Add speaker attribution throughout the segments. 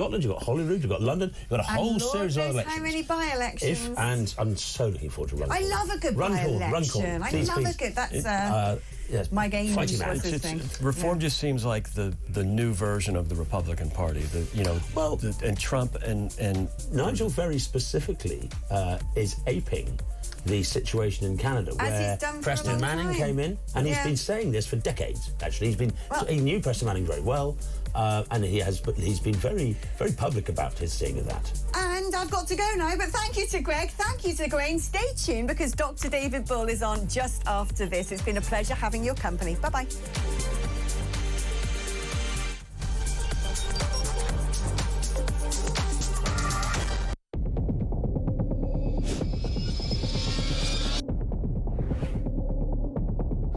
Speaker 1: Scotland, you've got Holyrood, you've got London, you've got a whole series of elections.
Speaker 2: How many by-elections?
Speaker 1: And I'm so looking forward to Runcorn.
Speaker 2: I love a good by-election. I love a good... That's
Speaker 1: yes,
Speaker 2: my game.
Speaker 3: Reform just seems like the new version of the Republican Party. And Trump and
Speaker 1: Nigel very specifically is aping the situation in Canada, where Preston Manning came in, and he's been saying this for decades. Actually, he knew Preston Manning very well. And he's been very, very public about his seeing of that.
Speaker 2: And I've got to go now, but thank you to Greg, thank you to Gwen. Stay tuned because Dr. David Bull is on just after this. It's been a pleasure having your company. Bye-bye.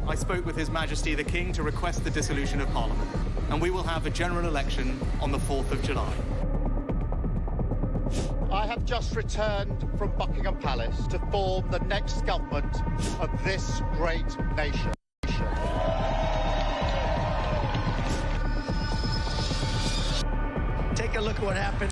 Speaker 4: I spoke with His Majesty the King to request the dissolution of Parliament, and we will have a general election on the 4th of July.
Speaker 5: I have just returned from Buckingham Palace to form the next government of this great nation.
Speaker 6: Take a look at what happened.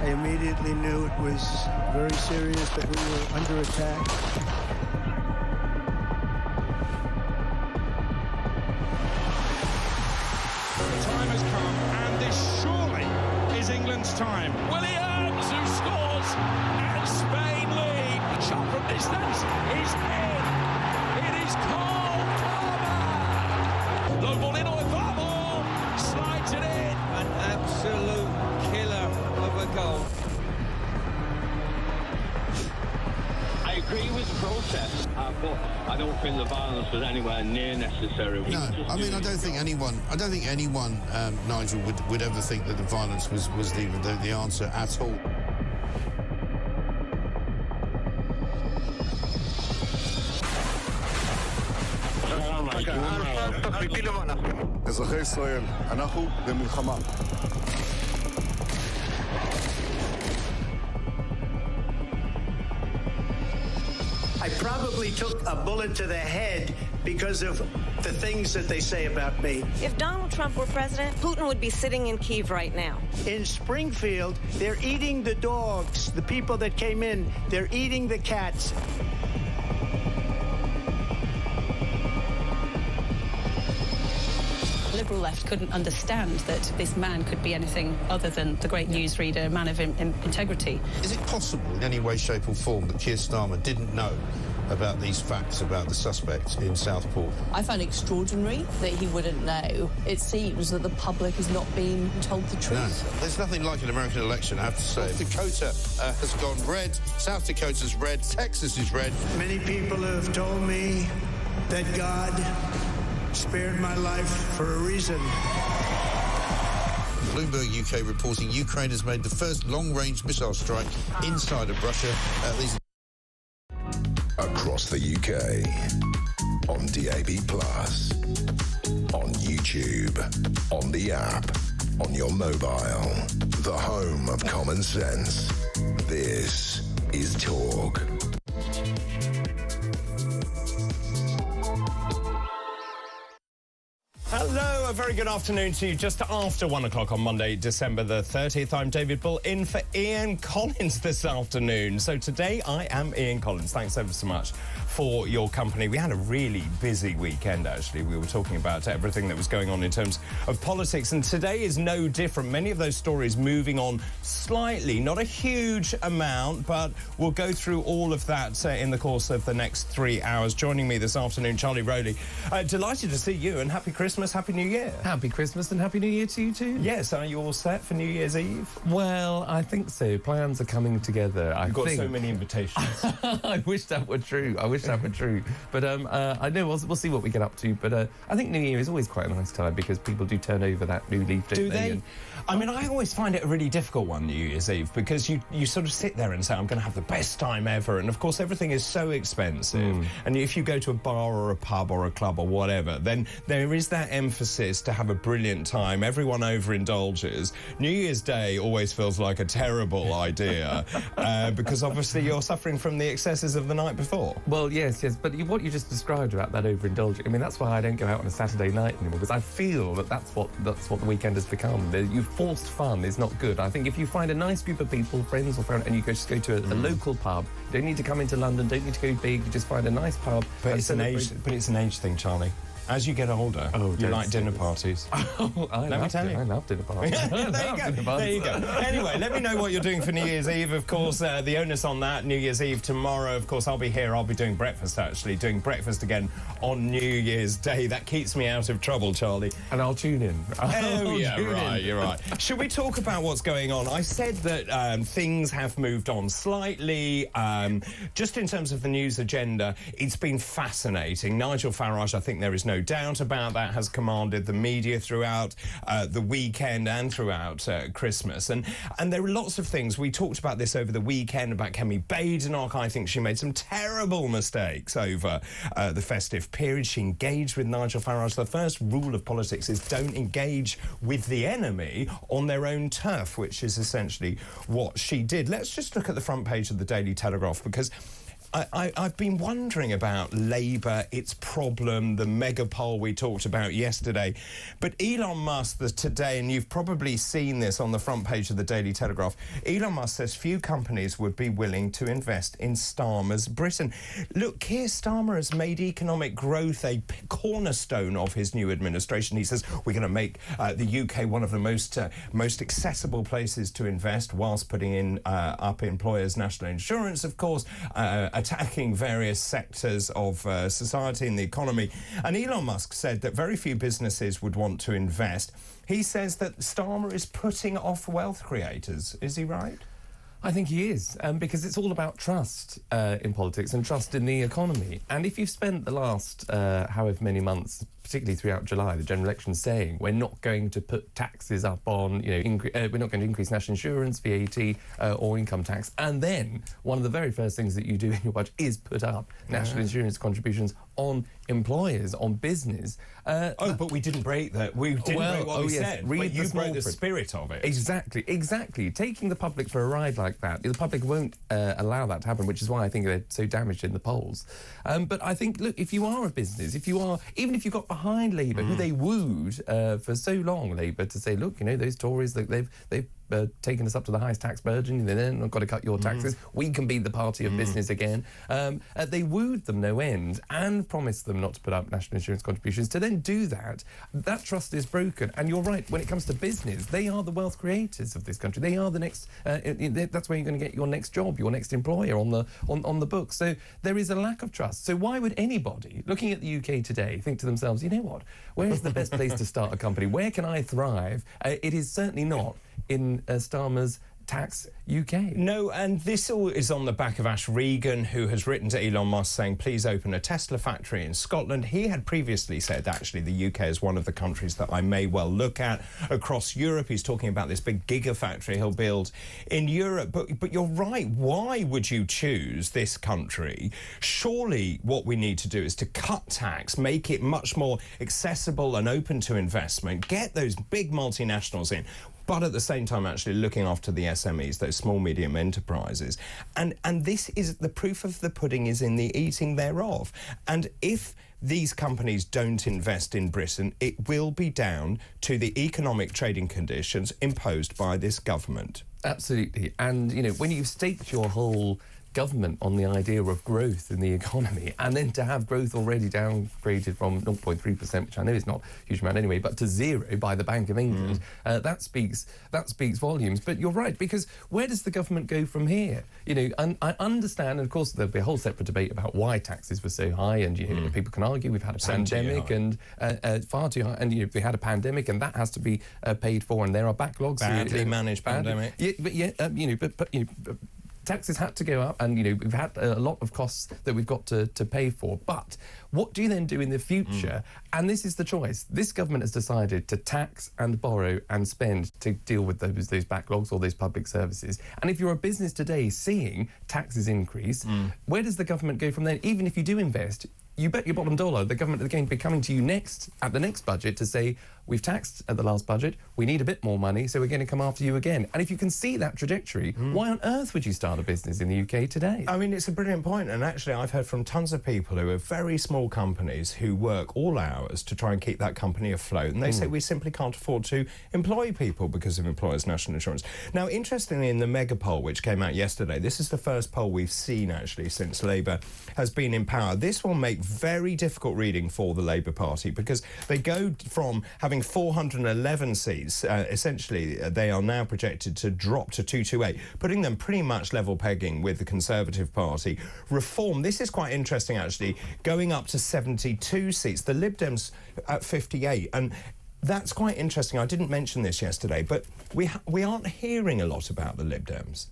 Speaker 6: I immediately knew it was very serious, that we were under attack.
Speaker 7: The time has come, and this surely is England's time. Williams, who scores, and Spain lead. The shot from distance is in. It is Cole Palmer. Low ball in, Oivamo slides it in.
Speaker 8: An absolute killer of a goal.
Speaker 9: I agree with the protest, but I don't think the violence was anywhere near necessary.
Speaker 10: No, I mean, I don't think anyone, Nigel, would ever think that the violence was the answer at all.
Speaker 11: אזרחי ישראל, אנחנו במלחמה.
Speaker 6: I probably took a bullet to the head because of the things that they say about me.
Speaker 12: If Donald Trump were president, Putin would be sitting in Kyiv right now.
Speaker 6: In Springfield, they're eating the dogs. The people that came in, they're eating the cats.
Speaker 13: Liberal left couldn't understand that this man could be anything other than the great newsreader, a man of integrity.
Speaker 10: Is it possible in any way, shape or form that Keir Starmer didn't know about these facts about the suspect in Southport?
Speaker 14: I find it extraordinary that he wouldn't know. It seems that the public has not been told the truth.
Speaker 10: No, there's nothing like an American election, I have to say. North Dakota has gone red, South Dakota's red, Texas is red.
Speaker 6: Many people have told me that God spared my life for a reason.
Speaker 10: Bloomberg UK reporting Ukraine has made the first long-range missile strike inside of Russia.
Speaker 15: Across the UK, on DAB+, on YouTube, on the app, on your mobile, the home of common sense. This is Talk.
Speaker 3: Hello, a very good afternoon to you. Just after 1 o'clock on Monday, December the 30th, I'm David Bull, in for Ian Collins this afternoon. So today I am Ian Collins. Thanks ever so much for your company. We had a really busy weekend, actually. We were talking about everything that was going on in terms of politics, and today is no different. Many of those stories moving on slightly, not a huge amount, but we'll go through all of that in the course of the next 3 hours. Joining me this afternoon, Charlie Rowley. Delighted to see you, and happy Christmas, happy New Year.
Speaker 16: Happy Christmas and happy New Year to you too.
Speaker 3: Yes, are you all set for New Year's Eve?
Speaker 16: Well, I think so. Plans are coming together.
Speaker 3: You've got so many invitations.
Speaker 16: I wish that were true. But I know we'll see what we get up to. But I think New Year is always quite a nice time because people do turn over that new leaf, don't they?
Speaker 3: And I mean, I always find it a really difficult one, New Year's Eve, because you sort of sit there and say, I'm going to have the best time ever. And, of course, everything is so expensive. And if you go to a bar or a pub or a club or whatever, then there is that emphasis Year's to have a brilliant time. Everyone overindulges. New Year's Day always feels like a terrible idea because obviously you're suffering from the excesses of the night before.
Speaker 16: Well, yes, but what you just described about that overindulging, I mean, that's why I don't go out on a Saturday night anymore, because I feel that that's what the weekend has become. You forced fun is not good. I think if you find a nice group of people, friends or friends, and you just go to a local pub, you don't need to come into London, don't need to go big, you just find a nice pub.
Speaker 3: But it's an age thing, Charlie. As you get older, you like dinner parties.
Speaker 16: I love dinner parties.
Speaker 3: There you go. Anyway, let me know what you're doing for New Year's Eve. Of course, the onus on that, New Year's Eve tomorrow. Of course, I'll be here. I'll be doing breakfast, actually. Doing breakfast again on New Year's Day. That keeps me out of trouble, Charlie.
Speaker 16: And I'll tune in.
Speaker 3: Oh, yeah, right, you're right. Should we talk about what's going on? I said that things have moved on slightly. Just in terms of the news agenda, it's been fascinating. Nigel Farage, I think there is no doubt about that, has commanded the media throughout the weekend and throughout Christmas. And there are lots of things. We talked about this over the weekend about Kemi Badenoch. I think she made some terrible mistakes over the festive period. She engaged with Nigel Farage. The first rule of politics is don't engage with the enemy on their own turf, which is essentially what she did. Let's just look at the front page of the Daily Telegraph, because I've been wondering about Labour, its problem, the mega poll we talked about yesterday. But Elon Musk today, and you've probably seen this on the front page of the Daily Telegraph, Elon Musk says few companies would be willing to invest in Starmer's Britain. Look, Keir Starmer has made economic growth a cornerstone of his new administration. He says we're going to make the UK one of the most accessible places to invest, whilst putting in up employers' national insurance, of course, attacking various sectors of society and the economy. And Elon Musk said that very few businesses would want to invest. He says that Starmer is putting off wealth creators. Is he right?
Speaker 16: I think he is, because it's all about trust in politics and trust in the economy. And if you've spent the last however many months, particularly throughout July, the general election, saying we're not going to put taxes up on, we're not going to increase national insurance, VAT, or income tax, and then one of the very first things that you do in your budget is put up national insurance contributions on employers, on business.
Speaker 3: But we didn't break that. We didn't break what we said. But you broke the spirit of it.
Speaker 16: Exactly. Taking the public for a ride like that, the public won't allow that to happen, which is why I think they're so damaged in the polls. But I think, look, if you are a business, even if you got behind Labour, who they wooed for so long, Labour, to say, look, those Tories, they've taken us up to the highest tax burden, they've not got to cut your taxes, we can be the party of business again. They wooed them no end and promised them not to put up national insurance contributions. To then do that trust is broken. And you're right, when it comes to business, they are the wealth creators of this country. They are the next, that's where you're going to get your next job, your next employer on the books. So there is a lack of trust. So why would anybody looking at the UK today think to themselves, you know what, where is the best place to start a company? Where can I thrive? It is certainly not in Starmer's Tax UK.
Speaker 3: No, and this all is on the back of Ash Regan, who has written to Elon Musk saying, please open a Tesla factory in Scotland. He had previously said, actually, the UK is one of the countries that I may well look at across Europe. He's talking about this big gigafactory he'll build in Europe. But you're right. Why would you choose this country? Surely what we need to do is to cut tax, make it much more accessible and open to investment, get those big multinationals in, but at the same time actually looking after the SMEs, those small, medium enterprises. And this is the proof of the pudding is in the eating thereof. And if these companies don't invest in Britain, it will be down to the economic trading conditions imposed by this government.
Speaker 16: Absolutely. And, when you've staked your whole government on the idea of growth in the economy, and then to have growth already downgraded from 0.3%, which I know is not a huge amount anyway, but to zero by the Bank of England, that speaks volumes. But you're right, because where does the government go from here? And I understand, and of course there'll be a whole separate debate about why taxes were so high, and people can argue we've had a pandemic and far too high, and we had a pandemic and that has to be paid for, and there are backlogs.
Speaker 3: Badly managed pandemic.
Speaker 16: Taxes had to go up, and we've had a lot of costs that we've got to pay for. But What do you then do in the future? And this is the choice. This government has decided to tax and borrow and spend to deal with those backlogs or those public services. And if you're a business today seeing taxes increase, where does the government go from there? Even if you do invest, you bet your bottom dollar the government is going to be coming to you at the next budget to say, we've taxed at the last budget, we need a bit more money, so we're going to come after you again. And if you can see that trajectory, why on earth would you start a business in the UK today?
Speaker 3: I mean, it's a brilliant point, and actually I've heard from tons of people who are very small companies who work all hours to try and keep that company afloat, and they say we simply can't afford to employ people because of employers' national insurance. Now, interestingly, in the mega poll, which came out yesterday, this is the first poll we've seen, actually, since Labour has been in power. This will make very difficult reading for the Labour Party, because they go from having 411 seats, essentially they are now projected to drop to 228, putting them pretty much level pegging with the Conservative Party. Reform, this is quite interesting actually, going up to 72 seats. The Lib Dems at 58, and that's quite interesting. I didn't mention this yesterday, but we aren't hearing a lot about the Lib Dems,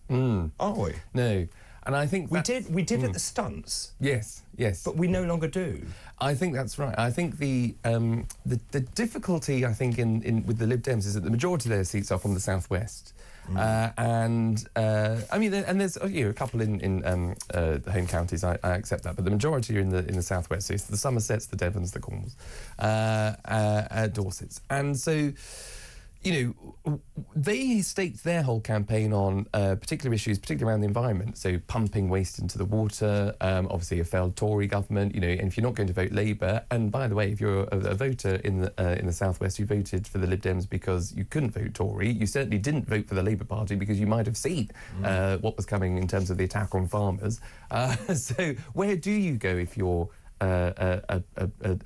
Speaker 3: are we?
Speaker 16: No. And I think
Speaker 3: we did at the stunts.
Speaker 16: Yes, yes.
Speaker 3: But we no longer do.
Speaker 16: I think that's right. I think the difficulty, I think, in with the Lib Dems is that the majority of their seats are from the southwest. I mean, and there's a couple in the home counties. I accept that, but the majority are in the southwest. So it's the Somersets, the Devons, the Cornwalls, Dorsets, and so. You know, they staked their whole campaign on particular issues, particularly around the environment. So pumping waste into the water, obviously a failed Tory government, you know, and if you're not going to vote Labour, and by the way, if you're a voter in the southwest, you voted for the Lib Dems because you couldn't vote Tory. You certainly didn't vote for the Labour Party because you might have seen what was coming in terms of the attack on farmers. So where do you go if you're a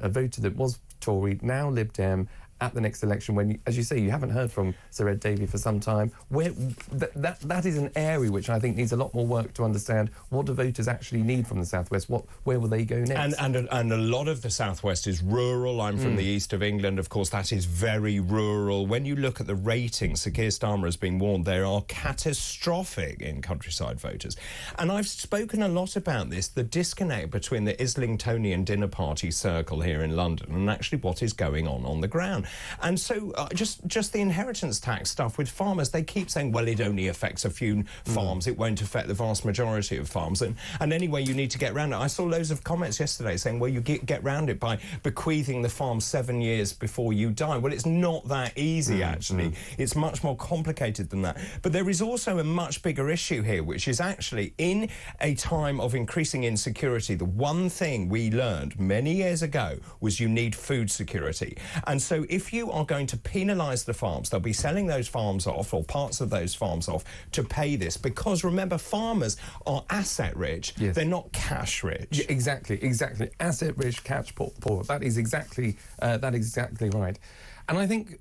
Speaker 16: voter that was Tory, now Lib Dem, at the next election, when, as you say, you haven't heard from Sir Ed Davey for some time, where that is an area which I think needs a lot more work to understand what do voters actually need from the southwest. Where will they go next?
Speaker 3: And a lot of the southwest is rural. I'm from the east of England, of course. That is very rural. When you look at the ratings, Sir Keir Starmer has been warned, they are catastrophic in countryside voters. And I've spoken a lot about this, the disconnect between the Islingtonian dinner party circle here in London and actually what is going on the ground. And so just the inheritance tax stuff with farmers, they keep saying, well, it only affects a few farms, it won't affect the vast majority of farms, and anyway, you need to get around it. I saw loads of comments yesterday saying, well, you get around it by bequeathing the farm 7 years before you die. Well, it's not that easy, actually. It's much more complicated than that. But there is also a much bigger issue here, which is actually, in a time of increasing insecurity, the one thing we learned many years ago was you need food security. And so if you are going to penalise the farms, they'll be selling those farms off, or parts of those farms off, to pay this. Because remember, farmers are asset rich. Yes. They're not cash rich.
Speaker 16: Yeah, exactly. Asset rich, cash poor. That is exactly right. And I think,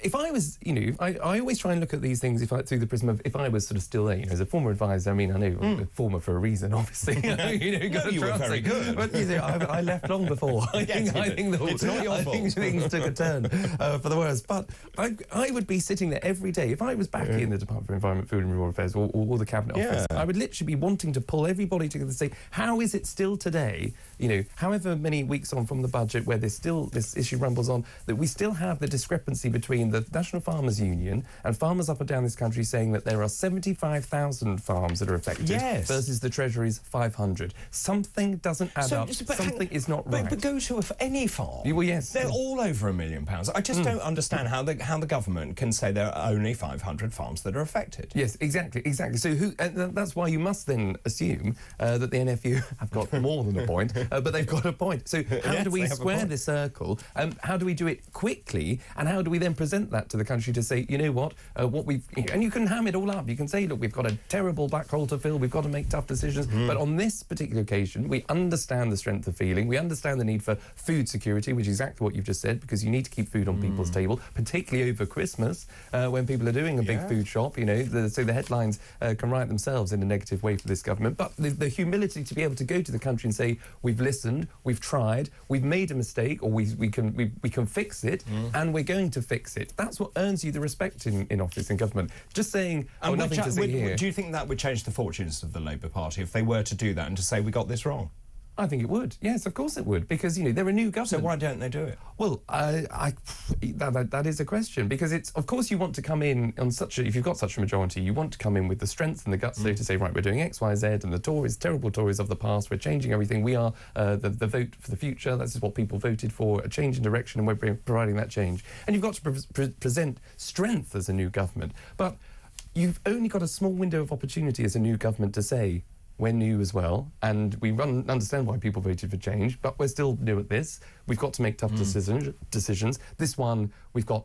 Speaker 16: if I was, you know, I always try and look at these things through the prism of if I was sort of still there, you know, as a former advisor. I mean, I know a former for a reason, obviously. You
Speaker 3: were very good.
Speaker 16: But you know, I left long before. I think
Speaker 3: it's not your fault.
Speaker 16: Things took a turn for the worse. But I would be sitting there every day if I was back in the Department for Environment, Food and Rural Affairs or the Cabinet Office. I would literally be wanting to pull everybody together and say, how is it still today, you know, however many weeks on from the budget where there's still this issue rumbles on, that we still have the discrepancy between the National Farmers Union and farmers up and down this country saying that there are 75,000 farms that are affected versus the Treasury's 500. Something doesn't add up. Something is not right.
Speaker 3: But go to any farm.
Speaker 16: Well, yes.
Speaker 3: They're all over £1 million. I just don't understand how the government can say there are only 500 farms that are affected.
Speaker 16: Yes, exactly. So that's why you must then assume that the NFU have got more than a point, but they've got a point. So how do we square this circle? How do we do it quickly? And how do we then present that to the country to say, you know what we've... And you can ham it all up. You can say, look, we've got a terrible black hole to fill. We've got to make tough decisions. But on this particular occasion, we understand the strength of feeling. We understand the need for food security, which is exactly what you've just said, because you need to keep food on people's table, particularly over Christmas, when people are doing a big food shop, you know, so the headlines can write themselves in a negative way for this government. But the humility to be able to go to the country and say, we've listened, we've tried, we've made a mistake, or we can fix it, and we're going to fix it. That's what earns you the respect in office in government. Just saying, nothing to see here.
Speaker 3: Do you think that would change the fortunes of the Labour Party if they were to do that and to say, we got this wrong?
Speaker 16: I think it would. Yes, of course it would, because they're a new government.
Speaker 3: So why don't they do it?
Speaker 16: Well, that is a question, because it's, of course, you want to come in on if you've got such a majority, you want to come in with the strength and the guts to say, right, we're doing X, Y, Z, and the Tories, terrible Tories of the past, we're changing everything. We are the vote for the future. That's what people voted for, a change in direction, and we're providing that change. And you've got to present strength as a new government, but you've only got a small window of opportunity as a new government to say, we're new as well, and we understand why people voted for change, but we're still new at this. We've got to make tough decisions. This one we've got,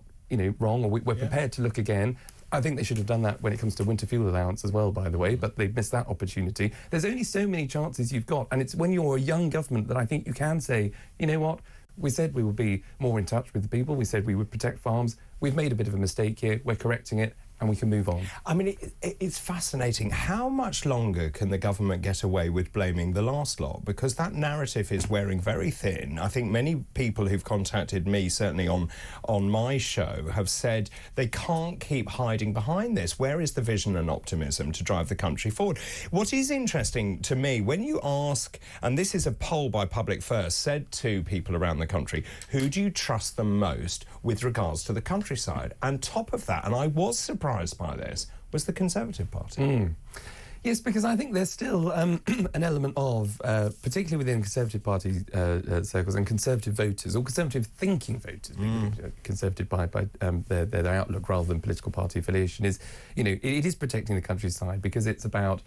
Speaker 16: wrong, or we're prepared to look again. I think they should have done that when it comes to winter fuel allowance as well, by the way, but they've missed that opportunity. There's only so many chances you've got, and it's when you're a young government that I think you can say, you know what, we said we would be more in touch with the people, we said we would protect farms, we've made a bit of a mistake here, we're correcting it, and we can move on.
Speaker 3: I mean, it's fascinating. How much longer can the government get away with blaming the last lot? Because that narrative is wearing very thin. I think many people who've contacted me, certainly on my show, have said they can't keep hiding behind this. Where is the vision and optimism to drive the country forward? What is interesting to me, when you ask, and this is a poll by Public First, said to people around the country, who do you trust the most with regards to the countryside? And top of that, and I was surprised by this, was the Conservative Party.
Speaker 16: Yes, because I think there's still an element of, particularly within Conservative Party circles and Conservative voters, or Conservative thinking voters, Conservative by their outlook rather than political party affiliation, is, it is protecting the countryside, because it's about,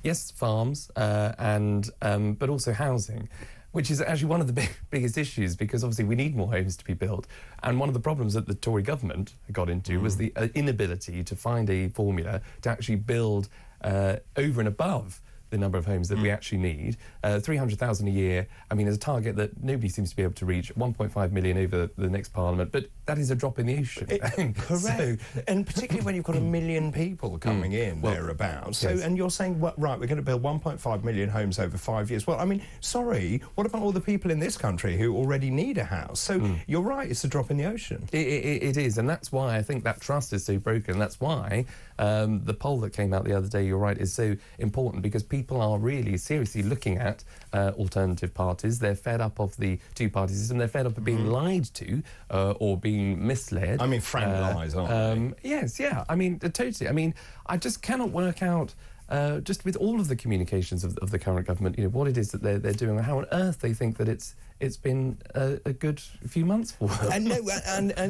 Speaker 16: yes, farms, but also housing, which is actually one of the biggest issues, because obviously we need more homes to be built. And one of the problems that the Tory government got into was the inability to find a formula to actually build over and above the number of homes that we actually need. 300,000 a year, I mean, is a target that nobody seems to be able to reach. 1.5 million over the next Parliament, but that is a drop in the ocean.
Speaker 3: Correct. And particularly when you've got 1 million people coming in thereabouts. So, and you're saying, right, we're going to build 1.5 million homes over 5 years. Well, I mean, sorry, what about all the people in this country who already need a house? So you're right, it's a drop in the ocean.
Speaker 16: It is, and that's why I think that trust is so broken. That's why the poll that came out the other day, you're right, is so important, because people are really seriously looking at alternative parties. They're fed up of the two-party system. They're fed up of being lied to or being misled.
Speaker 3: I mean, frank lies, aren't they?
Speaker 16: Yes, yeah. I mean, totally. I mean, I just cannot work out, just with all of the communications of the current government, what it is that they're doing, and how on earth they think that it's been a good few months for them.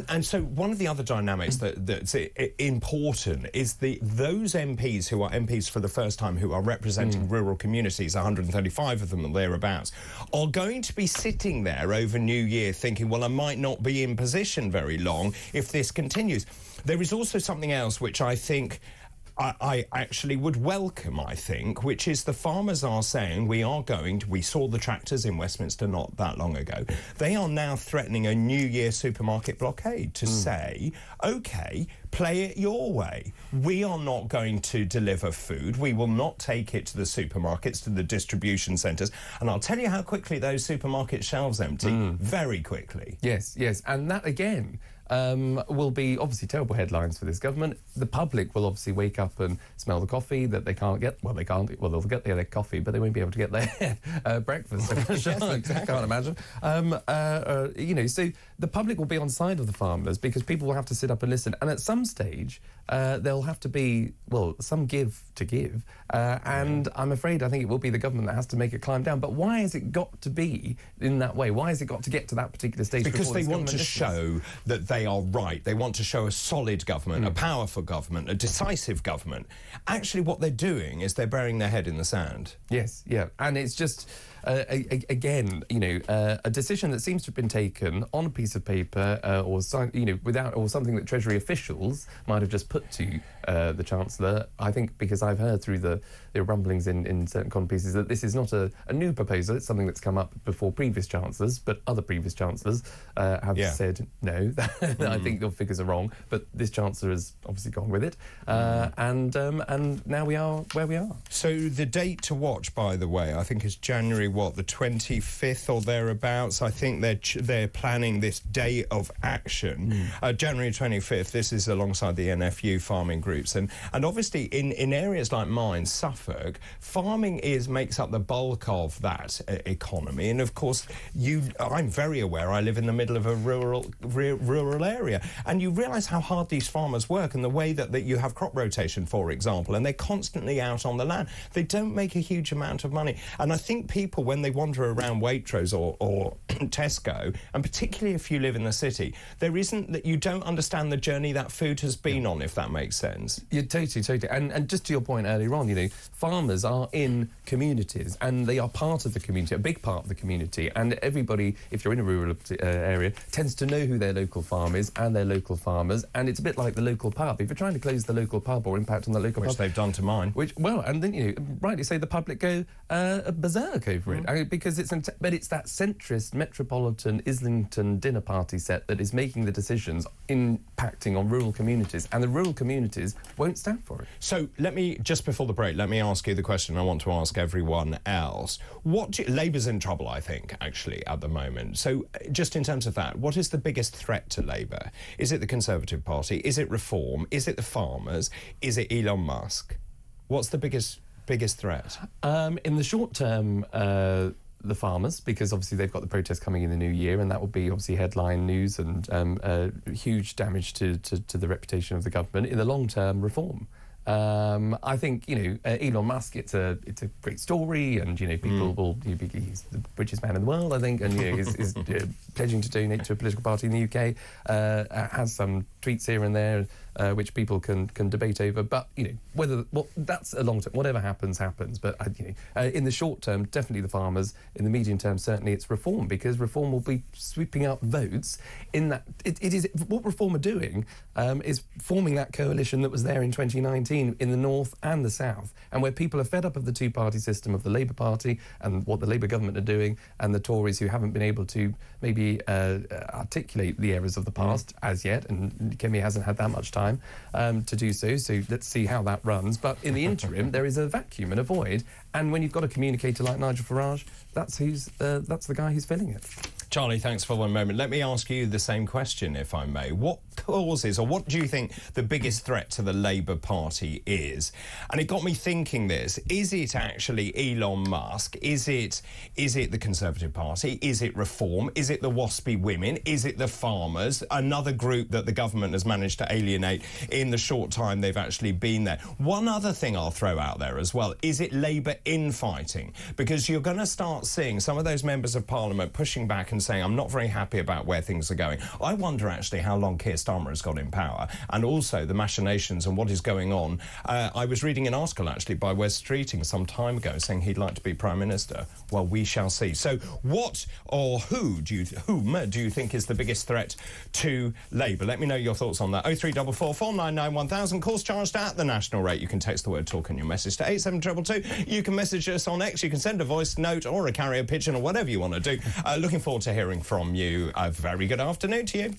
Speaker 3: And so one of the other dynamics that's important is those MPs who are MPs for the first time, who are representing rural communities, 135 of them or thereabouts, are going to be sitting there over New Year thinking, well, I might not be in position very long if this continues. There is also something else which I think I actually would welcome, I think, which is the farmers are saying we saw the tractors in Westminster not that long ago. They are now threatening a New Year supermarket blockade to say, OK, play it your way. We are not going to deliver food. We will not take it to the supermarkets, to the distribution centres. And I'll tell you how quickly those supermarket shelves empty. Very quickly.
Speaker 16: Yes, yes. And that, again, will be obviously terrible headlines for this government. The public will obviously wake up and smell the coffee that they can't get. Well, they can't. Well, they'll get their coffee, but they won't be able to get their breakfast.
Speaker 3: Yes, exactly.
Speaker 16: I can't imagine. So the public will be on side of the farmers, because people will have to sit up and listen. And at some stage, there'll have to be, some give to give. And I'm afraid I think it will be the government that has to make it climb down. But why has it got to be in that way? Why has it got to get to that particular stage?
Speaker 3: Because they want to show that they are right. They want to show a solid government, a powerful government, a decisive government. Actually, what they're doing is they're burying their head in the sand.
Speaker 16: Yes, yeah. And it's just, again, a decision that seems to have been taken on a piece of paper or something that Treasury officials might have just put to the Chancellor. I think because I've heard through the rumblings in certain con pieces that this is not a new proposal. It's something that's come up before previous Chancellors, but other previous Chancellors have said, no, I think your figures are wrong. But this Chancellor has obviously gone with it. And now we are where we are.
Speaker 3: So the date to watch, by the way, I think is January the 25th or thereabouts. I think they're planning this day of action, January 25th. This is alongside the NFU farming groups, and obviously in areas like mine, Suffolk, farming makes up the bulk of that economy. And of course, I'm very aware. I live in the middle of a rural area, and you realise how hard these farmers work, and the way that you have crop rotation, for example, and they're constantly out on the land. They don't make a huge amount of money, and I think people, when they wander around Waitrose or Tesco, and particularly if you live in the city, you don't understand the journey that food has been on, if that makes sense.
Speaker 16: Yeah, totally. And just to your point earlier on, farmers are in communities, and they are part of the community, a big part of the community, and everybody, if you're in a rural area, tends to know who their local farm is and their local farmers, and it's a bit like the local pub. If you're trying to close the local pub or impact on the local pub...
Speaker 3: Which they've done to mine.
Speaker 16: And then, rightly say, the public go berserk over it, because it's that centrist, metropolitan, Islington dinner party set that is making the decisions impacting on rural communities, and the rural communities won't stand for it.
Speaker 3: So just before the break, let me ask you the question I want to ask everyone else. Labour's in trouble, I think, actually, at the moment. So just in terms of that, what is the biggest threat to Labour? Is it the Conservative Party? Is it Reform? Is it the farmers? Is it Elon Musk? What's the biggest threat?
Speaker 16: In the short term, the farmers, because obviously they've got the protest coming in the new year, and that will be obviously headline news and huge damage to the reputation of the government. In the long term, Reform. I think, Elon Musk, it's a great story, and, people he's the richest man in the world, I think, and, is pledging to donate to a political party in the UK, has some tweets here and there, which people can debate over, but, that's a long term. Whatever happens. But, in the short term, definitely the farmers. In the medium term, certainly it's Reform, because Reform will be sweeping up votes in that... It is what Reform are doing is forming that coalition that was there in 2019 in the north and the south, and where people are fed up of the two-party system of the Labour Party and what the Labour government are doing, and the Tories, who haven't been able to maybe articulate the errors of the past as yet, and Kemi hasn't had that much time to do so let's see how that runs. But in the interim, there is a vacuum and a void, and when you've got a communicator like Nigel Farage, that's the guy who's filling it.
Speaker 3: Charlie, thanks for one moment. Let me ask you the same question, if I may. What causes, or what do you think the biggest threat to the Labour Party is? And it got me thinking this. Is it actually Elon Musk? Is it the Conservative Party? Is it Reform? Is it the WASPy women? Is it the farmers? Another group that the government has managed to alienate in the short time they've actually been there. One other thing I'll throw out there as well. Is it Labour infighting? Because you're going to start seeing some of those members of Parliament pushing back and saying, I'm not very happy about where things are going. I wonder actually how long Keir Starmer has got in power, and also the machinations and what is going on. I was reading an article actually by Wes Streeting some time ago saying he'd like to be Prime Minister. Well, we shall see. So who do you think is the biggest threat to Labour? Let me know your thoughts on that. 0344 499 1000. Calls charged at the national rate. You can text the word talk in your message to 87222. You can message us on X. You can send a voice note or a carrier pigeon or whatever you want to do. Looking forward to hearing from you. A very good afternoon to you.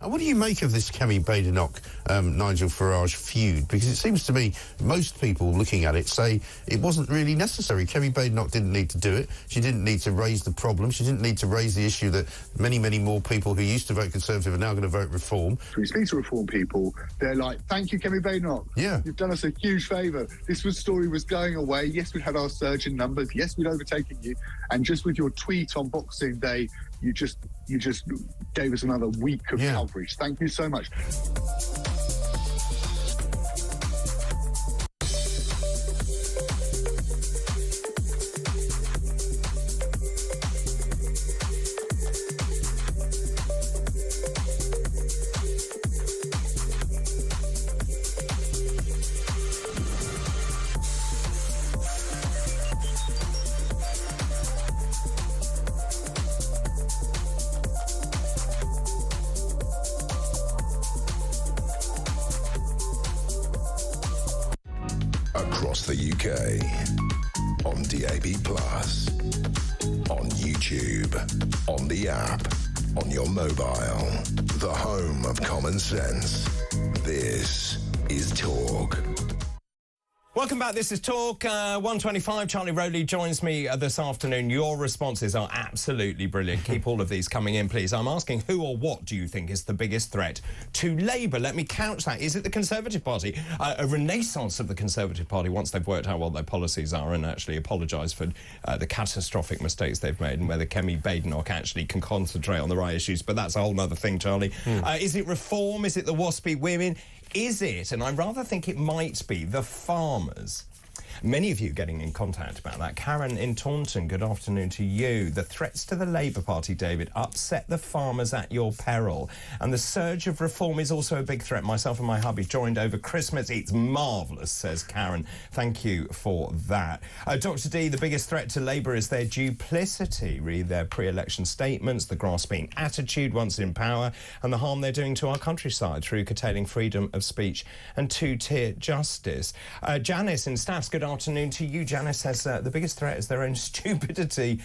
Speaker 10: And what do you make of this Kemi Badenoch, Nigel Farage feud? Because it seems to me most people looking at it say it wasn't really necessary. Kemi Badenoch didn't need to do it. She didn't need to raise the problem. She didn't need to raise the issue that many, many more people who used to vote Conservative are now going to vote Reform.
Speaker 11: When you speak to Reform people, they're like, thank you, Kemi Badenoch.
Speaker 10: Yeah.
Speaker 11: You've done us a huge favour. This story was going away. Yes, we had our surge in numbers. Yes, we'd overtaken you. And just with your tweet on Boxing Day, you just gave us another week of coverage. Thank you so much.
Speaker 15: Across the UK, on DAB+, on YouTube, on the app, on your mobile, the home of common sense. This is Talk.
Speaker 3: Welcome back. This is Talk. 1:25. Charlie Rowley joins me this afternoon. Your responses are absolutely brilliant. Keep all of these coming in, please. I'm asking who or what do you think is the biggest threat to Labour? Let me couch that. Is it the Conservative Party? A renaissance of the Conservative Party once they've worked out what their policies are and actually apologise for the catastrophic mistakes they've made, and whether Kemi Badenoch actually can concentrate on the right issues. But that's a whole other thing, Charlie. Is it Reform? Is it the waspy women? Is it, and I rather think it might be, the farmers? Many of you getting in contact about that. Karen in Taunton, good afternoon to you. The threats to the Labour Party, David, upset the farmers at your peril. And the surge of Reform is also a big threat. Myself and my hubby joined over Christmas. It's marvellous, says Karen. Thank you for that. Dr. D, the biggest threat to Labour is their duplicity. Read their pre-election statements, the grasping attitude once in power, and the harm they're doing to our countryside through curtailing freedom of speech and two-tier justice. Janice in Staffs, good afternoon to you. Janice says the biggest threat is their own stupidity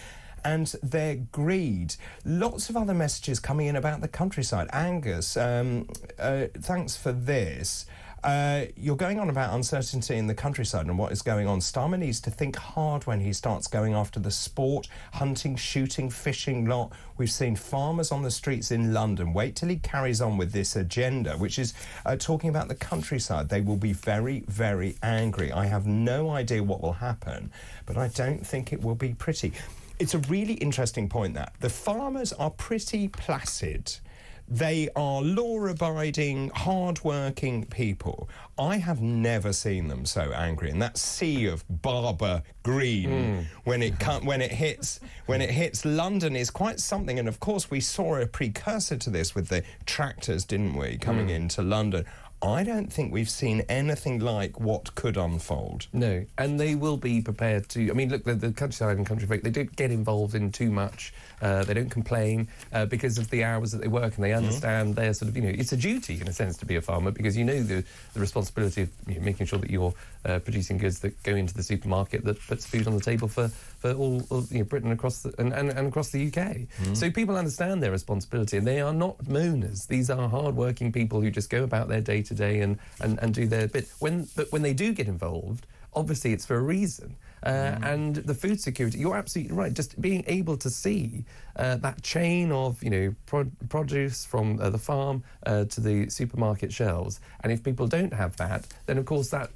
Speaker 3: and their greed. Lots of other messages coming in about the countryside. Angus, thanks for this. You're going on about uncertainty in the countryside and what is going on. Starmer needs to think hard when he starts going after the sport, hunting, shooting, fishing lot. We've seen farmers on the streets in London. Wait till he carries on with this agenda, which is talking about the countryside. They will be very, very angry. I have no idea what will happen, but I don't think it will be pretty. It's a really interesting point that the farmers are pretty placid. They are law-abiding, hard-working people. I have never seen them so angry. And that sea of Barber green when it hits London is quite something. And of course, we saw a precursor to this with the tractors, didn't we, coming into London. I don't think we've seen anything like what could unfold.
Speaker 16: No, and they will be prepared to... I mean, look, the countryside and country folk, they don't get involved in too much. They don't complain because of the hours that they work, and they understand their sort of, it's a duty, in a sense, to be a farmer, because you know the responsibility of making sure that you're producing goods that go into the supermarket that puts food on the table for all Britain and across the UK. So people understand their responsibility, and they are not moaners. These are hard-working people who just go about their day-to-day and do their bit. But when they do get involved, obviously it's for a reason. And the food security, you're absolutely right. Just being able to see that chain of, produce from the farm to the supermarket shelves. And if people don't have that, then of course that,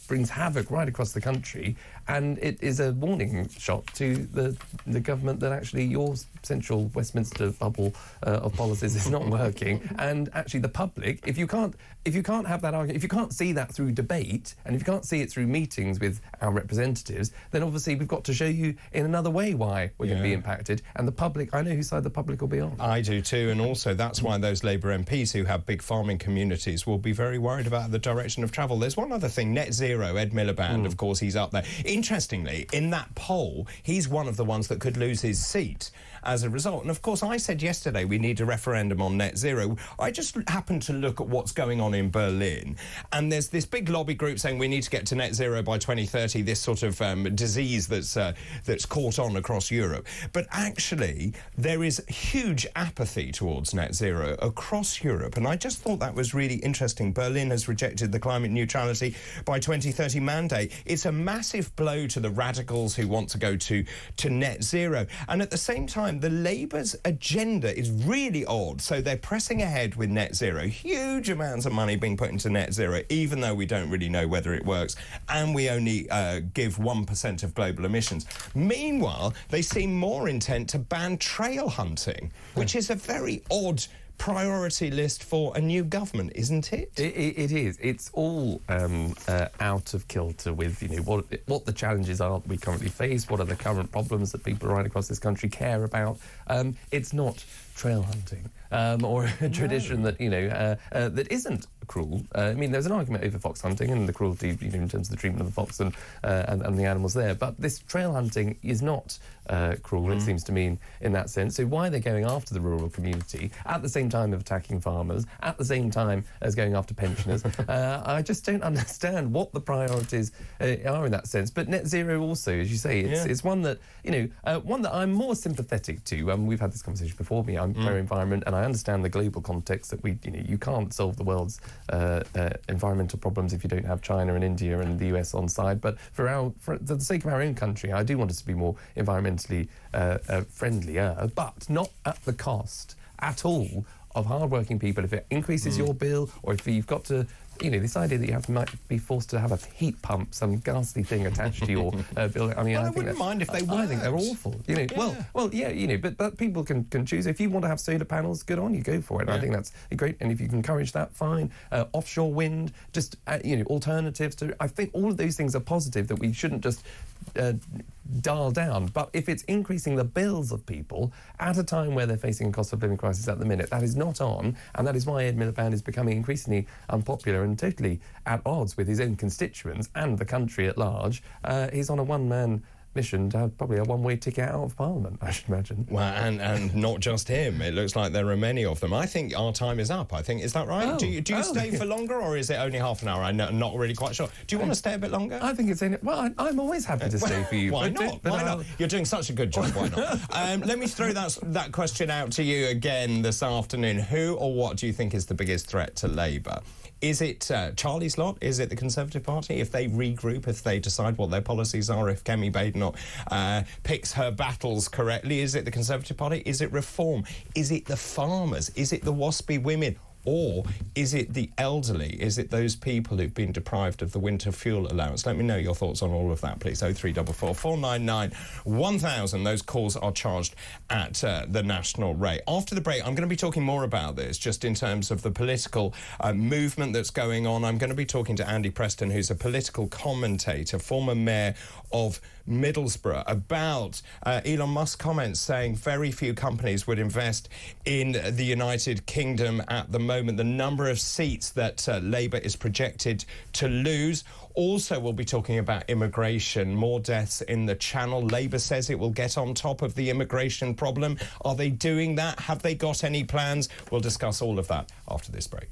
Speaker 16: brings havoc right across the country, and it is a warning shot to the government that actually your central Westminster bubble of policies is not working, and actually the public, if you can't have that argument, if you can't see that through debate, and if you can't see it through meetings with our representatives, then obviously we've got to show you in another way why we're going to be impacted, and the public, I know whose side the public will be on.
Speaker 3: I do too, and also that's why those Labour MPs who have big farming communities will be very worried about the direction of travel. There's one other thing, net zero, Ed Miliband, of course, he's up there. interestingly, in that poll, he's one of the ones that could lose his seat as a result. And of course, I said yesterday we need a referendum on net zero. I just happened to look at what's going on in Berlin, and there's this big lobby group saying we need to get to net zero by 2030, this sort of disease that's caught on across Europe. But actually, there is huge apathy towards net zero across Europe, and I just thought that was really interesting. Berlin has rejected the climate neutrality by 2030 mandate. It's a massive blow to the radicals who want to go to net zero. And at the same time, the Labour's agenda is really odd. So they're pressing ahead with net zero. Huge amounts of money being put into net zero, even though we don't really know whether it works. And we only give 1% of global emissions. Meanwhile, they seem more intent to ban trail hunting, which is a very odd priority list for a new government, isn't it?
Speaker 16: It is. It's all out of kilter with, you know, what the challenges are that we currently face, what are the current problems that people right across this country care about. It's not trail hunting or a tradition that, you know, that isn't cruel. I mean, there's an argument over fox hunting and the cruelty, you know, in terms of the treatment of the fox and the animals there. But this trail hunting is not cruel, it seems to me, in that sense. So why are they going after the rural community at the same time of attacking farmers, at the same time as going after pensioners? I just don't understand what the priorities are in that sense. But net zero also, as you say, it's one that, you know, one that I'm more sympathetic to. We've had this conversation before me. I'm pro-environment, and I understand the global context that you can't solve the world's environmental problems if you don't have China and India and the US on side. But for the sake of our own country, I do want us to be more environmentally friendlier, but not at the cost at all of hard-working people. If it increases your bill, or if you've got to, you know, this idea that you might be forced to have a heat pump, some ghastly thing attached to your bill. I mean, I wouldn't
Speaker 3: mind if they were.
Speaker 16: I think they're awful. You know, well, yeah, you know, but people can choose. If you want to have solar panels, good on you, go for it. I think that's great. And if you can encourage that, fine. Offshore wind, just you know, alternatives to. I think all of those things are positive that we shouldn't just dial down. But if it's increasing the bills of people at a time where they're facing a cost of living crisis at the minute, that is not on, and that is why Ed Miliband is becoming increasingly unpopular and totally at odds with his own constituents and the country at large. He's on a one-man mission to have probably a one-way ticket out of Parliament, I should imagine.
Speaker 3: Well, and not just him. It looks like there are many of them. I think our time is up. I think, is that right?
Speaker 16: Oh,
Speaker 3: do you stay for longer, or is it only half an hour? I'm not really quite sure. Do you want to stay a bit longer?
Speaker 16: I think it's well, I'm always happy to stay for you.
Speaker 3: Why not? Why not? You're doing such a good job. Why not? Let me throw that question out to you again this afternoon. Who or what do you think is the biggest threat to Labour? Is it Charlie's lot? Is it the Conservative Party? If they regroup, if they decide what their policies are, if Kemi Badenoch picks her battles correctly, is it the Conservative Party? Is it Reform? Is it the farmers? Is it the waspy women? Or is it the elderly? Is it those people who've been deprived of the winter fuel allowance? Let me know your thoughts on all of that, please. 0344 499 1000. Those calls are charged at the national rate. After the break, I'm going to be talking more about this, just in terms of the political movement that's going on. I'm going to be talking to Andy Preston, who's a political commentator, former mayor of Middlesbrough, about Elon Musk's comments saying very few companies would invest in the United Kingdom at the moment, the number of seats that Labour is projected to lose. Also, we'll be talking about immigration, more deaths in the Channel. Labour says it will get on top of the immigration problem. Are they doing that? Have they got any plans? We'll discuss all of that after this break.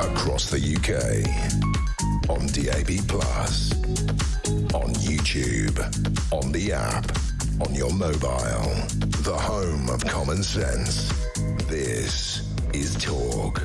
Speaker 15: across the UK. On DAB+, on YouTube, on the app, on your mobile. The home of common sense. This is Talk.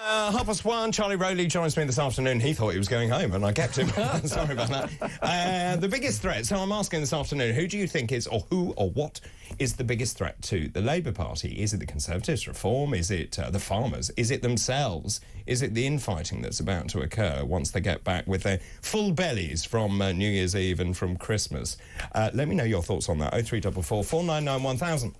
Speaker 3: 1:30, Charlie Rowley joins me this afternoon. He thought he was going home, and I kept him. Sorry about that. The biggest threat, so I'm asking this afternoon, who do you think is, or who or what is the biggest threat to the Labour Party? Is it the Conservatives, Reform? Is it the farmers? Is it themselves? Is it the infighting that's about to occur once they get back with their full bellies from New Year's Eve and from Christmas? Let me know your thoughts on that. 0344 499 1000.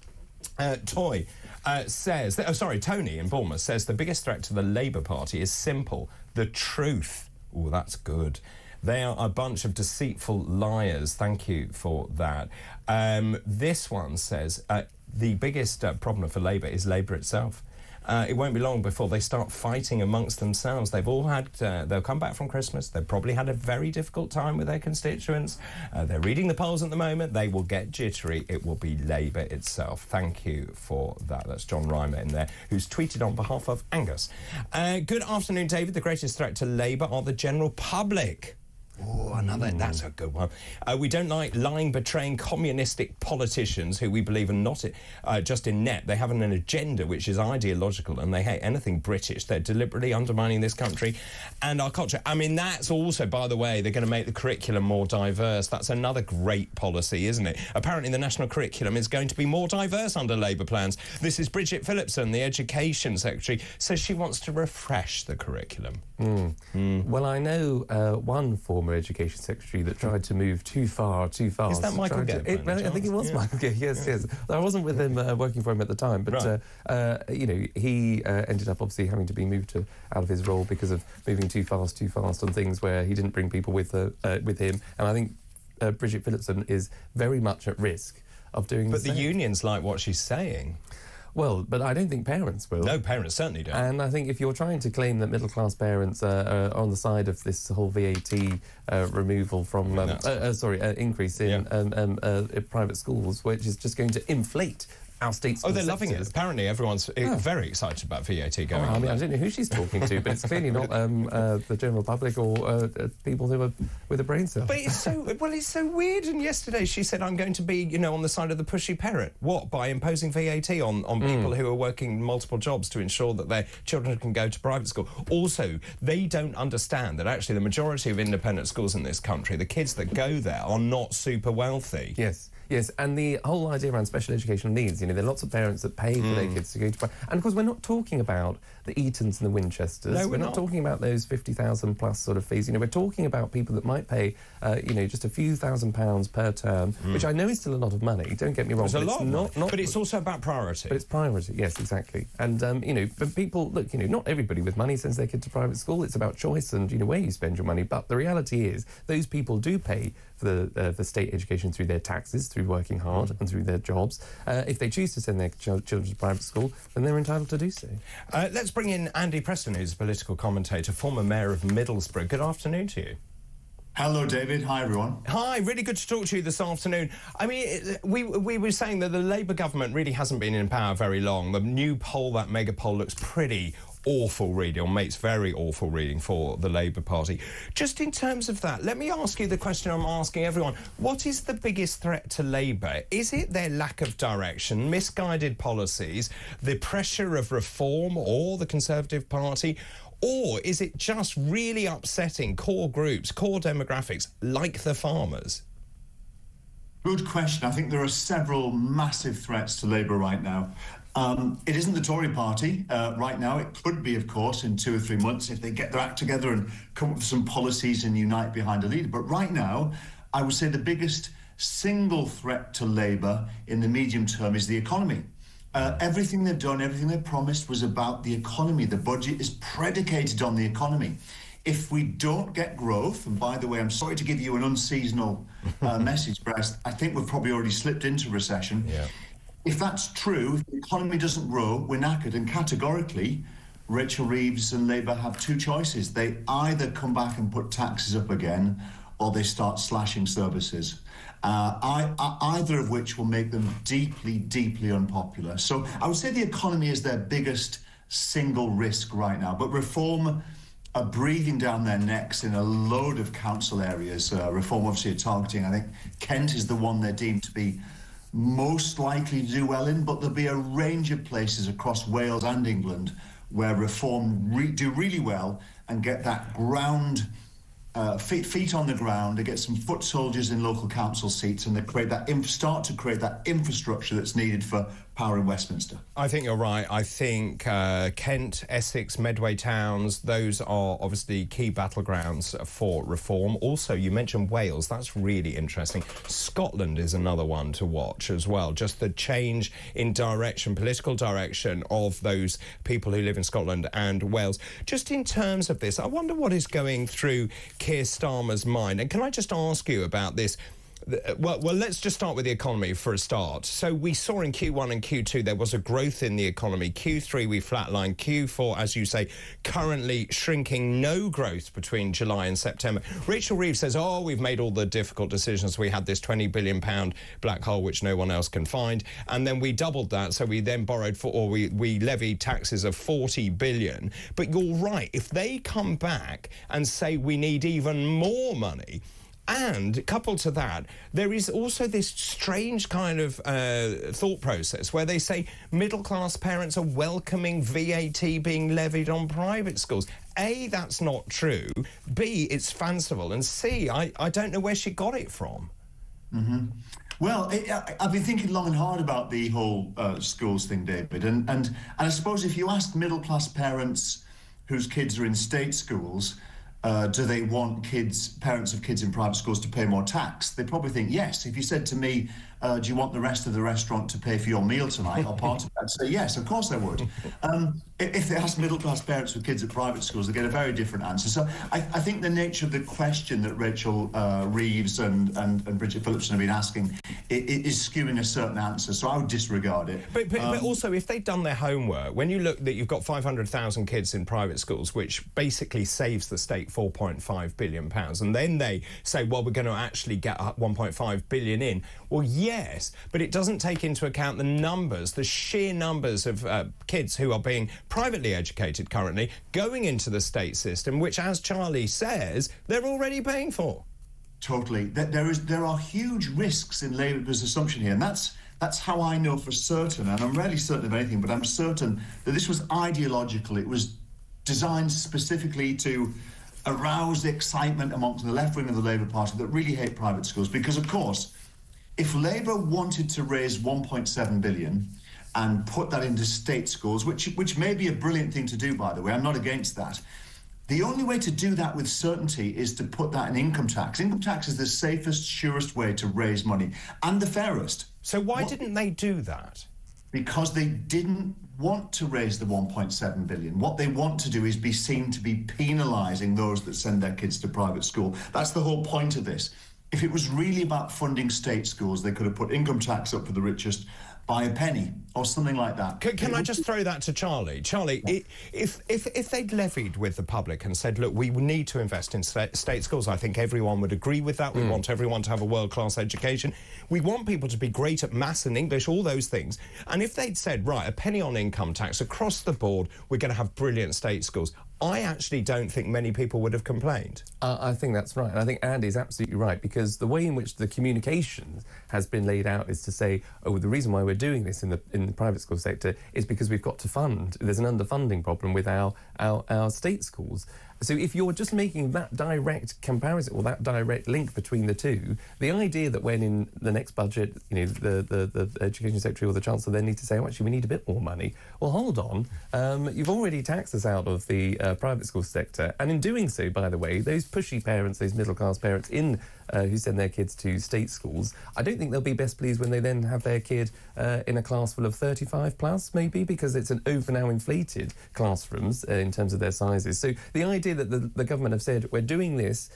Speaker 3: Tony in Bournemouth says the biggest threat to the Labour Party is simple: the truth. Oh, that's good. They are a bunch of deceitful liars. Thank you for that. This one says the biggest problem for Labour is Labour itself. It won't be long before they start fighting amongst themselves. They've all had, they'll come back from Christmas. They've probably had a very difficult time with their constituents. They're reading the polls at the moment. They will get jittery. It will be Labour itself. Thank you for that. That's John Reimer in there, who's tweeted on behalf of Angus. Good afternoon, David. The greatest threat to Labour are the general public. Oh, that's a good one. We don't like lying, betraying communistic politicians who we believe are not just inept. They have an agenda which is ideological, and they hate anything British. They're deliberately undermining this country and our culture. I mean, that's also, by the way, they're going to make the curriculum more diverse. That's another great policy, isn't it? Apparently the national curriculum is going to be more diverse under Labour plans. This is Bridget Phillipson, the Education Secretary, says she wants to refresh the curriculum.
Speaker 16: Well, I know one former Education Secretary that tried to move too fast.
Speaker 3: Is that Michael Gove?
Speaker 16: I think it was Michael Gove, yes. I wasn't with him working for him at the time, but, he ended up obviously having to be moved out of his role because of moving too fast on things where he didn't bring people with him. And I think Bridget Phillipson is very much at risk of doing the same.
Speaker 3: But the unions like what she's saying.
Speaker 16: Well, but I don't think parents will.
Speaker 3: No, parents certainly don't.
Speaker 16: And I think if you're trying to claim that middle-class parents are on the side of this whole VAT removal from... increase in private schools, which is just going to inflate our state's...
Speaker 3: Oh, they're loving it. Apparently everyone's very excited about VAT going on.
Speaker 16: I mean, I don't know who she's talking to, but it's clearly not the general public or people who are with a brain cell.
Speaker 3: But it's so weird. And yesterday she said, I'm going to be, on the side of the pushy parent. What? By imposing VAT on people who are working multiple jobs to ensure that their children can go to private school. Also, they don't understand that actually the majority of independent schools in this country, the kids that go there are not super wealthy.
Speaker 16: Yes, and the whole idea around special educational needs, there are lots of parents that pay for their kids to go to private. And of course, we're not talking about the Eatons and the Winchesters.
Speaker 3: No,
Speaker 16: we're not talking about those 50,000 plus sort of fees. We're talking about people that might pay, just a few £1,000s per term, which I know is still a lot of money. Don't get me wrong.
Speaker 3: It's a lot, but it's also about priority.
Speaker 16: But it's priority, yes, exactly. And but people look, not everybody with money sends their kid to private school. It's about choice and where you spend your money. But the reality is, those people do pay for the state education through their taxes, through working hard and through their jobs. If they choose to send their children to private school, then they're entitled to do so.
Speaker 3: Let's bring in Andy Preston, who's a political commentator, former mayor of Middlesbrough. Good afternoon to you.
Speaker 17: Hello, David. Hi, everyone.
Speaker 3: Hi, really good to talk to you this afternoon. I mean, we were saying that the Labour government really hasn't been in power very long. The new poll, that mega poll, looks pretty awful reading, or makes very awful reading for the Labour Party. Just in terms of that, let me ask you the question I'm asking everyone. What is the biggest threat to Labour? Is it their lack of direction, misguided policies, the pressure of reform or the Conservative Party? Or is it just really upsetting core groups, core demographics, like the farmers?
Speaker 17: Good question. I think there are several massive threats to Labour right now. It isn't the Tory party right now. It could be, of course, in 2 or 3 months if they get their act together and come up with some policies and unite behind a leader. But right now, I would say the biggest single threat to Labour in the medium term is the economy. Everything they've done, everything they've promised was about the economy. The budget is predicated on the economy. If we don't get growth, and by the way, I'm sorry to give you an unseasonal message, but I think we've probably already slipped into recession. Yeah. If that's true, if the economy doesn't grow, we're knackered. And categorically, Rachel Reeves and Labour have two choices. They either come back and put taxes up again, or they start slashing services. Either of which will make them deeply, deeply unpopular. So I would say the economy is their biggest single risk right now. But reform are breathing down their necks in a load of council areas. Reform obviously are targeting, I think Kent is the one they're deemed to be most likely to do well in, but there'll be a range of places across Wales and England where reform do really well and get that ground, feet on the ground, to get some foot soldiers in local council seats, and they create that start to create that infrastructure that's needed for power in Westminster.
Speaker 3: I think you're right. I think Kent, Essex, Medway towns, those are obviously key battlegrounds for reform. Also, you mentioned Wales. That's really interesting. Scotland is another one to watch as well. Just the change in direction, political direction of those people who live in Scotland and Wales. Just in terms of this, I wonder what is going through Keir Starmer's mind. And can I just ask you about this? Well, let's just start with the economy for a start. So we saw in Q1 and Q2 there was a growth in the economy. Q3 we flatlined. Q4, as you say, currently shrinking. No growth between July and September. Rachel Reeves says, oh, we've made all the difficult decisions. We had this £20 billion black hole which no one else can find. And then we doubled that. So we then borrowed we levied taxes of £40 billion. But you're right. If they come back and say we need even more money, and coupled to that, there is also this strange kind of thought process where they say middle-class parents are welcoming VAT being levied on private schools. A, that's not true. B, it's fanciful. And C, I don't know where she got it from.
Speaker 17: Mm-hmm. Well, I've been thinking long and hard about the whole schools thing, David. And I suppose if you ask middle-class parents whose kids are in state schools, do they want parents of kids in private schools to pay more tax? They probably think yes. If you said to me, do you want the rest of the restaurant to pay for your meal tonight, or part of it, I'd say yes, of course I would. If they ask middle-class parents with kids at private schools, they get a very different answer. So I think the nature of the question that Rachel Reeves and Bridget Phillipson have been asking is skewing a certain answer, so I would disregard it.
Speaker 3: But also, if they've done their homework, when you look that you've got 500,000 kids in private schools, which basically saves the state £4.5 billion, and then they say, well, we're going to actually get £1.5 billion in. Well, yes, but it doesn't take into account the numbers, the sheer numbers of kids who are being privately educated currently, going into the state system, which, as Charlie says, they're already paying for.
Speaker 17: Totally. There are huge risks in Labour's assumption here, and that's how I know for certain, and I'm rarely certain of anything, but I'm certain that this was ideological. It was designed specifically to arouse the excitement amongst the left wing of the Labour Party that really hate private schools, because, of course, if Labour wanted to raise £1.7 billion and put that into state schools, which may be a brilliant thing to do, by the way, I'm not against that, the only way to do that with certainty is to put that in income tax. Income tax is the safest, surest way to raise money, and the fairest.
Speaker 3: So why didn't they do that?
Speaker 17: Because they didn't want to raise the £1.7 billion. What they want to do is be seen to be penalising those that send their kids to private school. That's the whole point of this. If it was really about funding state schools, they could have put income tax up for the richest by a penny or something like that.
Speaker 3: Can I just throw that to Charlie? Charlie, yeah. If they'd levied with the public and said, look, we need to invest in state schools, I think everyone would agree with that. We want everyone to have a world-class education. We want people to be great at maths and English, all those things. And if they'd said, right, a penny on income tax across the board, we're going to have brilliant state schools, I actually don't think many people would have complained.
Speaker 16: I think that's right. And I think Andy's absolutely right, because the way in which the communication has been laid out is to say, oh, the reason why we're doing this in the private school sector is because we've got to fund. There's an underfunding problem with our state schools. So if you're just making that direct comparison or that direct link between the two, the idea that when in the next budget, you know, the Education Secretary or the Chancellor then need to say, oh, actually, we need a bit more money. Well, hold on. You've already taxed us out of the private school sector. And in doing so, by the way, those pushy parents, those middle-class parents who send their kids to state schools, I don't think they'll be best pleased when they then have their kid in a class full of 35 plus, maybe, because it's an over now inflated classrooms in terms of their sizes. So the idea that the government have said we're doing this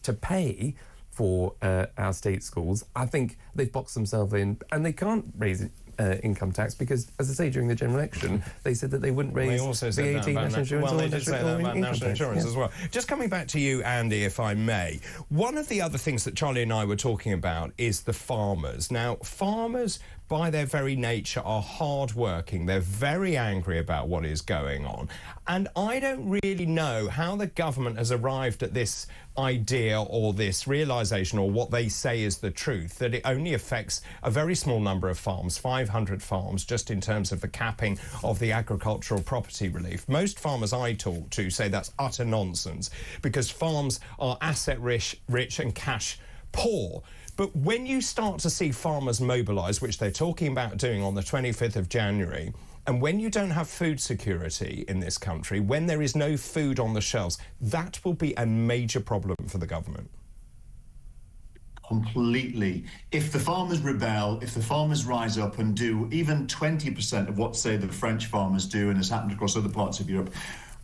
Speaker 16: to pay for our state schools, I think they've boxed themselves in, and they can't raise income tax because, as I say, during the general election, they said that they wouldn't raise VAT, national insurance,
Speaker 3: well, they did say that about national insurance as well. Just coming back to you, Andy, if I may, one of the other things that Charlie and I were talking about is the farmers. Now, farmers, by their very nature, are hard-working. They're very angry about what is going on. And I don't really know how the government has arrived at this idea or this realisation, or what they say is the truth, that it only affects a very small number of farms, 500 farms, just in terms of the capping of the agricultural property relief. Most farmers I talk to say that's utter nonsense, because farms are asset-rich and cash poor. But when you start to see farmers mobilise, which they're talking about doing on the 25th of January, and when you don't have food security in this country, when there is no food on the shelves, that will be a major problem for the government.
Speaker 17: Completely. If the farmers rebel, if the farmers rise up and do even 20% of what, say, the French farmers do, and has happened across other parts of Europe,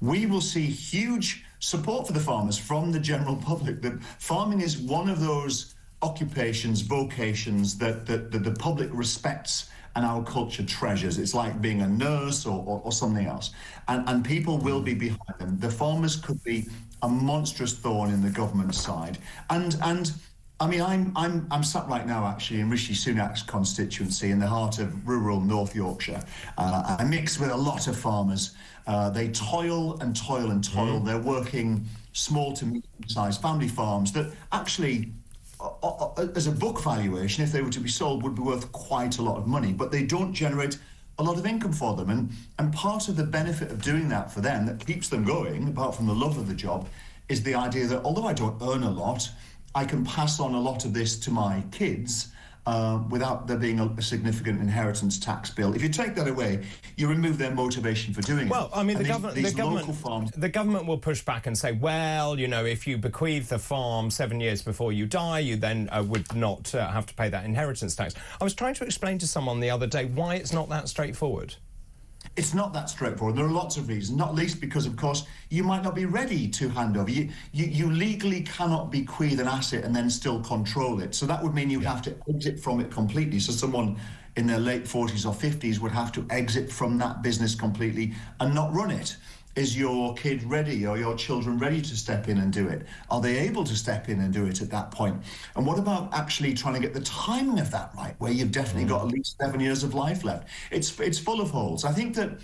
Speaker 17: we will see huge support for the farmers from the general public. That farming is one of those occupations, vocations that the public respects and our culture treasures. It's like being a nurse or something else. And people will be behind them. The farmers could be a monstrous thorn in the government side. And I mean, I'm sat right now actually in Rishi Sunak's constituency in the heart of rural North Yorkshire. I mix with a lot of farmers. They toil and toil and toil. They're working small to medium-sized family farms that actually, as a book valuation, if they were to be sold, would be worth quite a lot of money, but they don't generate a lot of income for them. And part of the benefit of doing that for them, that keeps them going, apart from the love of the job, is the idea that although I don't earn a lot, I can pass on a lot of this to my kids without there being a significant inheritance tax bill. If you take that away, you remove their motivation for doing it.
Speaker 3: Well, I mean, the government will push back and say, well, you know, if you bequeath the farm 7 years before you die, you then would not have to pay that inheritance tax. I was trying to explain to someone the other day why it's not that straightforward.
Speaker 17: It's not that straightforward. There are lots of reasons, not least because, of course, you might not be ready to hand over. You legally cannot bequeath an asset and then still control it. So that would mean you have to exit from it completely. So someone in their late 40s or 50s would have to exit from that business completely and not run it. Is your kid ready, or your children ready to step in and do it? Are they able to step in and do it at that point? And what about actually trying to get the timing of that right, where you've definitely got at least 7 years of life left? It's full of holes. I think that,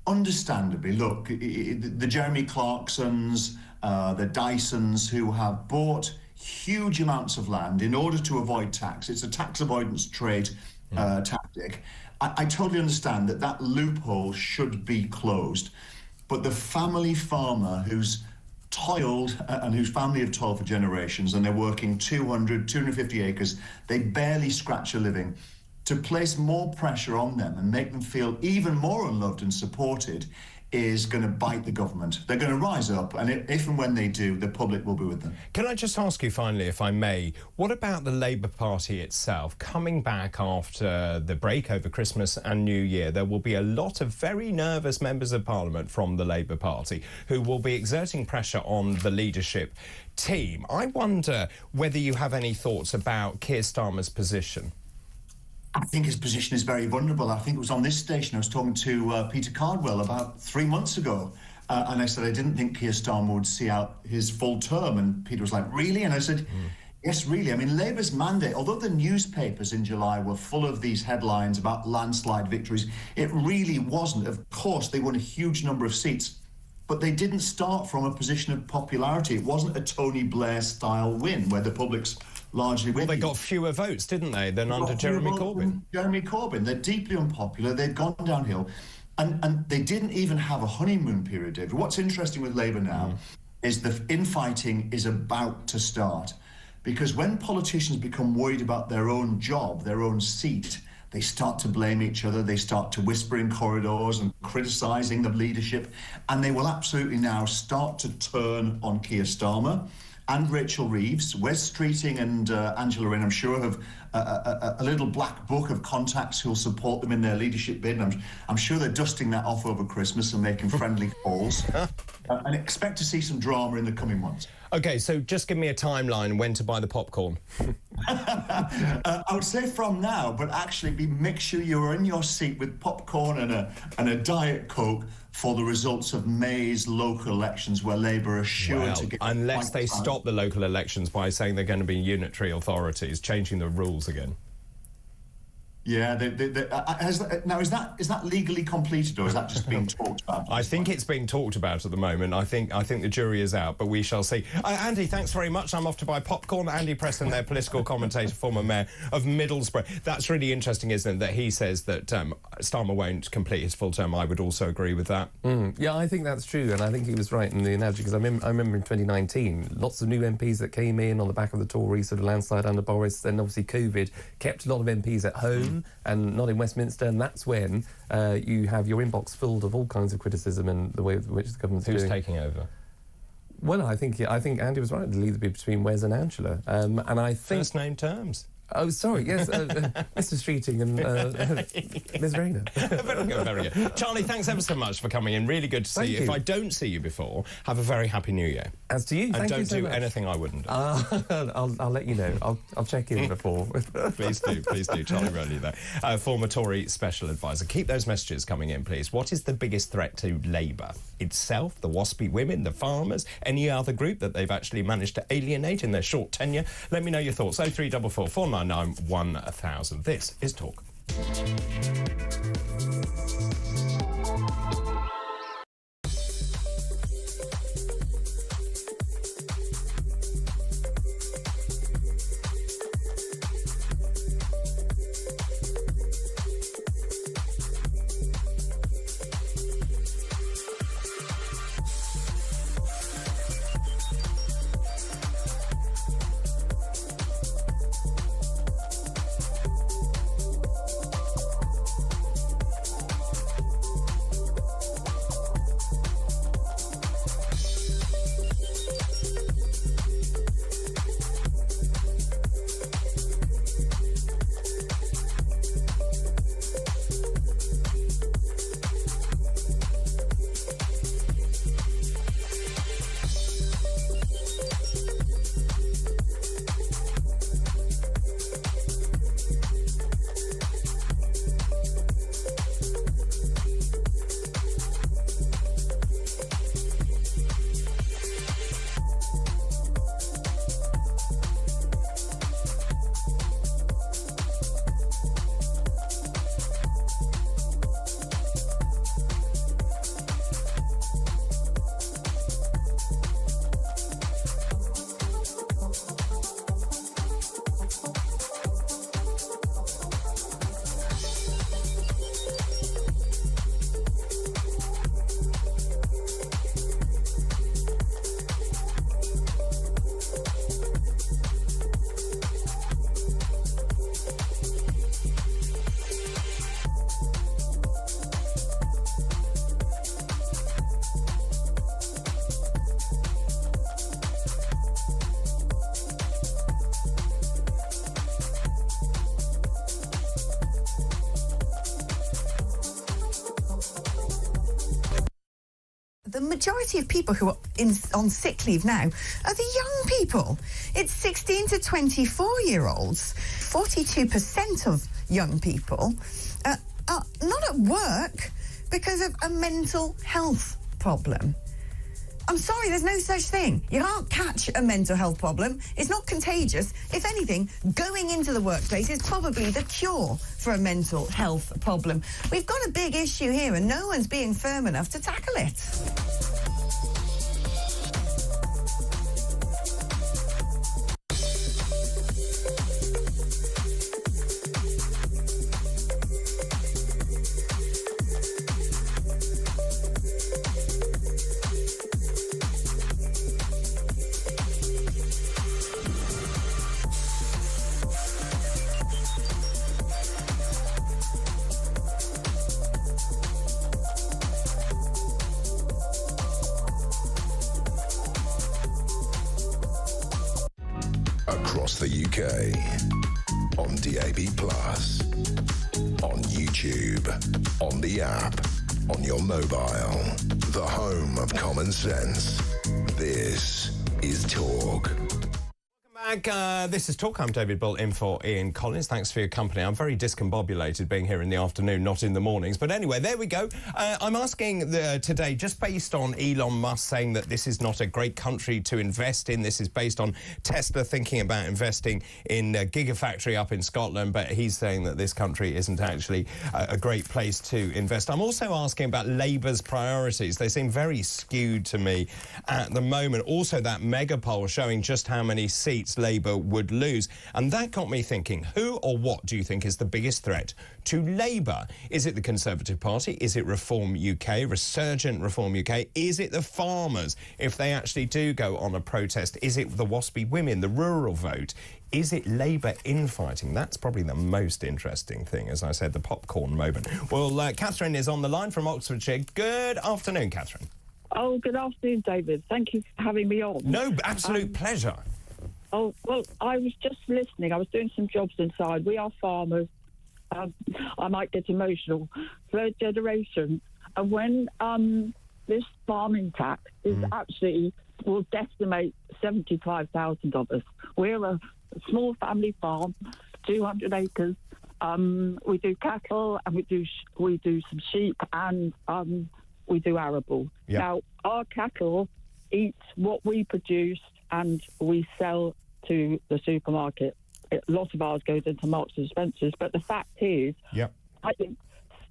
Speaker 17: understandably, look, the Jeremy Clarksons, the Dysons, who have bought huge amounts of land in order to avoid tax. It's a tax avoidance trade tactic. I totally understand that loophole should be closed. But the family farmer who's toiled and whose family have toiled for generations, and they're working 200, 250 acres, they barely scratch a living. To place more pressure on them and make them feel even more unloved and supported is going to bite the government. They're going to rise up, and if and when they do, the public will be with them.
Speaker 3: Can I just ask you finally, if I may, what about the Labour Party itself? Coming back after the break over Christmas and New Year, there will be a lot of very nervous members of Parliament from the Labour Party who will be exerting pressure on the leadership team. I wonder whether you have any thoughts about Keir Starmer's position.
Speaker 17: I think his position is very vulnerable. I think it was on this station I was talking to Peter Cardwell about 3 months ago, and I said I didn't think Keir Starmer would see out his full term, and Peter was like, really? And I said, yes, really. I mean, Labour's mandate, although the newspapers in July were full of these headlines about landslide victories, it really wasn't. Of course, they won a huge number of seats, but they didn't start from a position of popularity. It wasn't a Tony Blair-style win where the public's largely with.
Speaker 3: Well, they got fewer votes, didn't they, than under Jeremy Corbyn?
Speaker 17: Jeremy Corbyn. They're deeply unpopular. They've gone downhill. And they didn't even have a honeymoon period, David. What's interesting with Labour now is the infighting is about to start. Because when politicians become worried about their own job, their own seat, they start to blame each other. They start to whisper in corridors and criticising the leadership. And they will absolutely now start to turn on Keir Starmer and Rachel Reeves. Wes Streeting and Angela Rayner, I'm sure, have a little black book of contacts who'll support them in their leadership bid. And I'm sure they're dusting that off over Christmas and making friendly calls. And expect to see some drama in the coming months.
Speaker 3: OK, so just give me a timeline when to buy the popcorn.
Speaker 17: I would say from now, but actually make sure you're in your seat with popcorn and a Diet Coke for the results of May's local elections, where Labour are sure to get...
Speaker 3: Unless they stop the local elections by saying they're going to be unitary authorities, changing the rules again.
Speaker 17: Yeah, now is that legally completed, or is that just being talked about?
Speaker 3: I think it's being talked about at the moment. I think the jury is out, but we shall see. Andy, thanks very much. I'm off to buy popcorn. Andy Preston, their political commentator, former mayor of Middlesbrough. That's really interesting, isn't it, that he says that Starmer won't complete his full term. I would also agree with that.
Speaker 16: Yeah, I think that's true, and I think he was right in the analogy, because I remember in 2019, lots of new MPs that came in on the back of the Tory sort of landslide under Boris, then obviously COVID kept a lot of MPs at home and not in Westminster, and that's when you have your inbox filled of all kinds of criticism and the way in which the government's doing.
Speaker 3: Who's taking over?
Speaker 16: Well, I think Andy was right. It'll either be between Wes and Angela, and I think
Speaker 3: first name terms.
Speaker 16: Oh, sorry, yes, Mr. Streeting and Ms. Rayner.
Speaker 3: Very good. Charlie, thanks ever so much for coming in. Really good to see you. If I don't see you before, have a very happy New Year.
Speaker 16: As to you, thank you so much.
Speaker 3: And don't do anything I wouldn't do.
Speaker 16: I'll let you know. I'll check in before.
Speaker 3: Please do. Charlie Rowley there. Former Tory Special Advisor. Keep those messages coming in, please. What is the biggest threat to Labour? Itself, the waspy women, the farmers, any other group that they've actually managed to alienate in their short tenure? Let me know your thoughts. 0344 499 1000. This is Talk.
Speaker 2: The majority of people who are on sick leave now are the young people. It's 16 to 24-year-olds. 42% of young people are not at work because of a mental health problem. I'm sorry, there's no such thing. You can't catch a mental health problem. It's not contagious. If anything, going into the workplace is probably the cure for a mental health problem. We've got a big issue here and no one's being firm enough to tackle it.
Speaker 15: Across the UK, on DAB+, on YouTube, on the app, on your mobile, the home of common sense. This is Talk.
Speaker 3: This is Talk. I'm David Bull, in for Ian Collins. Thanks for your company. I'm very discombobulated being here in the afternoon, not in the mornings. But anyway, there we go. I'm asking today, just based on Elon Musk saying that this is not a great country to invest in. This is based on Tesla thinking about investing in a gigafactory up in Scotland, but he's saying that this country isn't actually a great place to invest. I'm also asking about Labour's priorities. They seem very skewed to me at the moment. Also, that mega poll showing just how many seats Labour would lose. And that got me thinking, who or what do you think is the biggest threat to Labour? Is it the Conservative Party? Is it Reform UK, Resurgent Reform UK? Is it the farmers, if they actually do go on a protest? Is it the waspy women, the rural vote? Is it Labour infighting? That's probably the most interesting thing, as I said, the popcorn moment. Well, Catherine is on the line from Oxfordshire. Good afternoon, Catherine.
Speaker 18: Oh, good afternoon, David. Thank you for having me on.
Speaker 3: No, absolute pleasure.
Speaker 18: Oh, well, I was just listening. I was doing some jobs inside. We are farmers. I might get emotional. Third generation. And when this farming tax is actually will decimate 75,000 of us. We're a small family farm, 200 acres. We do cattle and we do some sheep and we do arable. Yep. Now, our cattle eat what we produce and we sell to the supermarket. A lot of ours goes into Marks and Spencer's, but the fact is, I think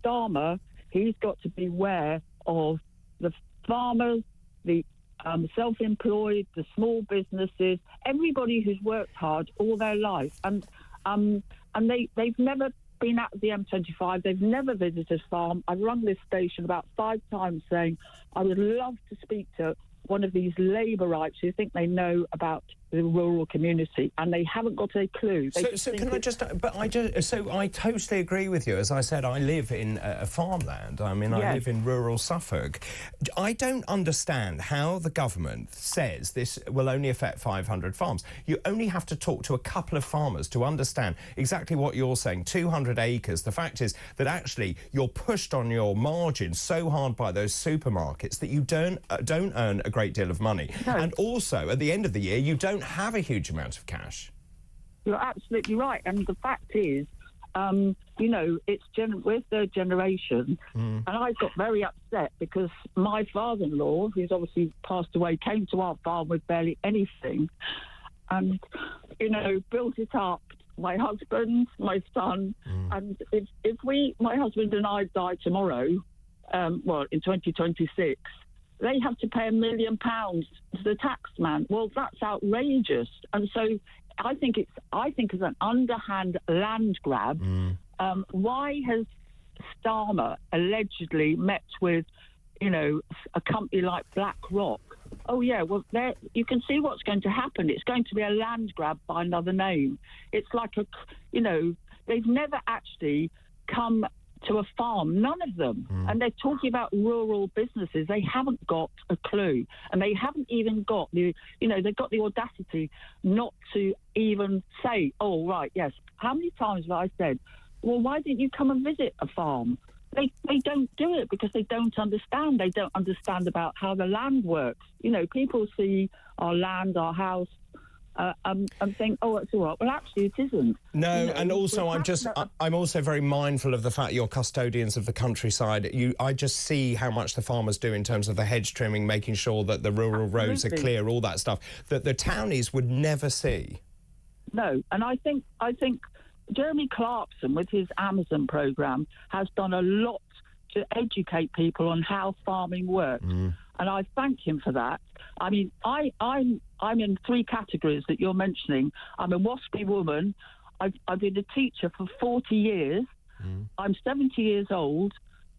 Speaker 18: Starmer, he's got to be aware of the farmers, the self-employed, the small businesses, everybody who's worked hard all their life, and they've never been at the M25. They've never visited a farm. I've rung this station about 5 times saying I would love to speak to one of these Labourites who think they know about the rural community, and they haven't got a clue.
Speaker 3: So I totally agree with you. As I said, I live in farmland. I mean, I live in rural Suffolk. I don't understand how the government says this will only affect 500 farms. You only have to talk to a couple of farmers to understand exactly what you're saying. 200 acres. The fact is that actually you're pushed on your margin so hard by those supermarkets that you don't earn a great deal of money. No. And also, at the end of the year, you don't have a huge amount of cash.
Speaker 18: You're absolutely right. And the fact is, we're third generation, and I got very upset because my father-in-law, who's obviously passed away, came to our farm with barely anything and, built it up. My husband, my son, and if my husband and I die tomorrow, in 2026, they have to pay £1 million to the tax man. Well, that's outrageous. And so I think it's an underhand land grab. Why has Starmer allegedly met with, a company like BlackRock? Oh, yeah, well, you can see what's going to happen. It's going to be a land grab by another name. It's like they've never actually come to a farm, none of them. And they're talking about rural businesses. They haven't got a clue. And they haven't even got they've got the audacity not to even say, oh, right, yes. How many times have I said, well, why didn't you come and visit a farm? They don't do it because they don't understand. They don't understand about how the land works. People see our land, our house, and think, oh, it's all right. Well, actually, it isn't.
Speaker 3: No, and also I'm also very mindful of the fact you're custodians of the countryside. I just see how much the farmers do in terms of the hedge trimming, making sure that the rural roads are clear, all that stuff that the townies would never see.
Speaker 18: No, and I think Jeremy Clarkson, with his Amazon programme, has done a lot to educate people on how farming works. And I thank him for that. I mean, I'm in 3 categories that you're mentioning. I'm a waspy woman. I've been a teacher for 40 years. I'm 70 years old.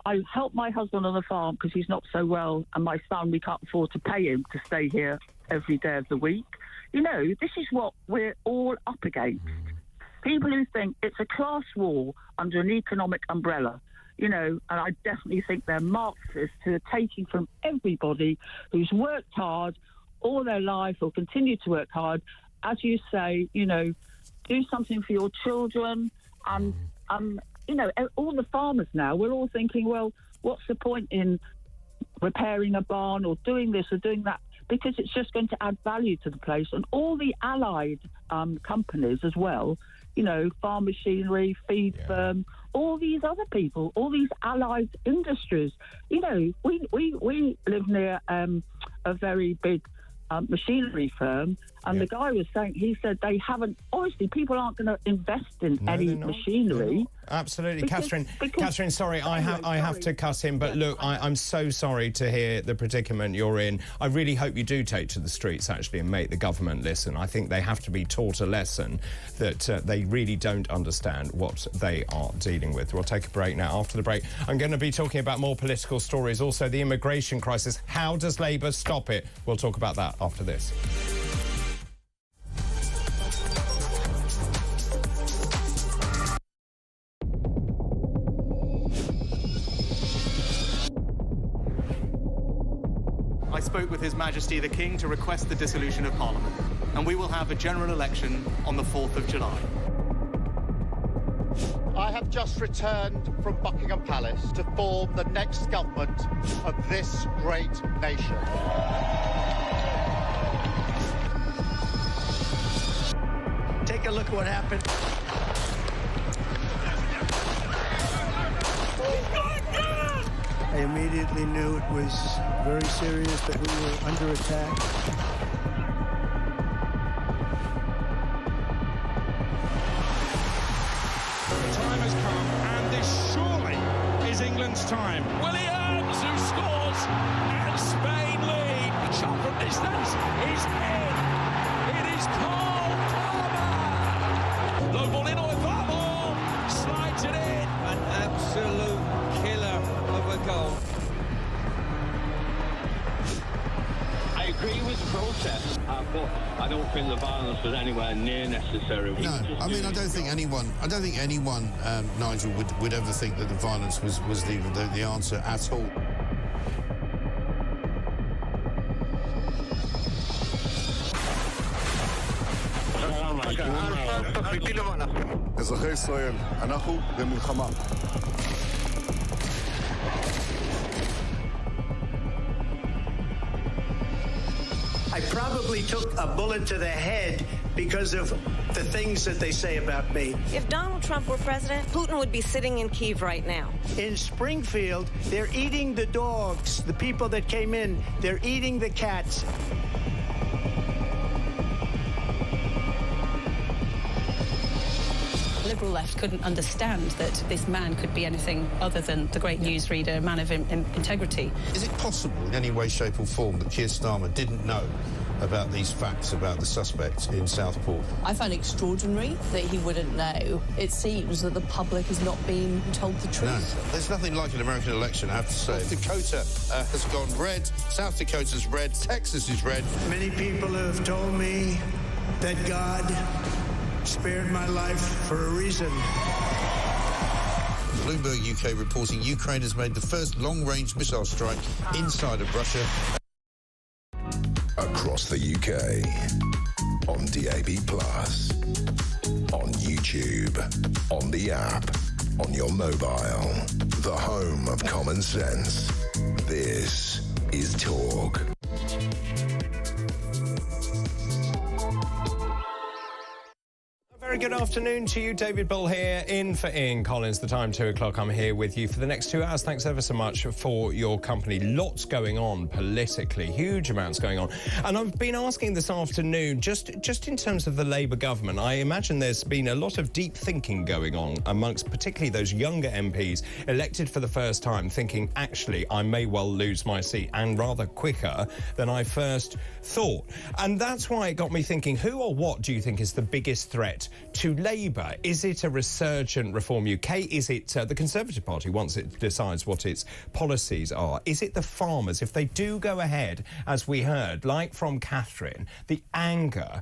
Speaker 18: I help my husband on the farm because he's not so well, and my son, we can't afford to pay him to stay here every day of the week. This is what we're all up against. People who think it's a class war under an economic umbrella. And I definitely think they're Marxists who are taking from everybody who's worked hard all their life or continue to work hard. As you say, do something for your children. And, all the farmers now, we're all thinking, well, what's the point in repairing a barn or doing this or doing that? because it's just going to add value to the place. And all the allied companies as well, you know, farm machinery, feed firm, all these other people, all these allied industries. You know, we live near a very big machinery firm, and the guy was saying, he said they haven't, honestly, people aren't going to invest in any machinery.
Speaker 3: Absolutely.
Speaker 18: Because,
Speaker 3: Catherine, sorry, I have to cut in, but look, I'm so sorry to hear the predicament you're in. I really hope you do take to the streets, actually, and make the government listen. I think they have to be taught a lesson that they really don't understand what they are dealing with. We'll take a break now. After the break, I'm going to be talking about more political stories, also the immigration crisis. How does Labour stop it? We'll talk about that after this.
Speaker 4: I spoke with His Majesty the King to request the dissolution of Parliament, and we will have a general election on the 4th of July.
Speaker 5: I have just returned from Buckingham Palace to form the next government of this great nation.
Speaker 6: Take a look at what happened.
Speaker 19: I immediately knew it was very serious, that we were under attack.
Speaker 7: The time has come, and this surely is England's time. Willie Earns who scores, and Spain lead. A shot from distance is in. It is Cole Palmer. Low ball in, Oivamo slides it in.
Speaker 8: An absolute killer of a goal.
Speaker 9: I agree with the protest, but I don't think the violence was anywhere near necessary.
Speaker 10: No, I mean, I don't think anyone, Nigel, would ever think that the violence was the answer at all.
Speaker 20: אזרחי ישראל, אנחנו במלחמה.
Speaker 6: I probably took a bullet to the head because of the things that they say about me.
Speaker 12: If Donald Trump were president, Putin would be sitting in Kyiv right now.
Speaker 6: In Springfield, they're eating the dogs, the people that came in, they're eating the cats.
Speaker 13: The Liberal left couldn't understand that this man could be anything other than the great newsreader, a man of integrity.
Speaker 10: Is it possible in any way, shape or form that Keir Starmer didn't know about these facts about the suspect in Southport?
Speaker 14: I find it extraordinary that he wouldn't know. It seems that the public has not been told the truth.
Speaker 10: No, there's nothing like an American election, I have to say. North Dakota has gone red, South Dakota's red, Texas is red.
Speaker 6: Many people have told me that God spared my life for a reason.
Speaker 10: Bloomberg UK reporting Ukraine has made the first long-range missile strike inside of Russia.
Speaker 15: Across the UK, on DAB+, on YouTube, on the app, on your mobile, the home of common sense. This is Talk.
Speaker 3: Very good afternoon to you. David Bull here, in for Ian Collins. The time 2 o'clock. I'm here with you for the next 2 hours. Thanks ever so much for your company. Lots going on politically, huge amounts going on. And I've been asking this afternoon, just in terms of the Labour government, I imagine there's been a lot of deep thinking going on amongst particularly those younger MPs elected for the first time, thinking, actually, I may well lose my seat, and rather quicker than I first thought. And that's why it got me thinking, who or what do you think is the biggest threat to Labour? Is it a resurgent Reform UK? Is it the Conservative Party once it decides what its policies are? Is it the farmers? If they do go ahead, as we heard, like from Catherine, the anger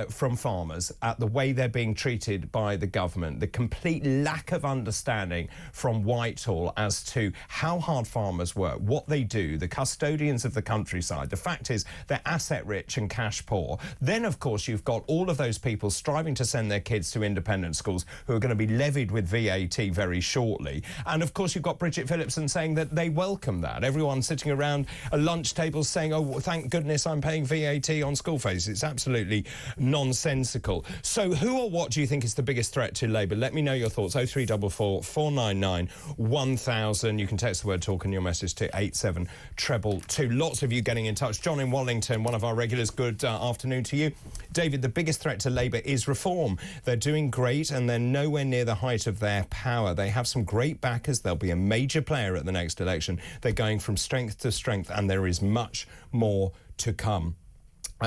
Speaker 3: from farmers at the way they're being treated by the government, the complete lack of understanding from Whitehall as to how hard farmers work, what they do, the custodians of the countryside. The fact is they're asset rich and cash poor. Then, of course, you've got all of those people striving having to send their kids to independent schools who are going to be levied with VAT very shortly. And, of course, you've got Bridget Phillipson saying that they welcome that. Everyone sitting around a lunch table saying, oh, thank goodness I'm paying VAT on school fees. It's absolutely nonsensical. So who or what do you think is the biggest threat to Labour? Let me know your thoughts. 0344 499 1000. You can text the word talk and your message to 87222. Lots of you getting in touch. John in Wallington, one of our regulars, good afternoon to you. David, the biggest threat to Labour is reform. They're doing great and they're nowhere near the height of their power. They have some great backers. They'll be a major player at the next election. They're going from strength to strength and there is much more to come.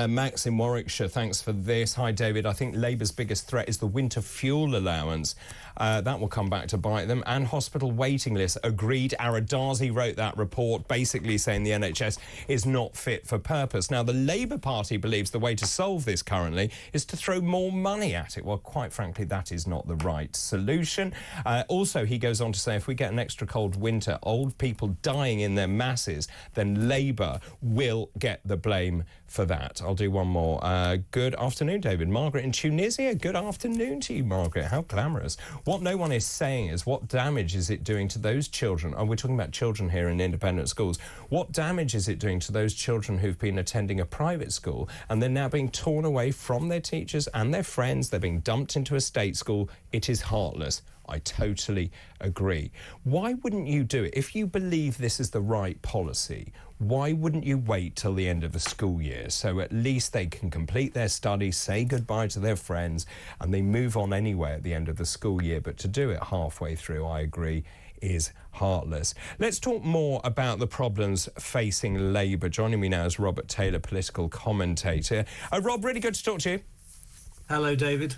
Speaker 3: Max in Warwickshire, thanks for this. Hi, David. I think Labour's biggest threat is the winter fuel allowance. That will come back to bite them. And hospital waiting lists. Agreed. Aradazi wrote that report basically saying the NHS is not fit for purpose. Now, the Labour Party believes the way to solve this currently is to throw more money at it. Well, quite frankly, that is not the right solution. Also, he goes on to say if we get an extra cold winter, old people dying in their masses, then Labour will get the blame for that. I'll do one more. Good afternoon, David. Margaret in Tunisia. Good afternoon to you, Margaret. How glamorous. What no one is saying is what damage is it doing to those children? And we're talking about children here in independent schools. What damage is it doing to those children who've been attending a private school and they're now being torn away from their teachers and their friends? They're being dumped into a state school. It is heartless. I totally agree. Why wouldn't you do it? If you believe this is the right policy, why wouldn't you wait till the end of the school year so at least they can complete their studies, say goodbye to their friends, and they move on anyway at the end of the school year? But to do it halfway through, I agree, is heartless. Let's talk more about the problems facing Labour. Joining me now is Robert Taylor, political commentator. Rob, really good to talk to you.
Speaker 21: Hello, David.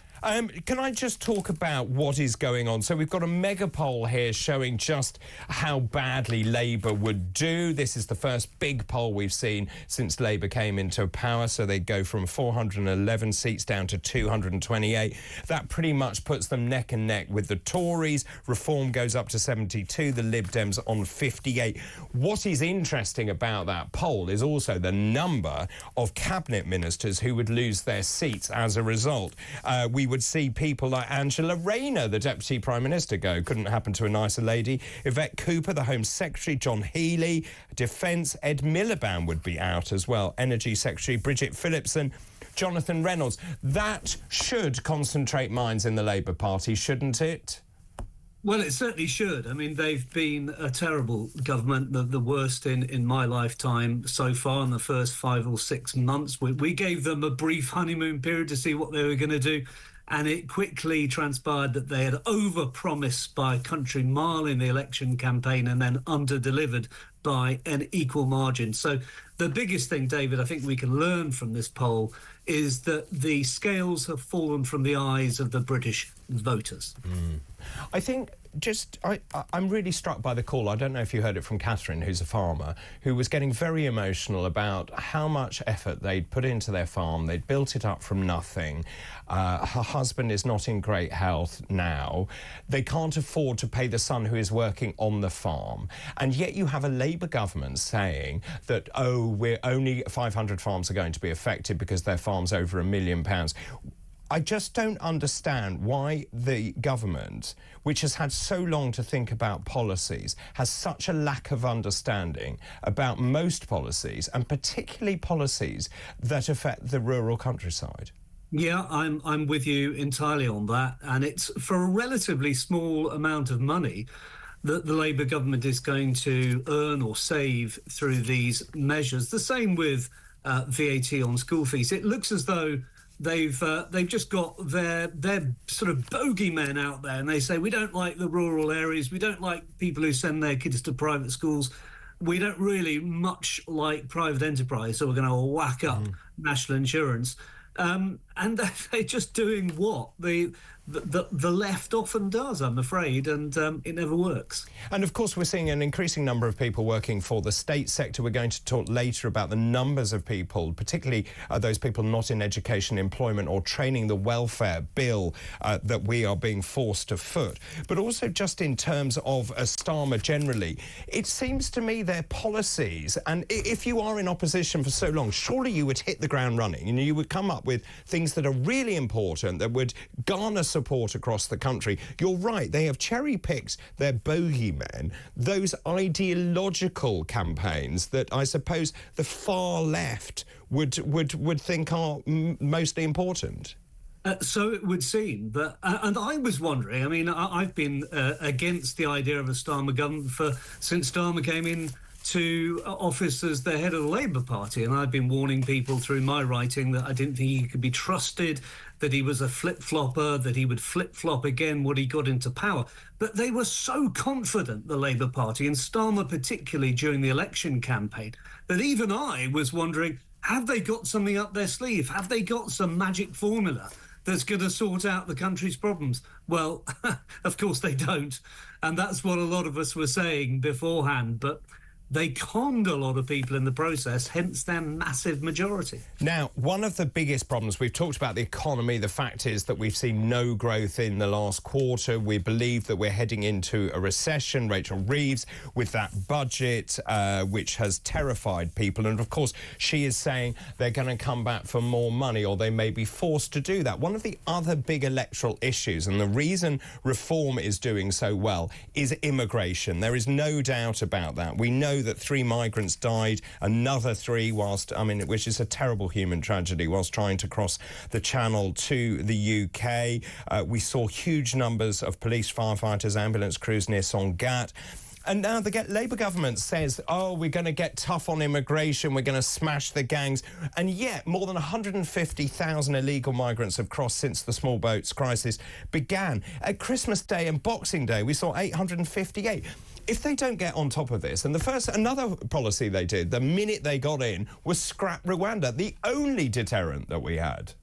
Speaker 3: Can I just talk about what is going on? So we've got a mega poll here showing just how badly Labour would do. This is the first big poll we've seen since Labour came into power. So they go from 411 seats down to 228. That pretty much puts them neck and neck with the Tories. Reform goes up to 72, the Lib Dems on 58. What is interesting about that poll is also the number of cabinet ministers who would lose their seats as a result. We would see people like Angela Rayner, the Deputy Prime Minister, go. Couldn't happen to a nicer lady. Yvette Cooper, the Home Secretary. John Healey. Defence, Ed Miliband would be out as well. Energy Secretary, Bridget Phillipson. Jonathan Reynolds. That should concentrate minds in the Labour Party, shouldn't it?
Speaker 21: Well, it certainly should. I mean, they've been a terrible government, the worst in my lifetime so far in the first 5 or 6 months. We gave them a brief honeymoon period to see what they were going to do, and it quickly transpired that they had over-promised by a country mile in the election campaign and then under-delivered by an equal margin. So the biggest thing, David, I think we can learn from this poll is that the scales have fallen from the eyes of the British voters.
Speaker 3: I think I'm really struck by the call. I don't know if you heard it from Catherine, who's a farmer, who was getting very emotional about how much effort they'd put into their farm. They'd built it up from nothing. Her husband is not in great health now. They can't afford to pay the son who is working on the farm. And yet you have a Labour government saying that, oh, we're only 500 farms are going to be affected because their farm's over £1 million. I just don't understand why the government, which has had so long to think about policies, has such a lack of understanding about most policies, and particularly policies that affect the rural countryside.
Speaker 21: Yeah, I'm with you entirely on that. And it's for a relatively small amount of money that the Labour government is going to earn or save through these measures. The same with VAT on school fees. It looks as though they've just got their sort of bogeymen out there, and they say, we don't like the rural areas, we don't like people who send their kids to private schools, we don't really much like private enterprise, so we're going to whack up national insurance. And they're just doing what? The the left often does, I'm afraid, and it never works.
Speaker 3: And of course, we're seeing an increasing number of people working for the state sector. We're going to talk later about the numbers of people, particularly those people not in education, employment or training, the welfare bill that we are being forced to foot. But also just in terms of Starmer generally, it seems to me their policies, and if you are in opposition for so long, surely you would hit the ground running and you would come up with things that are really important, that would garner support across the country. You're right, they have cherry-picked their bogeymen, those ideological campaigns that I suppose the far left would think are mostly important.
Speaker 21: So it would seem, but and I was wondering. I mean, I've been against the idea of a Starmer government since Starmer came in to office as the head of the Labour Party, and I've been warning people through my writing that I didn't think he could be trusted, that he was a flip-flopper, that he would flip-flop again when he got into power. But they were so confident, the Labour Party, and Starmer particularly during the election campaign, that even I was wondering, have they got something up their sleeve? Have they got some magic formula that's going to sort out the country's problems? Well, of course they don't. And that's what a lot of us were saying beforehand. But they conned a lot of people in the process, hence their massive majority.
Speaker 3: Now, one of the biggest problems, we've talked about the economy. The fact is that we've seen no growth in the last quarter. We believe that we're heading into a recession. Rachel Reeves, with that budget, which has terrified people. And, of course, she is saying they're going to come back for more money, or they may be forced to do that. One of the other big electoral issues, and the reason Reform is doing so well, is immigration. There is no doubt about that. We know that 3 migrants died, another 3 which is a terrible human tragedy, whilst trying to cross the Channel to the UK. We saw huge numbers of police, firefighters, ambulance crews near Sangatte. And now the Labour government says, oh, we're going to get tough on immigration, we're going to smash the gangs. And yet, more than 150,000 illegal migrants have crossed since the small boats crisis began. At Christmas Day and Boxing Day, we saw 858. If they don't get on top of this, and another policy they did, the minute they got in, was scrap Rwanda, the only deterrent that we had.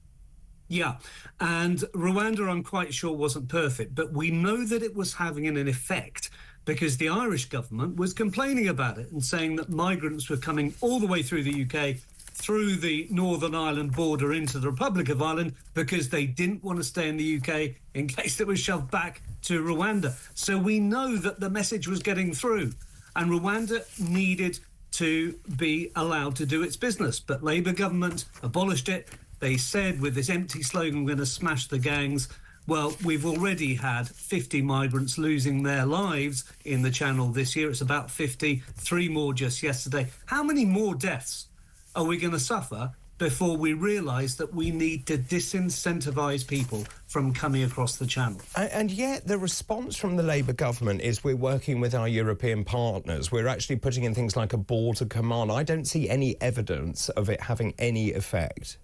Speaker 21: Yeah, and Rwanda, I'm quite sure, wasn't perfect, but we know that it was having an effect because the Irish government was complaining about it and saying that migrants were coming all the way through the UK, through the Northern Ireland border into the Republic of Ireland, because they didn't want to stay in the UK in case they were shoved back to Rwanda. So we know that the message was getting through, and Rwanda needed to be allowed to do its business. But Labour government abolished it. They said, with this empty slogan, we're going to smash the gangs. Well, we've already had 50 migrants losing their lives in the Channel this year. It's about 50, 3 more just yesterday. How many more deaths are we going to suffer before we realise that we need to disincentivise people from coming across the Channel?
Speaker 3: And yet the response from the Labour government is we're working with our European partners. We're actually putting in things like a border command. I don't see any evidence of it having any effect.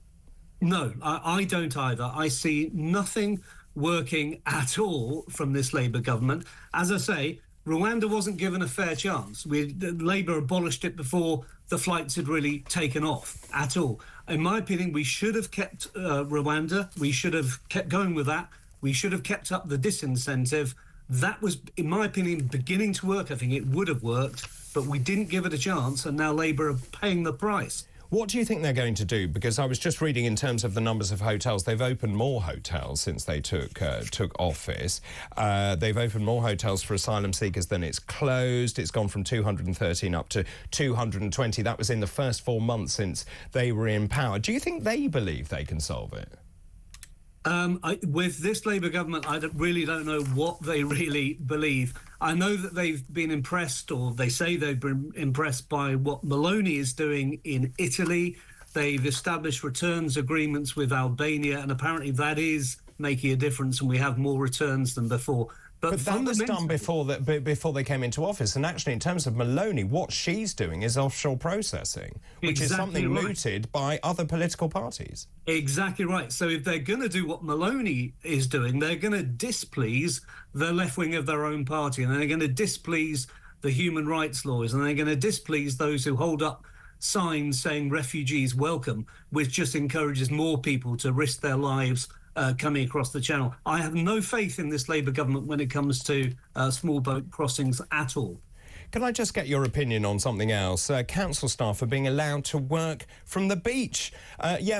Speaker 21: No, I don't either. I see nothing working at all from this Labour government. As I say, Rwanda wasn't given a fair chance. Labour abolished it before the flights had really taken off at all. In my opinion, we should have kept Rwanda. We should have kept going with that. We should have kept up the disincentive. That was, in my opinion, beginning to work. I think it would have worked, but we didn't give it a chance, and now Labour are paying the price.
Speaker 3: What do you think they're going to do? Because I was just reading in terms of the numbers of hotels. They've opened more hotels since they took office. They've opened more hotels for asylum seekers than it's closed. It's gone from 213 up to 220. That was in the first 4 months since they were in power. Do you think they believe they can solve it?
Speaker 21: With this Labour government, I really don't know what they really believe. I know that they've been impressed, or they say they've been impressed by what Meloni is doing in Italy. They've established returns agreements with Albania, and apparently that is making a difference, and we have more returns than before.
Speaker 3: But that was done before they came into office. And actually, in terms of Meloni, what she's doing is offshore processing, which is something mooted by other political parties.
Speaker 21: Exactly right. So if they're going to do what Meloni is doing, they're going to displease the left wing of their own party, and they're going to displease the human rights lawyers, and they're going to displease those who hold up signs saying refugees welcome, which just encourages more people to risk their lives coming across the channel. I have no faith in this Labour government when it comes to small boat crossings at all.
Speaker 3: Can I just get your opinion on something else? Council staff are being allowed to work from the beach.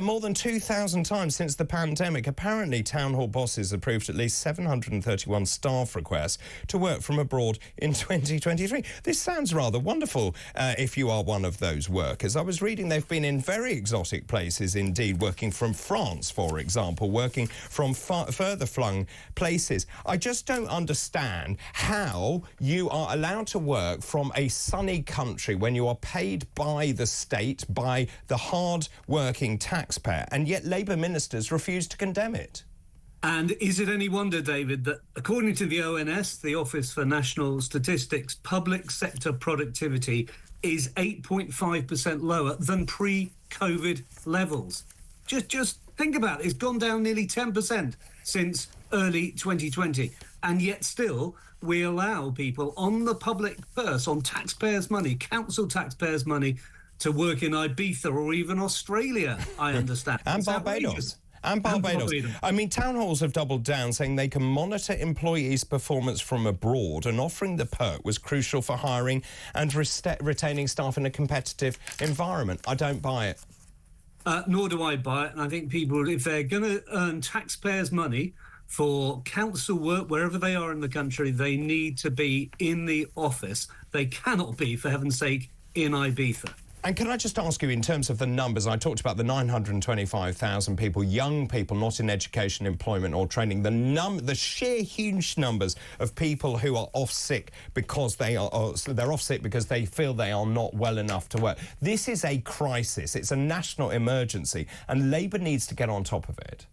Speaker 3: More than 2,000 times since the pandemic. Apparently, town hall bosses approved at least 731 staff requests to work from abroad in 2023. This sounds rather wonderful if you are one of those workers. I was reading they've been in very exotic places indeed, working from France, for example, working from further flung places. I just don't understand how you are allowed to work from a sunny country when you are paid by the state, by the hard-working taxpayer, and yet Labour ministers refuse to condemn it.
Speaker 21: And is it any wonder, David, that according to the ONS, the Office for National Statistics, public sector productivity is 8.5% lower than pre-COVID levels? Just think about it. It's gone down nearly 10% since early 2020, and yet still we allow people on the public purse, on taxpayers' money, council taxpayers' money, to work in Ibiza or even Australia, I understand.
Speaker 3: And Barbados. And Barbados. I mean, town halls have doubled down, saying they can monitor employees' performance from abroad, and offering the perk was crucial for hiring and retaining staff in a competitive environment. I don't buy it.
Speaker 21: Nor do I buy it. And I think people, if they're going to earn taxpayers' money for council work, wherever they are in the country, they need to be in the office. They cannot be, for heaven's sake, in Ibiza.
Speaker 3: And can I just ask you, in terms of the numbers, I talked about the 925,000 people, young people not in education, employment or training, the sheer huge numbers of people who are off sick because they're off sick because they feel they are not well enough to work. This is a crisis. It's a national emergency, and Labour needs to get on top of it.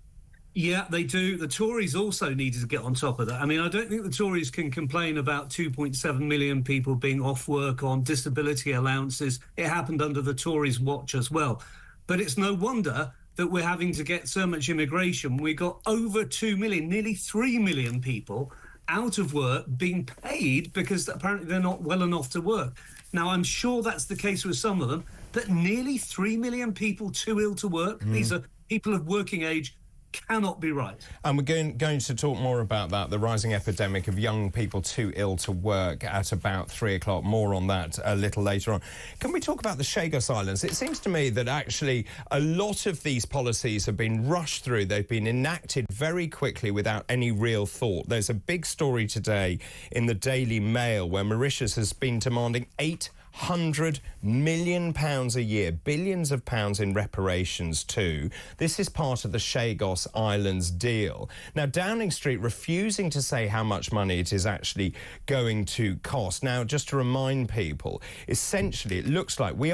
Speaker 21: Yeah, they do. The Tories also needed to get on top of that. I mean, I don't think the Tories can complain about 2.7 million people being off work on disability allowances. It happened under the Tories' watch as well. But it's no wonder that we're having to get so much immigration. We got over 2 million, nearly 3 million people out of work being paid because apparently they're not well enough to work. Now, I'm sure that's the case with some of them, but nearly 3 million people too ill to work. These are people of working age. Cannot be right. And
Speaker 3: we're going to talk more about that, the rising epidemic of young people too ill to work, at about 3 o'clock. More on that a little later on. Can we talk about the Chagos Islands? It seems to me that actually a lot of these policies have been rushed through. They've been enacted very quickly without any real thought. There's a big story today in the Daily Mail where Mauritius has been demanding £800 million a year, billions of pounds in reparations too. This is part of the Chagos Islands deal. Now, Downing Street refusing to say how much money it is actually going to cost. Now, just to remind people, essentially it looks like we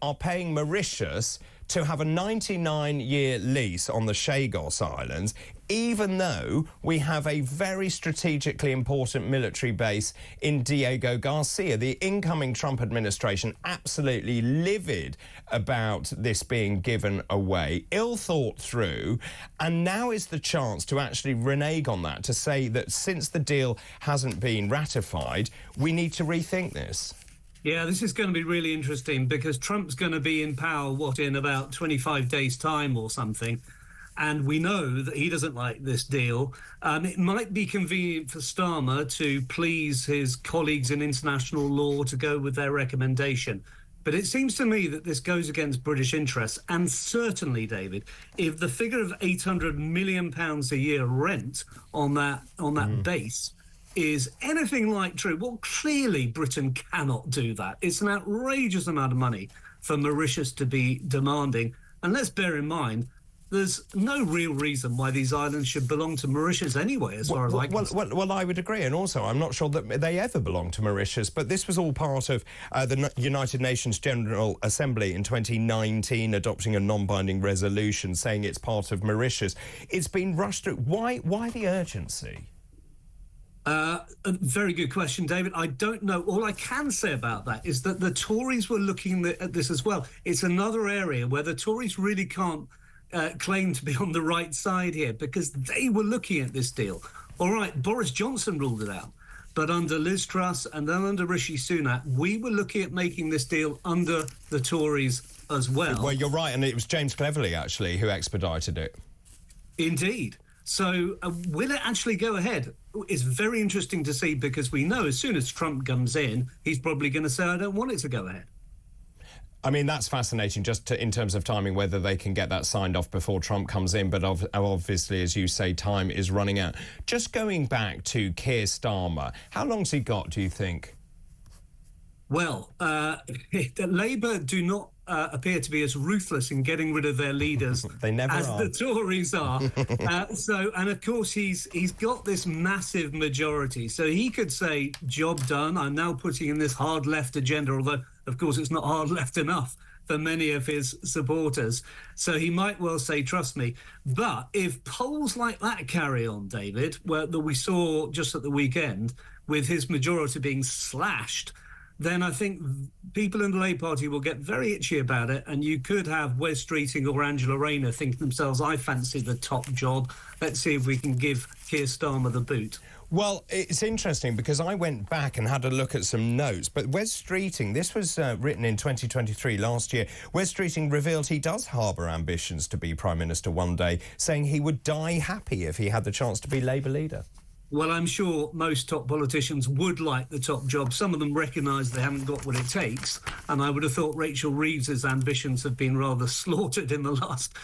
Speaker 3: are paying Mauritius to have a 99-year lease on the Chagos Islands, even though we have a very strategically important military base in Diego Garcia. The incoming Trump administration absolutely livid about this being given away, ill thought through, and now is the chance to actually renege on that, to say that since the deal hasn't been ratified, we need to rethink this.
Speaker 21: Yeah, this is going to be really interesting because Trump's going to be in power, in about 25 days' time or something. And we know that he doesn't like this deal. It might be convenient for Starmer to please his colleagues in international law to go with their recommendation. But it seems to me that this goes against British interests. And certainly, David, if the figure of £800 million a year rent on that base is anything like true, well, clearly Britain cannot do that. It's an outrageous amount of money for Mauritius to be demanding. And let's bear in mind, there's no real reason why these islands should belong to Mauritius anyway, as far as I can see.
Speaker 3: Well, I would agree. And also, I'm not sure that they ever belonged to Mauritius, but this was all part of the United Nations General Assembly in 2019 adopting a non-binding resolution saying it's part of Mauritius. It's been rushed through. Why the urgency?
Speaker 21: A very good question, David. I don't know. All I can say about that is that the Tories were looking at this as well. It's another area where the Tories really can't claim to be on the right side here because they were looking at this deal. All right, Boris Johnson ruled it out. But under Liz Truss and then under Rishi Sunak, we were looking at making this deal under the Tories as well.
Speaker 3: Well, you're right. And it was James Cleverly, actually, who expedited it.
Speaker 21: Indeed. So will it actually go ahead? It's very interesting to see, because we know as soon as Trump comes in, he's probably going to say, I don't want it to go ahead.
Speaker 3: I mean, that's fascinating just in terms of timing, whether they can get that signed off before Trump comes in. But obviously, as you say, time is running out. Just going back to Keir Starmer, how long's he got, do you think?
Speaker 21: Well, Labour do not appear to be as ruthless in getting rid of their leaders
Speaker 3: they never
Speaker 21: as
Speaker 3: are.
Speaker 21: the Tories are. And of course, he's got this massive majority. So he could say, job done, I'm now putting in this hard left agenda, although, of course, it's not hard left enough for many of his supporters. So he might well say, trust me. But if polls like that carry on, David, that we saw just at the weekend, with his majority being slashed, then I think people in the Labour Party will get very itchy about it, and you could have Wes Streeting or Angela Rayner think to themselves, I fancy the top job. Let's see if we can give Keir Starmer the boot.
Speaker 3: Well, it's interesting because I went back and had a look at some notes, but Wes Streeting, this was written in 2023, last year. Wes Streeting revealed he does harbour ambitions to be Prime Minister one day, saying he would die happy if he had the chance to be Labour leader.
Speaker 21: Well, I'm sure most top politicians would like the top job. Some of them recognise they haven't got what it takes. And I would have thought Rachel Reeves's ambitions have been rather slaughtered in the last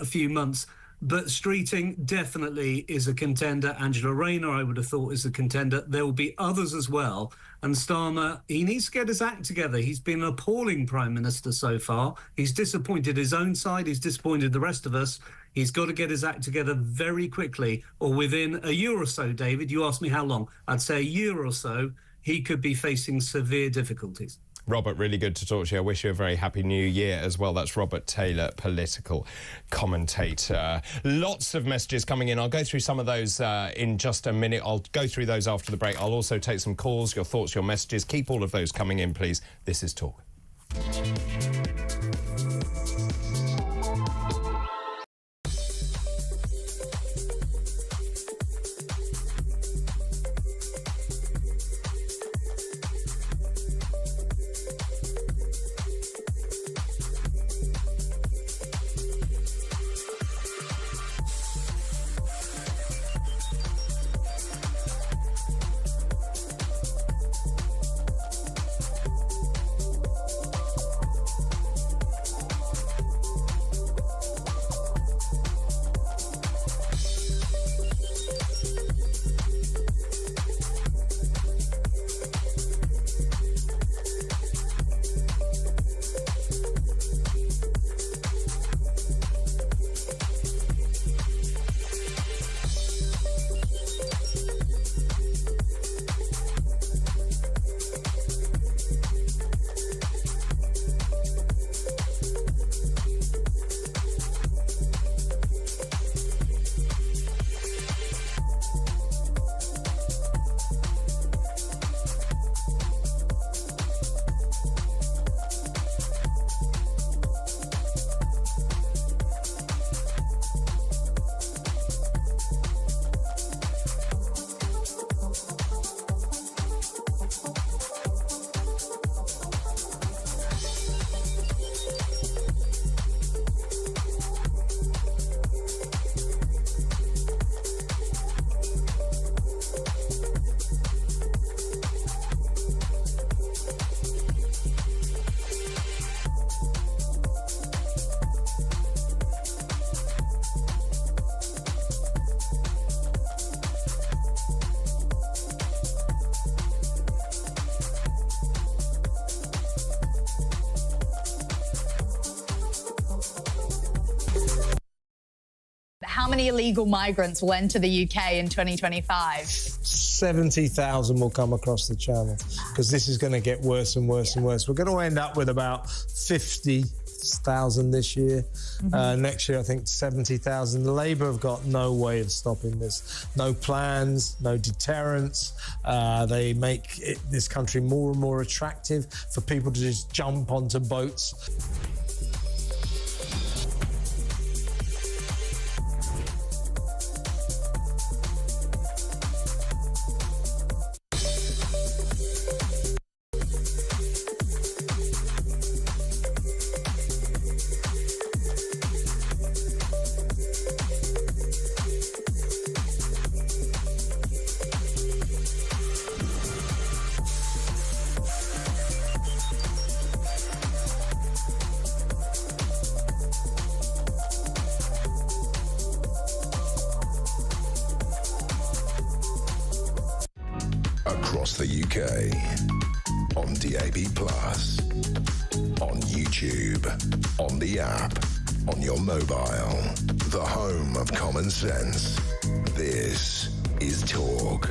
Speaker 21: few months. But Streeting definitely is a contender. Angela Rayner, I would have thought, is a contender. There will be others as well. And Starmer, he needs to get his act together. He's been an appalling Prime Minister so far. He's disappointed his own side. He's disappointed the rest of us. He's got to get his act together very quickly, or within a year or so, David. You asked me how long. I'd say a year or so, he could be facing severe difficulties.
Speaker 3: Robert, really good to talk to you. I wish you a very happy new year as well. That's Robert Taylor, political commentator. Lots of messages coming in. I'll go through some of those in just a minute. I'll go through those after the break. I'll also take some calls, your thoughts, your messages. Keep all of those coming in, please. This is Talk.
Speaker 1: How many illegal migrants will enter the UK in 2025?
Speaker 22: 70,000 will come across the channel because this is going to get worse and worse and worse. We're going to end up with about 50,000 this year. Next year, I think 70,000. Labour have got no way of stopping this. No plans, no deterrence. They make this country more and more attractive for people to just jump onto boats.
Speaker 15: across the UK. On DAB+, on YouTube, on the app, on your mobile. The home of common sense. This is Talk.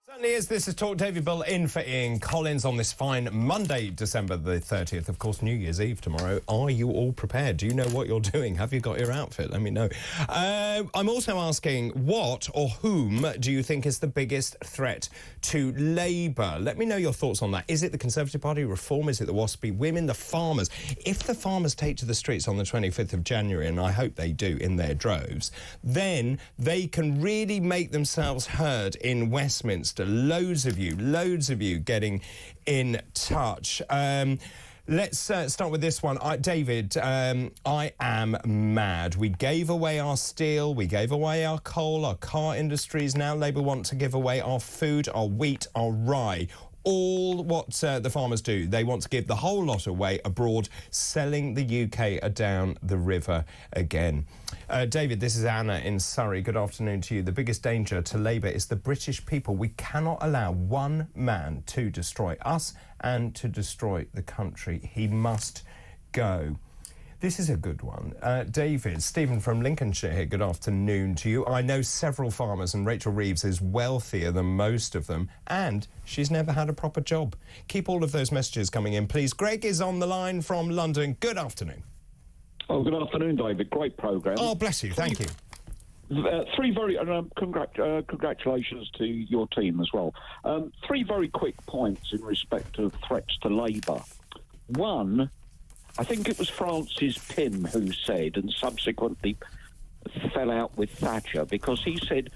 Speaker 3: Certainly is. This is Talk. David Bull in for Ian Collins on this fine Monday, December the 30th. Of course, New Year's Eve tomorrow. Are you all prepared? Do you know what you're doing? Have you got your outfit? Let me know. I'm also asking, what or whom do you think is the biggest threat to Labour? Let me know your thoughts on that. Is it the Conservative Party, Reform? Is it the WASPy women, the farmers? If the farmers take to the streets on the 25th of January, and I hope they do in their droves, then they can really make themselves heard in Westminster. Loads of you getting in touch. Let's start with this one. David, I am mad. We gave away our steel, we gave away our coal, our car industries. Now Labour want to give away our food, our wheat, our rye. All what the farmers do. They want to give the whole lot away abroad, selling the UK down the river again. David, this is Anna in Surrey. Good afternoon to you. The biggest danger to Labour is the British people. We cannot allow one man to destroy us and to destroy the country. He must go. This is a good one. David, Stephen from Lincolnshire here, good afternoon to you. I know several farmers and Rachel Reeves is wealthier than most of them and she's never had a proper job. Keep all of those messages coming in, please. Greg is on the line from London. Good afternoon.
Speaker 11: Oh, good afternoon, David. Great programme.
Speaker 3: Oh, bless you. Thank you.
Speaker 11: Three very... congratulations to your team as well. Three very quick points in respect of threats to Labour. One... I think it was Francis Pym who said, and subsequently fell out with Thatcher, because he said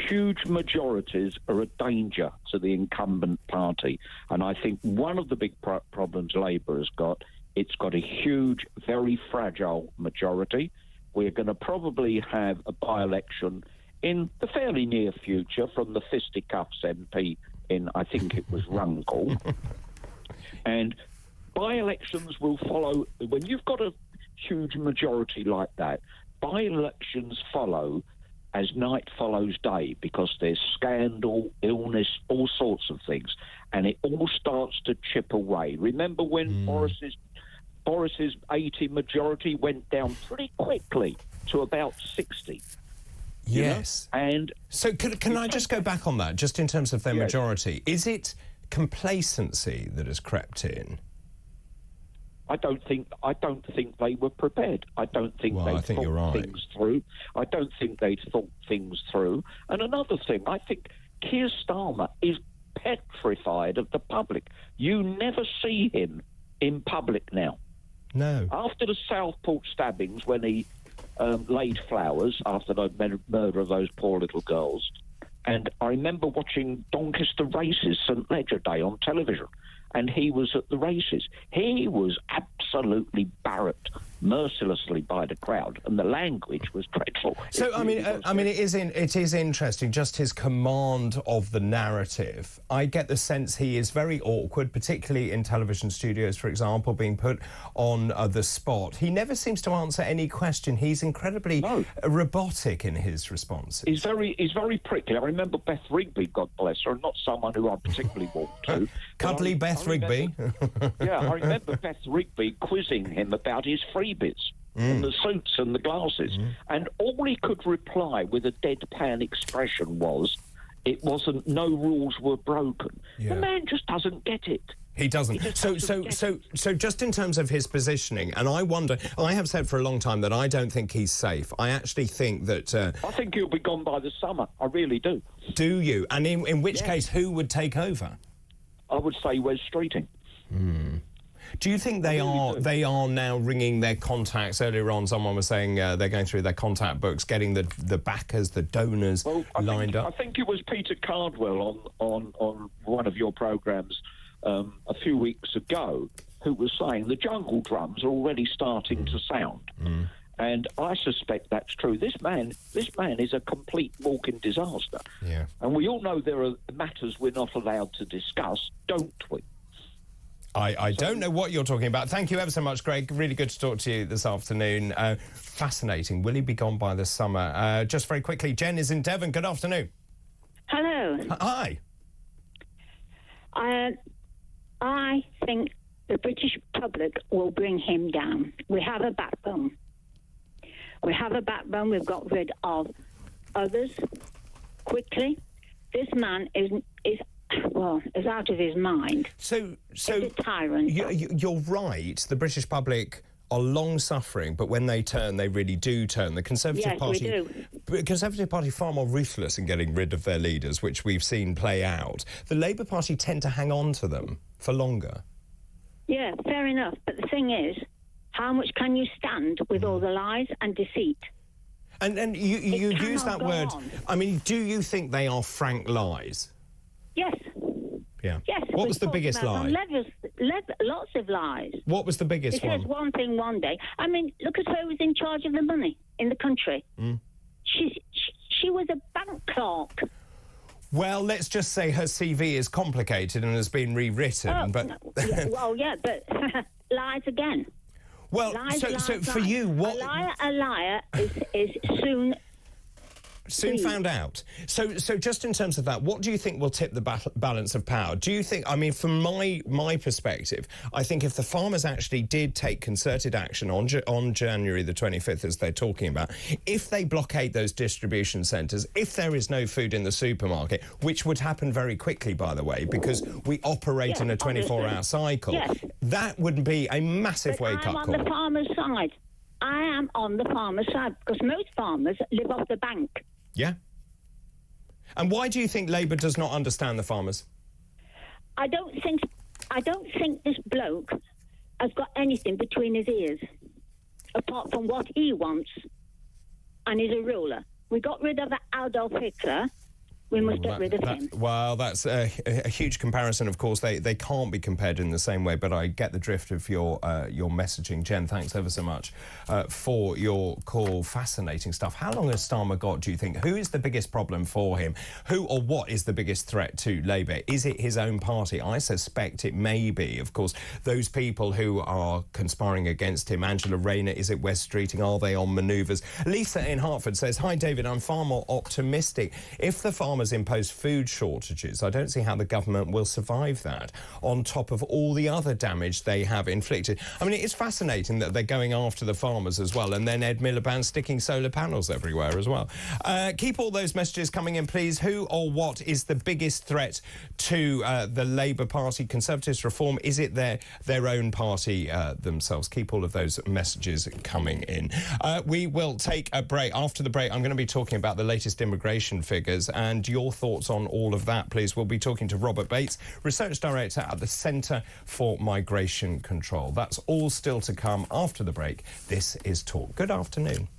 Speaker 11: huge majorities are a danger to the incumbent party. And I think one of the big problems Labour has got, it's got a huge, very fragile majority. We're going to probably have a by-election in the fairly near future from the Fisticuffs MP in, I think it was Runcorn. And by-elections will follow. When you've got a huge majority like that, by-elections follow as night follows day, because there's scandal, illness, all sorts of things, and it all starts to chip away. Remember when Boris's 80 majority went down pretty quickly to about 60?
Speaker 3: Yes.
Speaker 11: You know? And
Speaker 3: so can I just go back on that, just in terms of their majority? Is it complacency that has crept in?
Speaker 11: I don't think they were prepared. I don't think they thought things through. I don't think they thought things through. And another thing, I think Keir Starmer is petrified of the public. You never see him in public now.
Speaker 3: No.
Speaker 11: After the Southport stabbings, when he laid flowers after the murder of those poor little girls, and I remember watching Doncaster Races, St Ledger Day on television, and he was at the races. He was absolutely barracked mercilessly by the crowd, and the language was dreadful.
Speaker 3: So, it is interesting, just his command of the narrative. I get the sense he is very awkward, particularly in television studios, for example, being put on the spot. He never seems to answer any question. He's incredibly robotic in his responses.
Speaker 11: He's very prickly. I remember Beth Rigby, God bless her, not someone who I particularly walked to.
Speaker 3: Cuddly Beth Rigby.
Speaker 11: Yeah, I remember Beth Rigby quizzing him about his freebies and the suits and the glasses. And all he could reply with a deadpan expression was, it wasn't, no rules were broken.
Speaker 3: Yeah.
Speaker 11: The man just doesn't get it.
Speaker 3: He doesn't. So just in terms of his positioning, and I wonder, I have said for a long time that I don't think he's safe. I actually think that...
Speaker 11: I think he'll be gone by the summer. I really do.
Speaker 3: Do you? And in which case, who would take over?
Speaker 11: I would say Wes Streeting.
Speaker 3: Do you think they are now ringing their contacts? Earlier on, someone was saying they're going through their contact books, getting the backers, the donors lined up.
Speaker 11: I think it was Peter Cardwell on one of your programmes a few weeks ago who was saying the jungle drums are already starting to sound. And I suspect that's true. This man is a complete walking disaster.
Speaker 3: Yeah.
Speaker 11: And we all know there are matters we're not allowed to discuss, don't we?
Speaker 3: I don't know what you're talking about. Thank you ever so much, Greg. Really good to talk to you this afternoon. Fascinating. Will he be gone by the summer? Just very quickly, Jen is in Devon. Good afternoon.
Speaker 17: Hello.
Speaker 3: Hi.
Speaker 16: I think the British public will bring him down. We have a backbone. We have a backbone. We've got rid of others quickly. This man is out of his mind.
Speaker 3: So
Speaker 16: he's a tyrant.
Speaker 3: You're right. The British public are long-suffering, but when they turn, they really do turn. The Conservative Party...
Speaker 16: Yes, we do.
Speaker 3: The Conservative Party far more ruthless in getting rid of their leaders, which we've seen play out. The Labour Party tend to hang on to them for longer.
Speaker 16: Yeah, fair enough. But the thing is, how much can you stand with all the lies and deceit?
Speaker 3: And you use that word...
Speaker 16: on.
Speaker 3: I mean, do you think they are frank lies?
Speaker 16: Yes.
Speaker 3: Yeah.
Speaker 16: Yes.
Speaker 3: What was the biggest lie?
Speaker 16: Lots of lies.
Speaker 3: What was the biggest
Speaker 16: one? He says one thing one day. I mean, look at who was in charge of the money in the country.
Speaker 3: Mm.
Speaker 16: She was a bank clerk.
Speaker 3: Well, let's just say her CV is complicated and has been rewritten, but...
Speaker 16: but lies again.
Speaker 3: Well,
Speaker 16: lies,
Speaker 3: so for you, what...
Speaker 16: A liar is soon
Speaker 3: found out. So just in terms of that, what do you think will tip the balance of power? Do you think, I mean, from my perspective, I think if the farmers actually did take concerted action on January the 25th, as they're talking about, if they blockade those distribution centres, if there is no food in the supermarket, which would happen very quickly, by the way, because we operate in a 24-hour cycle, that would be a massive wake-up call.
Speaker 16: I'm on the farmer's side. I am on the farmer's side, because most farmers live off the bank.
Speaker 3: Yeah. And why do you think Labour does not understand the farmers?
Speaker 16: I don't think this bloke has got anything between his ears, apart from what he wants, and he's a ruler. We got rid of Adolf Hitler. We must get rid of him.
Speaker 3: Well, that's a huge comparison. Of course, they can't be compared in the same way, but I get the drift of your messaging. Jen, thanks ever so much for your call. Fascinating stuff. How long has Starmer got, do you think? Who is the biggest problem for him? Who or what is the biggest threat to Labour? Is it his own party? I suspect it may be. Of course, those people who are conspiring against him. Angela Rayner, is it West Streeting? Are they on manoeuvres? Lisa in Hertford says, hi, David, I'm far more optimistic. If the farmers impose food shortages, I don't see how the government will survive that, on top of all the other damage they have inflicted. I mean, it's fascinating that they're going after the farmers as well, and then Ed Miliband sticking solar panels everywhere as well. Keep all those messages coming in, please. Who or what is the biggest threat to the Labour Party? Conservatives reform, is it their own party themselves? Keep all of those messages coming in. We will take a break. After the break, I'm going to be talking about the latest immigration figures and your thoughts on all of that, please. We'll be talking to Robert Bates, Research Director at the Centre for Migration Control. That's all still to come after the break. This is Talk. Good afternoon.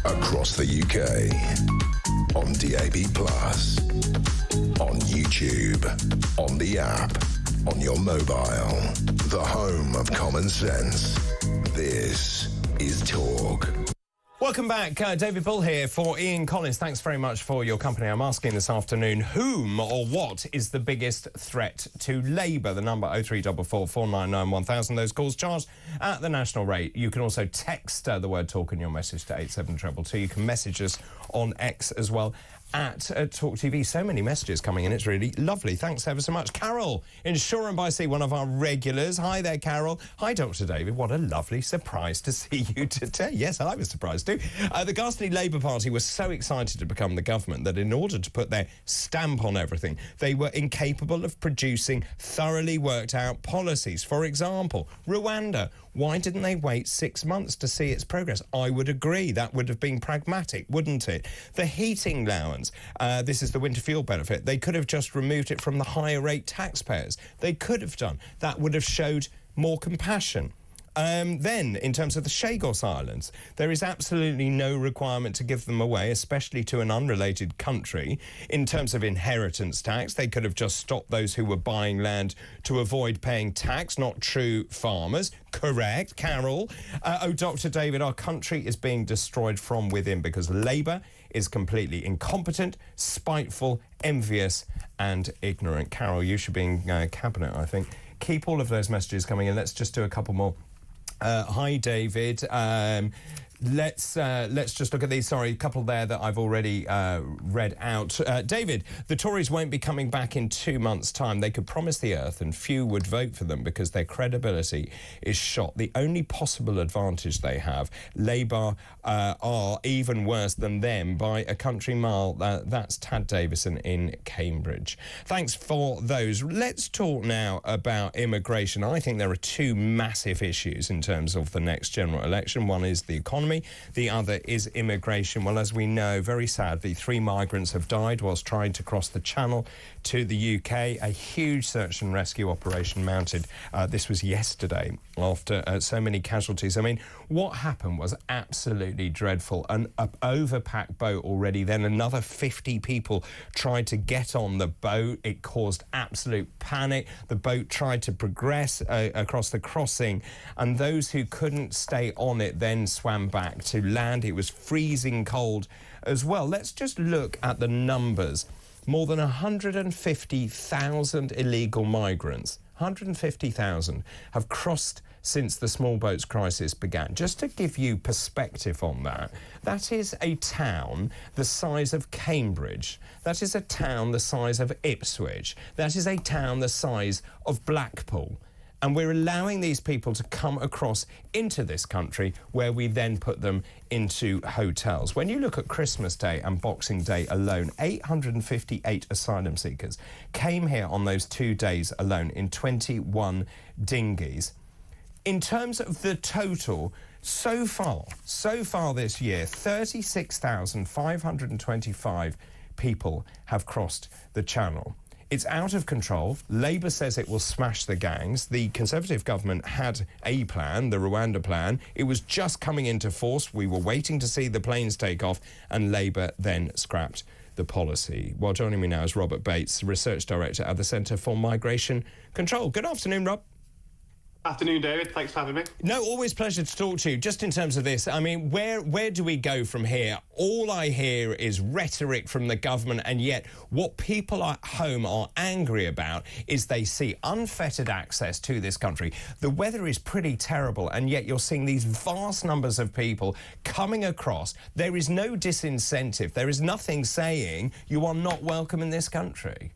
Speaker 15: across the UK. On DAB+, on YouTube, on the app, on your mobile. The home of common sense. This is Talk.
Speaker 3: Welcome back. David Bull here for Ian Collins. Thanks very much for your company. I'm asking this afternoon, whom or what is the biggest threat to Labour? The number 0344 499 1000. Those calls charged at the national rate. You can also text the word talk in your message to 87222. You can message us on X as well at talkTV. So many messages coming in. It's really lovely. Thanks ever so much. Carol in Shoreham by Sea, one of our regulars. Hi there, Carol. Hi, Dr. David. What a lovely surprise to see you today. Yes, I was surprised too. The ghastly Labour Party was so excited to become the government that in order to put their stamp on everything, they were incapable of producing thoroughly worked out policies. For example, Rwanda. Why didn't they wait 6 months to see its progress? I would agree. That would have been pragmatic, wouldn't it? The heating allowance. This is the winter fuel benefit. They could have just removed it from the higher rate taxpayers. They could have done. That would have showed more compassion. Then, in terms of the Chagos Islands, there is absolutely no requirement to give them away, especially to an unrelated country. In terms of inheritance tax, they could have just stopped those who were buying land to avoid paying tax, not true farmers. Correct, Carol. Dr. David, our country is being destroyed from within because Labour is completely incompetent, spiteful, envious and ignorant. Carol, you should be in Cabinet, I think. Keep all of those messages coming in. Let's just do a couple more. Hi, David. Let's just look at these. Sorry, a couple there that I've already read out. David, the Tories won't be coming back in 2 months' time. They could promise the earth and few would vote for them because their credibility is shot. The only possible advantage they have, Labour are even worse than them by a country mile. That's Tad Davison in Cambridge. Thanks for those. Let's talk now about immigration. I think there are two massive issues in terms of the next general election. One is the economy. The other is immigration. Well, as we know, very sadly, 3 migrants have died whilst trying to cross the Channel to the UK. A huge search and rescue operation mounted. This was yesterday after so many casualties. I mean, what happened was absolutely dreadful. An overpacked boat already, then another 50 people tried to get on the boat. It caused absolute panic. The boat tried to progress across the crossing, and those who couldn't stay on it then swam back to land. It was freezing cold as well. Let's just look at the numbers. More than 150,000 illegal migrants, 150,000, have crossed since the small boats crisis began. Just to give you perspective on that, that is a town the size of Cambridge. That is a town the size of Ipswich. That is a town the size of Blackpool. And we're allowing these people to come across into this country where we then put them into hotels. When you look at Christmas Day and Boxing Day alone, 858 asylum seekers came here on those 2 days alone in 21 dinghies. In terms of the total, so far this year, 36,525 people have crossed the Channel. It's out of control. Labour says it will smash the gangs. The Conservative government had a plan, the Rwanda plan. It was just coming into force. We were waiting to see the planes take off, and Labour then scrapped the policy. Well, joining me now is Robert Bates, Research Director at the Centre for Migration Control. Good afternoon, Rob.
Speaker 2: Afternoon, David. Thanks for having me.
Speaker 3: No, always pleasure to talk to you. Just in terms of this, I mean, where do we go from here? All I hear is rhetoric from the government, and yet what people at home are angry about is they see unfettered access to this country. The weather is pretty terrible, and yet you're seeing these vast numbers of people coming across. There is no disincentive. There is nothing saying you are not welcome in this country.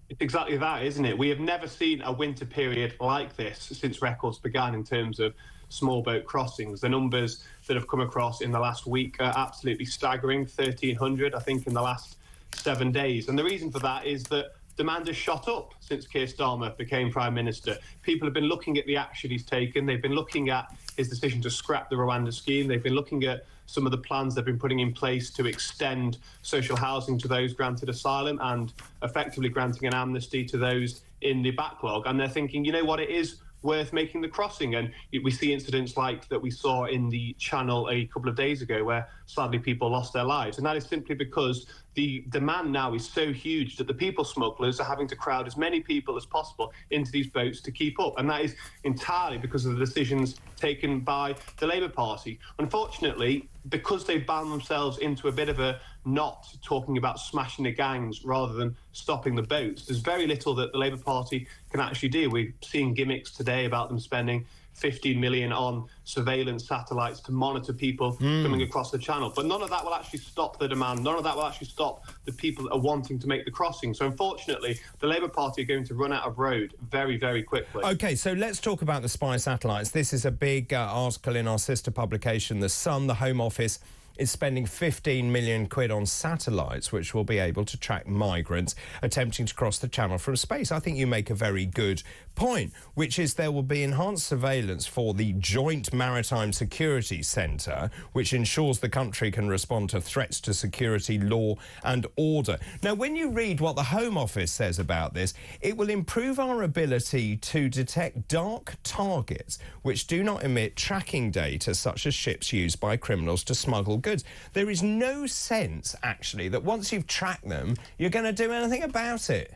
Speaker 2: It's exactly that, isn't it? We have never seen a winter period like this since records began in terms of small boat crossings. The numbers that have come across in the last week are absolutely staggering, 1,300, I think, in the last 7 days. And the reason for that is that demand has shot up since Keir Starmer became Prime Minister. People have been looking at the action he's taken. They've been looking at his decision to scrap the Rwanda scheme. They've been looking at some of the plans they've been putting in place to extend social housing to those granted asylum and effectively granting an amnesty to those in the backlog. And they're thinking, you know what, it is worth making the crossing. And we see incidents like that we saw in the Channel a couple of days ago where sadly people lost their lives. And that is simply because the demand now is so huge that the people smugglers are having to crowd as many people as possible into these boats to keep up. And that is entirely because of the decisions taken by the Labour Party. Unfortunately, because they've bound themselves into a bit of a knot talking about smashing the gangs rather than stopping the boats, there's very little that the Labour Party can actually do. We've seen gimmicks today about them spending 15 million on surveillance satellites to monitor people coming across the channel. But none of that will actually stop the demand. None of that will actually stop the people that are wanting to make the crossing. So unfortunately, the Labour Party are going to run out of road very, very quickly.
Speaker 3: OK, so let's talk about the spy satellites. This is a big article in our sister publication, The Sun. The Home Office is spending 15 million quid on satellites which will be able to track migrants attempting to cross the channel from space. I think you make a very good point, which is there will be enhanced surveillance for the Joint Maritime Security Centre, which ensures the country can respond to threats to security, law and order. Now, when you read what the Home Office says about this, it will improve our ability to detect dark targets which do not emit tracking data, such as ships used by criminals to smuggle goods. There is no sense, actually, that once you've tracked them, you're going to do anything about it.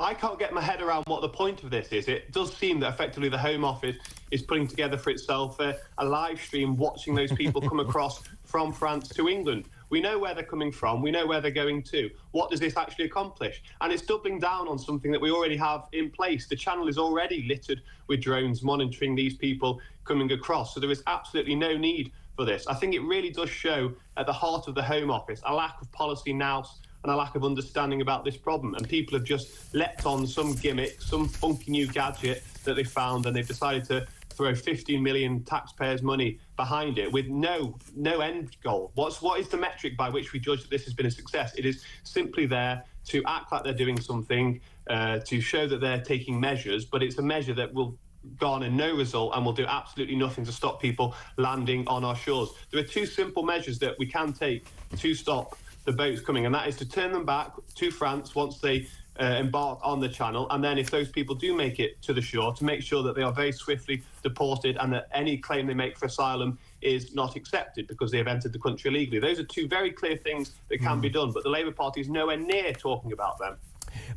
Speaker 2: I can't get my head around what the point of this is. It does seem that effectively the Home Office is putting together for itself a live stream watching those people come across from France to England. We know where they're coming from. We know where they're going to. What does this actually accomplish? And it's doubling down on something that we already have in place. The channel is already littered with drones monitoring these people coming across. So there is absolutely no need for this. I think it really does show at the heart of the Home Office a lack of policy nous and a lack of understanding about this problem. And people have just leapt on some gimmick, some funky new gadget that they found, and they've decided to throw 15 million taxpayers' money behind it with no end goal. What is the metric by which we judge that this has been a success? It is simply there to act like they're doing something, to show that they're taking measures, but it's a measure that will garner no result and will do absolutely nothing to stop people landing on our shores. There are two simple measures that we can take to stop the boats coming, and that is to turn them back to France once they embark on the channel, and then if those people do make it to the shore, to make sure that they are very swiftly deported and that any claim they make for asylum is not accepted because they have entered the country illegally. Those are two very clear things that can be done, but the Labour Party is nowhere near talking about them.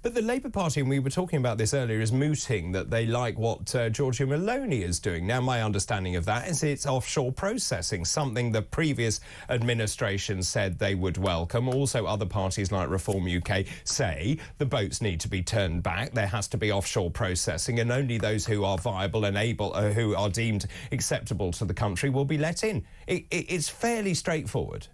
Speaker 3: But the Labour Party, and we were talking about this earlier, is mooting that they like what Giorgia Meloni is doing. Now, my understanding of that is it's offshore processing, something the previous administration said they would welcome. Also, other parties like Reform UK say the boats need to be turned back. There has to be offshore processing, and only those who are viable and able, who are deemed acceptable to the country, will be let in. It's fairly straightforward.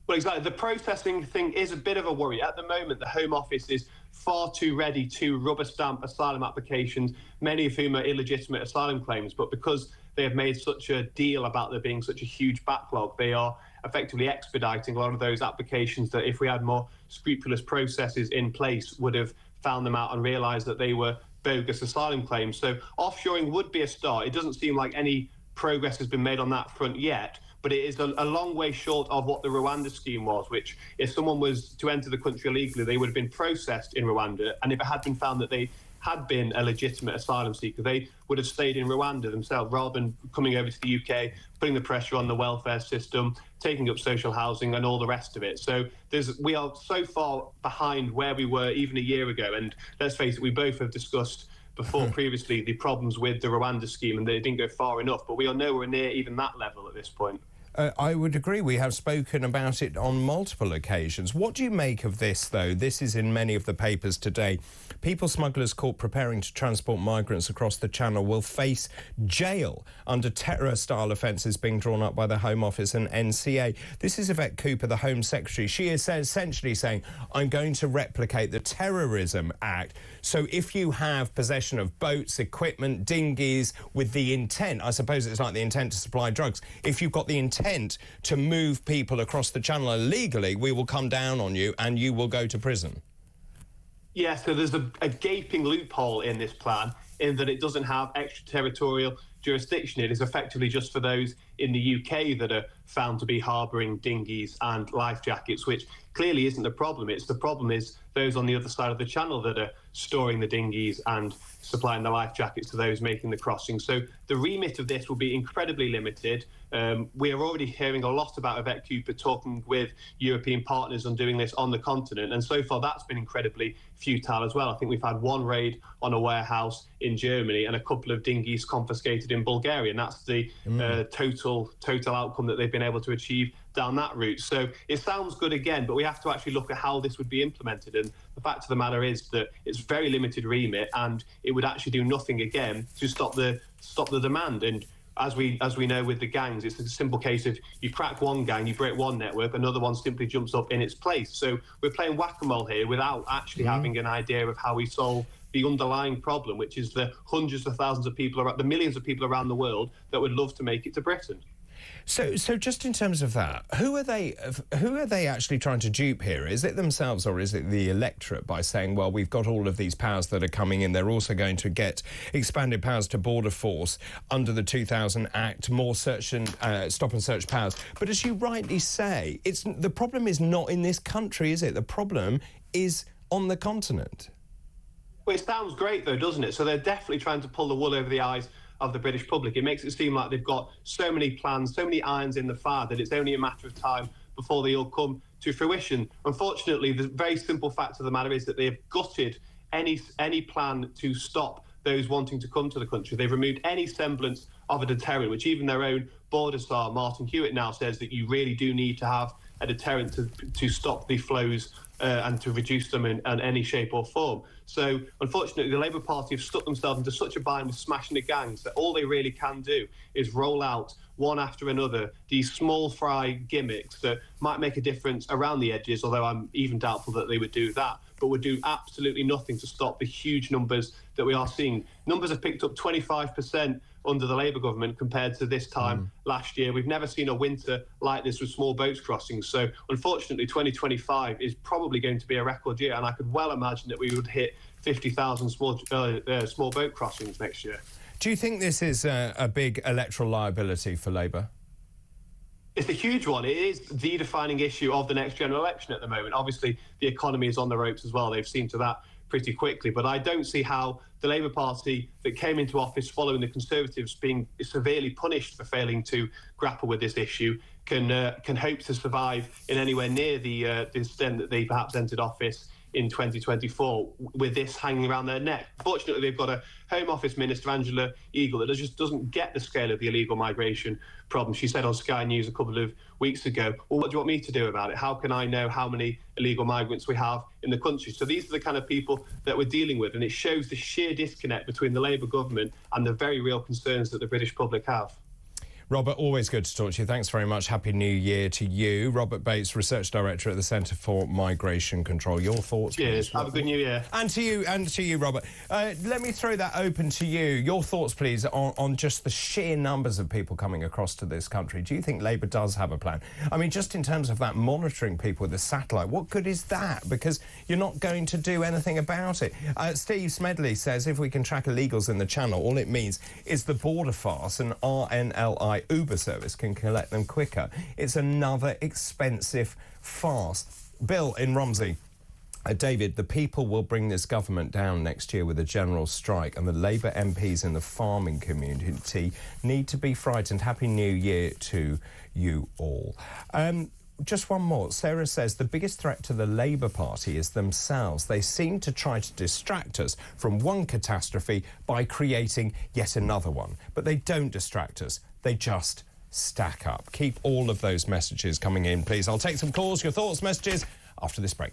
Speaker 2: Well, exactly. The processing thing is a bit of a worry. At the moment, the Home Office is far too ready to rubber stamp asylum applications, many of whom are illegitimate asylum claims. But because they have made such a deal about there being such a huge backlog, they are effectively expediting a lot of those applications that, if we had more scrupulous processes in place, would have found them out and realised that they were bogus asylum claims. So offshoring would be a start. It doesn't seem like any progress has been made on that front yet, but it is a long way short of what the Rwanda scheme was, which if someone was to enter the country illegally, they would have been processed in Rwanda. And if it had been found that they had been a legitimate asylum seeker, they would have stayed in Rwanda themselves rather than coming over to the UK, putting the pressure on the welfare system, taking up social housing and all the rest of it. So we are so far behind where we were even a year ago. And let's face it, we both have discussed before previously the problems with the Rwanda scheme, and they didn't go far enough, but we are nowhere near even that level at this point.
Speaker 3: I would agree. We have spoken about it on multiple occasions. What do you make of this, though? This is in many of the papers today. People smugglers caught preparing to transport migrants across the Channel will face jail under terror-style offences being drawn up by the Home Office and NCA. This is Yvette Cooper, the Home Secretary. She is essentially saying, I'm going to replicate the Terrorism Act. So if you have possession of boats, equipment, dinghies with the intent, I suppose it's like the intent to supply drugs, if you've got the intent to move people across the Channel illegally, we will come down on you and you will go to prison.
Speaker 2: Yeah, so there's a gaping loophole in this plan in that it doesn't have extraterritorial jurisdiction. It is effectively just for those in the UK that are found to be harbouring dinghies and life jackets, which clearly isn't the problem. The problem is those on the other side of the channel that are storing the dinghies and supplying the life jackets to those making the crossing. So the remit of this will be incredibly limited. We are already hearing a lot about Yvette Cooper talking with European partners on doing this on the continent, and so far that's been incredibly futile as well. I think we've had one raid on a warehouse in Germany and a couple of dinghies confiscated in Bulgaria, and that's the total outcome that they've been able to achieve down that route. So it sounds good again, but we have to actually look at how this would be implemented, and the fact of the matter is that it's very limited remit, and it would actually do nothing again to stop the demand. And as we know with the gangs, it's a simple case of you crack one gang, you break one network, another one simply jumps up in its place. So we're playing whack-a-mole here without actually having an idea of how we solve the underlying problem, which is the hundreds of thousands of people, the millions of people around the world that would love to make it to Britain.
Speaker 3: So just in terms of that, who are they actually trying to dupe here? Is it themselves or is it the electorate by saying, well, we've got all of these powers that are coming in, they're also going to get expanded powers to Border Force under the 2000 Act, more search and stop and search powers. But as you rightly say, the problem is not in this country, is it? The problem is on the continent.
Speaker 2: Well, it sounds great though, doesn't it? So they're definitely trying to pull the wool over the eyes of the British public. It makes it seem like they've got so many plans, so many irons in the fire that it's only a matter of time before they all come to fruition. Unfortunately, the very simple fact of the matter is that they have gutted any plan to stop those wanting to come to the country. They've removed any semblance of a deterrent, which even their own border star, Martin Hewitt, now says that you really do need to have a deterrent to stop the flows and to reduce them in any shape or form. So, unfortunately, the Labour Party have stuck themselves into such a bind with smashing the gangs that all they really can do is roll out one after another these small fry gimmicks that might make a difference around the edges, although I'm even doubtful that they would do that, but would do absolutely nothing to stop the huge numbers that we are seeing. Numbers have picked up 25% under the Labour government compared to this time last year. We've never seen a winter like this with small boats crossing. So, unfortunately, 2025 is probably going to be a record year, and I could well imagine that we would hit 50,000 small boat crossings next year.
Speaker 3: Do you think this is a big electoral liability for Labour?
Speaker 2: It's a huge one. It is the defining issue of the next general election at the moment. Obviously, the economy is on the ropes as well. They've seen to that pretty quickly. But I don't see how the Labour Party that came into office following the Conservatives being severely punished for failing to grapple with this issue can hope to survive in anywhere near the extent that they perhaps entered office in 2024 with this hanging around their neck. Fortunately, they've got a Home Office Minister, Angela Eagle, that just doesn't get the scale of the illegal migration problem. She said on Sky News a couple of weeks ago, well, what do you want me to do about it? How can I know how many illegal migrants we have in the country? So these are the kind of people that we're dealing with, and it shows the sheer disconnect between the Labour government and the very real concerns that the British public have.
Speaker 3: Robert, always good to talk to you. Thanks very much. Happy New Year to you. Robert Bates, Research Director at the Centre for Migration Control. Your thoughts?
Speaker 2: Cheers. Have a good New Year.
Speaker 3: And to you, Robert. Let me throw that open to you. Your thoughts, please, on just the sheer numbers of people coming across to this country. Do you think Labour does have a plan? I mean, just in terms of that monitoring people with the satellite, what good is that? Because you're not going to do anything about it. Steve Smedley says if we can track illegals in the Channel, all it means is the border farce and RNLI Uber service can collect them quicker. It's another expensive farce. Bill in Romsey. David, the people will bring this government down next year with a general strike, and the Labour MPs in the farming community need to be frightened. Happy New Year to you all. Just one more. Sarah says the biggest threat to the Labour Party is themselves. They seem to try to distract us from one catastrophe by creating yet another one. But they don't distract us. They just stack up. Keep all of those messages coming in, please. I'll take some calls, your thoughts, messages, after this break.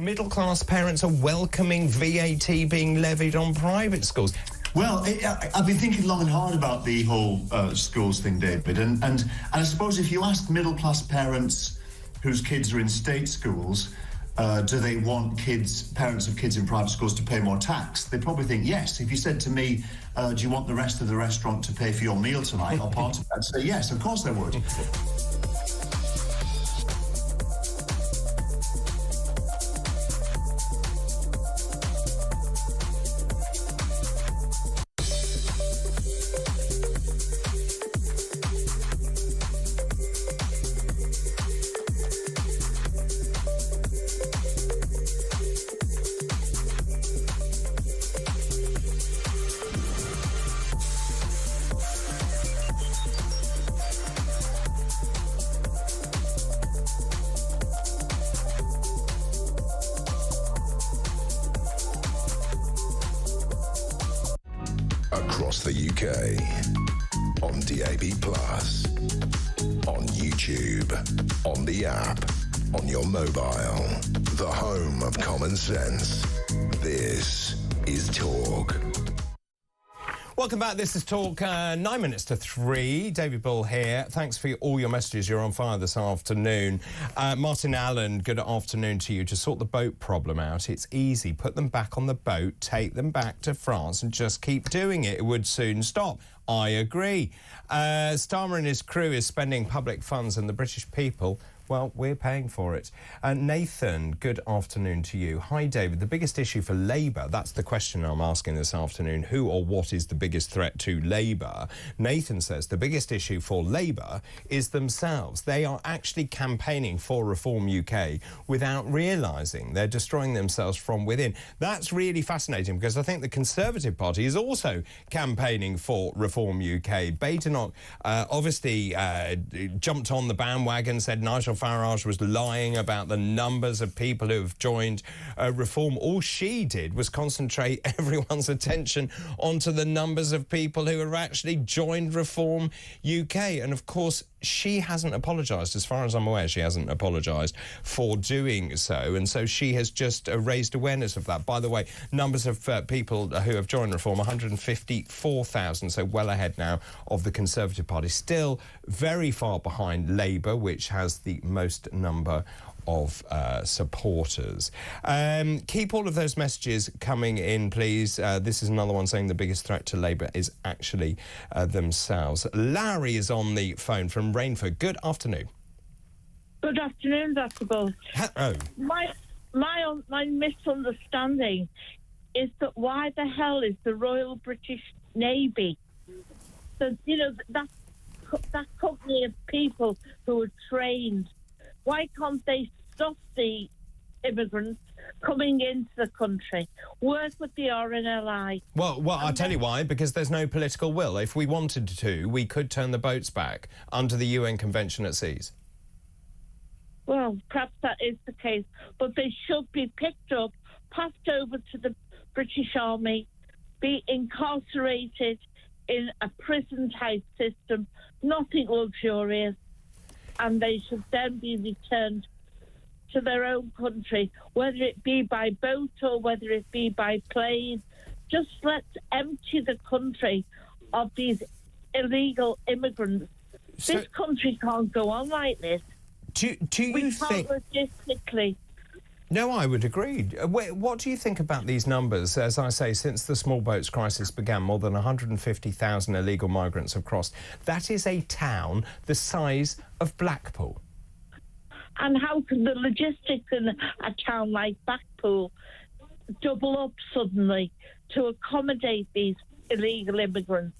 Speaker 3: middle-class parents are welcoming VAT being levied on private schools.
Speaker 17: Well, I've been thinking long and hard about the whole schools thing, David, and I suppose if you ask middle-class parents whose kids are in state schools, do they want parents of kids in private schools to pay more tax? They probably think yes. If you said to me, do you want the rest of the restaurant to pay for your meal tonight, or part of it, I'd say yes, of course they would.
Speaker 15: Across the UK, on DAB+, on YouTube, on the app, on your mobile, the home of common sense. This is Talk.
Speaker 3: Welcome back. This is Talk, 9 minutes to 3. David Bull here. Thanks for all your messages. You're on fire this afternoon. Martin Allen, good afternoon to you. To sort the boat problem out, it's easy. Put them back on the boat, take them back to France and just keep doing it. It would soon stop. I agree. Starmer and his crew is spending public funds and the British people, well, we're paying for it. Nathan, good afternoon to you. Hi, David. The biggest issue for Labour, that's the question I'm asking this afternoon. Who or what is the biggest threat to Labour? Nathan says the biggest issue for Labour is themselves. They are actually campaigning for Reform UK without realising they're destroying themselves from within. That's really fascinating because I think the Conservative Party is also campaigning for Reform UK. Badenoch obviously jumped on the bandwagon, said Nigel Farage was lying about the numbers of people who have joined Reform. All she did was concentrate everyone's attention onto the numbers of people who have actually joined Reform UK. And of course, she hasn't apologised. As far as I'm aware, she hasn't apologised for doing so. And so she has just raised awareness of that. By the way, numbers of people who have joined Reform, 154,000, so well ahead now of the Conservative Party. Still very far behind Labour, which has the most number of supporters. Keep all of those messages coming in, please. This is another one saying the biggest threat to Labour is actually themselves. Larry is on the phone from Rainford. Good afternoon.
Speaker 18: Good afternoon, Dr. Bull.
Speaker 3: Hello.
Speaker 18: My misunderstanding is that why the hell is the Royal British Navy? So, you know, that company of people who are trained, why can't they stop the immigrants coming into the country, work with the RNLI?
Speaker 3: Well, I'll tell you why, because there's no political will. If we wanted to, we could turn the boats back under the UN Convention at Seas.
Speaker 18: Well, perhaps that is the case, but they should be picked up, passed over to the British Army, be incarcerated in a prison-type system, nothing luxurious, and they should then be returned to their own country, whether it be by boat or whether it be by plane. Just let's empty the country of these illegal immigrants. This country can't go on like this.
Speaker 3: Do you think...
Speaker 18: logistically...
Speaker 3: No, I would agree. What do you think about these numbers? As I say, since the small boats crisis began, more than 150,000 illegal migrants have crossed. That is a town the size of Blackpool.
Speaker 18: And how can the logistics in a town like Blackpool double up suddenly to accommodate these illegal immigrants?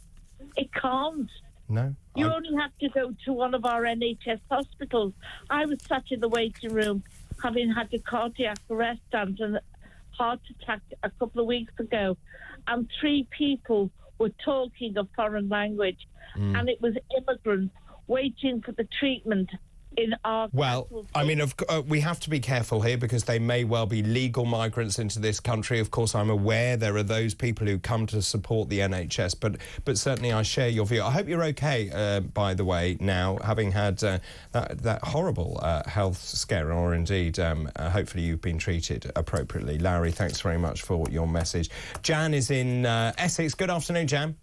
Speaker 18: It can't.
Speaker 3: No.
Speaker 18: You only have to go to one of our NHS hospitals. I was sat in the waiting room having had a cardiac arrest and a heart attack a couple of weeks ago, and 3 people were talking a foreign language, and it was immigrants waiting for the treatment in our
Speaker 3: Well, I mean, we have to be careful here because they may well be legal migrants into this country. Of course, I'm aware there are those people who come to support the NHS, but certainly I share your view. I hope you're okay, by the way, now, having had that horrible health scare, or indeed, hopefully you've been treated appropriately. Larry, thanks very much for your message. Jan is in Essex. Good afternoon, Jan.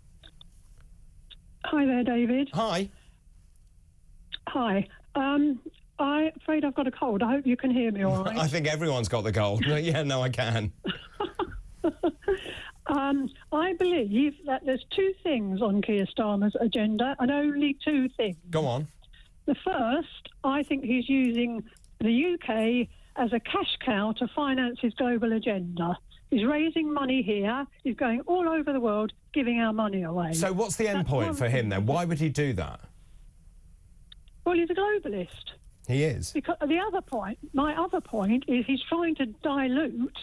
Speaker 4: Hi there, David.
Speaker 3: Hi.
Speaker 4: Hi. I'm afraid I've got a cold. I hope you can hear me all right.
Speaker 3: I think everyone's got the cold. Yeah, no, I can.
Speaker 4: I believe that there's two things on Keir Starmer's agenda, and only two things.
Speaker 3: Go on.
Speaker 4: The first, I think he's using the UK as a cash cow to finance his global agenda. He's raising money here. He's going all over the world, giving our money away.
Speaker 3: So what's the end point for him, then? Why would he do that?
Speaker 4: Well, he's a globalist.
Speaker 3: He is.
Speaker 4: Because my other point is he's trying to dilute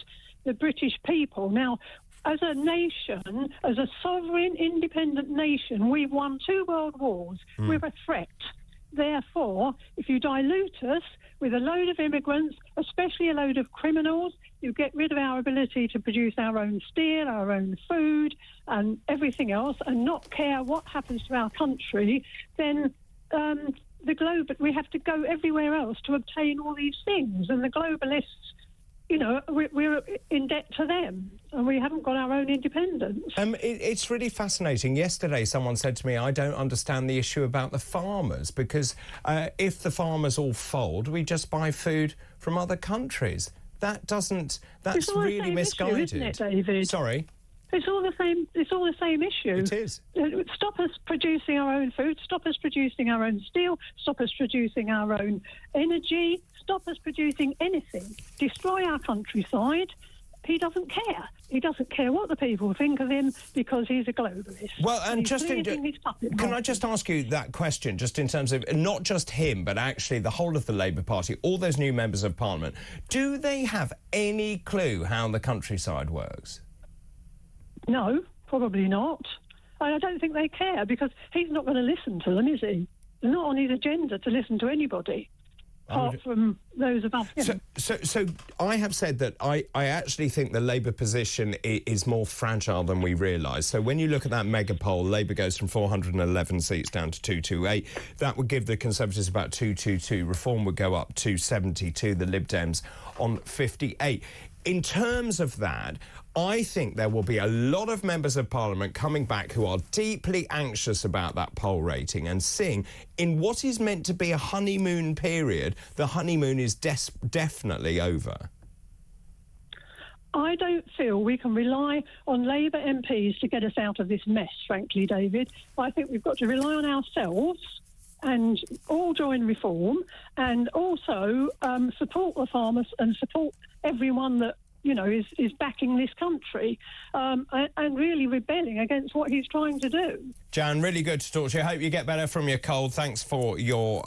Speaker 4: the British people. Now, as a nation, as a sovereign, independent nation, we've won 2 world wars. We're a threat. Therefore, if you dilute us with a load of immigrants, especially a load of criminals, you get rid of our ability to produce our own steel, our own food, and everything else, and not care what happens to our country, then we have to go everywhere else to obtain all these things. And the globalists, you know, we're in debt to them, and we haven't got our own independence.
Speaker 3: It's really fascinating. Yesterday, someone said to me, I don't understand the issue about the farmers, because if the farmers all fold, we just buy food from other countries. That's really misguided.
Speaker 4: Issue, isn't it, David?
Speaker 3: Sorry?
Speaker 4: It's all the same. It's all the same issue.
Speaker 3: It is.
Speaker 4: Stop us producing our own food. Stop us producing our own steel. Stop us producing our own energy. Stop us producing anything. Destroy our countryside. He doesn't care. He doesn't care what the people think of him because he's a globalist.
Speaker 3: Well, and
Speaker 4: he's
Speaker 3: just
Speaker 4: can
Speaker 3: I just ask you that question, just in terms of not just him, but actually the whole of the Labour Party, all those new members of Parliament, do they have any clue how the countryside works?
Speaker 4: No, probably not. I don't think they care because he's not going to listen to them, is he? They're not on his agenda to listen to anybody. Apart from those above him.
Speaker 3: So I have said that I actually think the Labour position is more fragile than we realise. So when you look at that mega poll, Labour goes from 411 seats down to 228. That would give the Conservatives about 222. Reform would go up to 72. The Lib Dems on 58. In terms of that, I think there will be a lot of members of Parliament coming back who are deeply anxious about that poll rating and seeing in what is meant to be a honeymoon period, the honeymoon is definitely over.
Speaker 4: I don't feel we can rely on Labour MPs to get us out of this mess, frankly, David. I think we've got to rely on ourselves and all join reform and also support the farmers and support everyone that, you know, is backing this country and really rebelling against what he's trying to do.
Speaker 3: Jan, really good to talk to you. I hope you get better from your cold. Thanks for your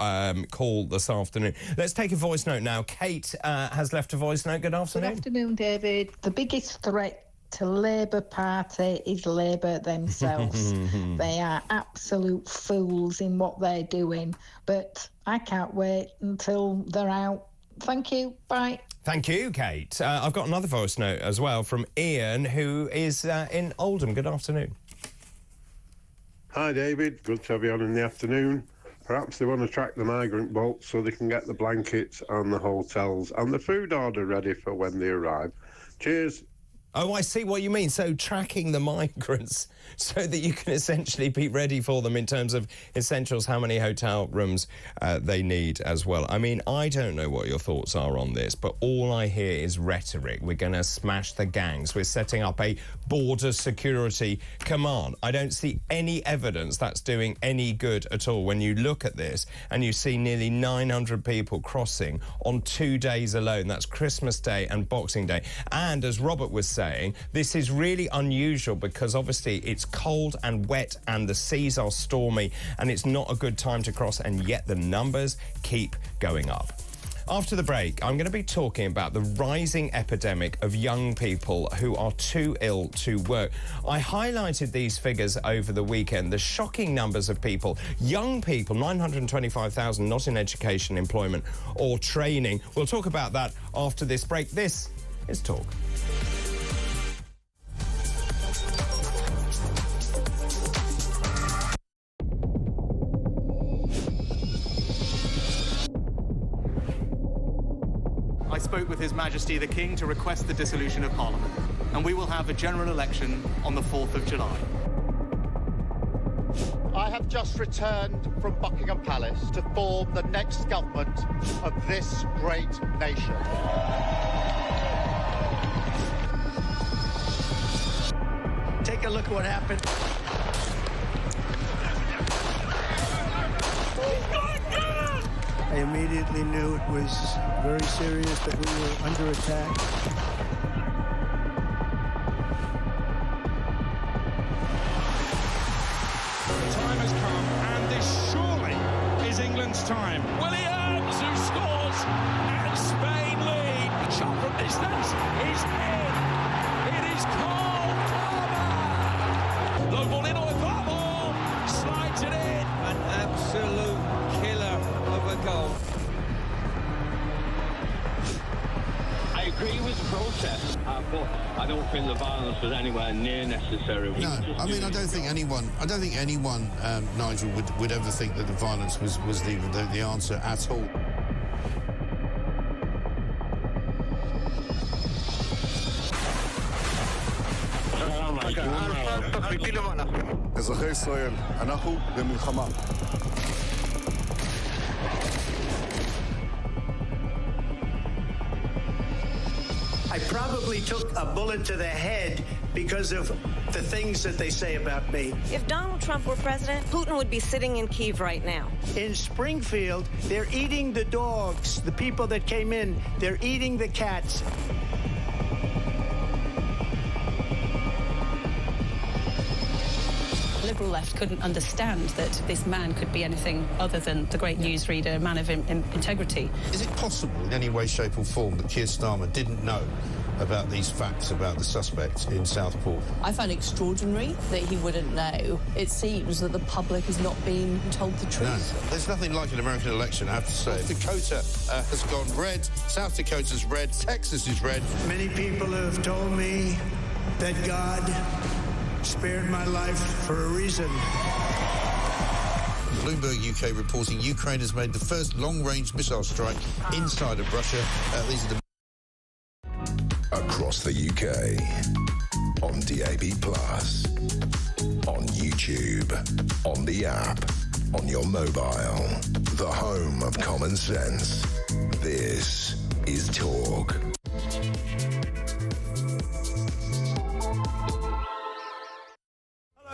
Speaker 3: call this afternoon. Let's take a voice note now. Kate has left a voice note. Good afternoon.
Speaker 5: Good afternoon, David. The biggest threat to Labour Party is Labour themselves. They are absolute fools in what they're doing, but I can't wait until they're out. Thank you. Bye.
Speaker 3: Thank you, Kate. I've got another voice note as well from Ian, who is in Oldham. Good afternoon.
Speaker 23: Hi, David. Good to have you on in the afternoon. Perhaps they want to track the migrant boats so they can get the blankets and the hotels and the food order ready for when they arrive. Cheers.
Speaker 3: Oh, I see what you mean. So tracking the migrants so that you can essentially be ready for them in terms of essentials, how many hotel rooms they need as well. I mean, I don't know what your thoughts are on this, but all I hear is rhetoric. We're going to smash the gangs. We're setting up a border security command. I don't see any evidence that's doing any good at all. When you look at this and you see nearly 900 people crossing on 2 days alone, that's Christmas Day and Boxing Day. And as Robert was saying, this is really unusual because obviously it's cold and wet and the seas are stormy and it's not a good time to cross, and yet the numbers keep going up. After the break, I'm going to be talking about the rising epidemic of young people who are too ill to work. I highlighted these figures over the weekend, the shocking numbers of people, young people, 925,000 not in education, employment or training. We'll talk about that after this break. This is Talk.
Speaker 7: I spoke with His Majesty the King to request the dissolution of Parliament, and we will have a general election on the 4th of July.
Speaker 8: I have just returned from Buckingham Palace to form the next government of this great nation.
Speaker 6: Take a look at what happened. I immediately knew it was very serious, that we were under attack.
Speaker 19: The time has come, and this surely is England's time. Williams, who scores, and Spain lead. Shot from distance is in. It is Cole Palmer. Low ball in, or far ball, slides it in.
Speaker 24: An absolute killer of a goal.
Speaker 9: I agree with the protest, but I don't think the violence was anywhere near necessary.
Speaker 10: No, I mean, I don't think anyone, Nigel, would ever think that the violence was the answer at all.
Speaker 20: אזרחי ישראל, אנחנו במלחמה.
Speaker 6: I probably took a bullet to the head because of the things that they say about me.
Speaker 12: If Donald Trump were president, Putin would be sitting in Kyiv right now.
Speaker 6: In Springfield, they're eating the dogs. The people that came in, they're eating the cats.
Speaker 13: Liberal left couldn't understand that this man could be anything other than the great newsreader, man of integrity.
Speaker 10: Is it possible in any way, shape or form that Keir Starmer didn't know about these facts about the suspect in Southport?
Speaker 14: I find it extraordinary that he wouldn't know. It seems that the public has not been told the truth.
Speaker 10: No, there's nothing like an American election, I have to say. Dakota has gone red, South Dakota's red, Texas is red.
Speaker 6: Many people have told me that God spared my life for a reason.
Speaker 10: Bloomberg UK reporting Ukraine has made the first long-range missile strike inside of Russia. These are the...
Speaker 15: Across the UK, on DAB+, on YouTube, on the app, on your mobile, the home of common sense. This is Talk.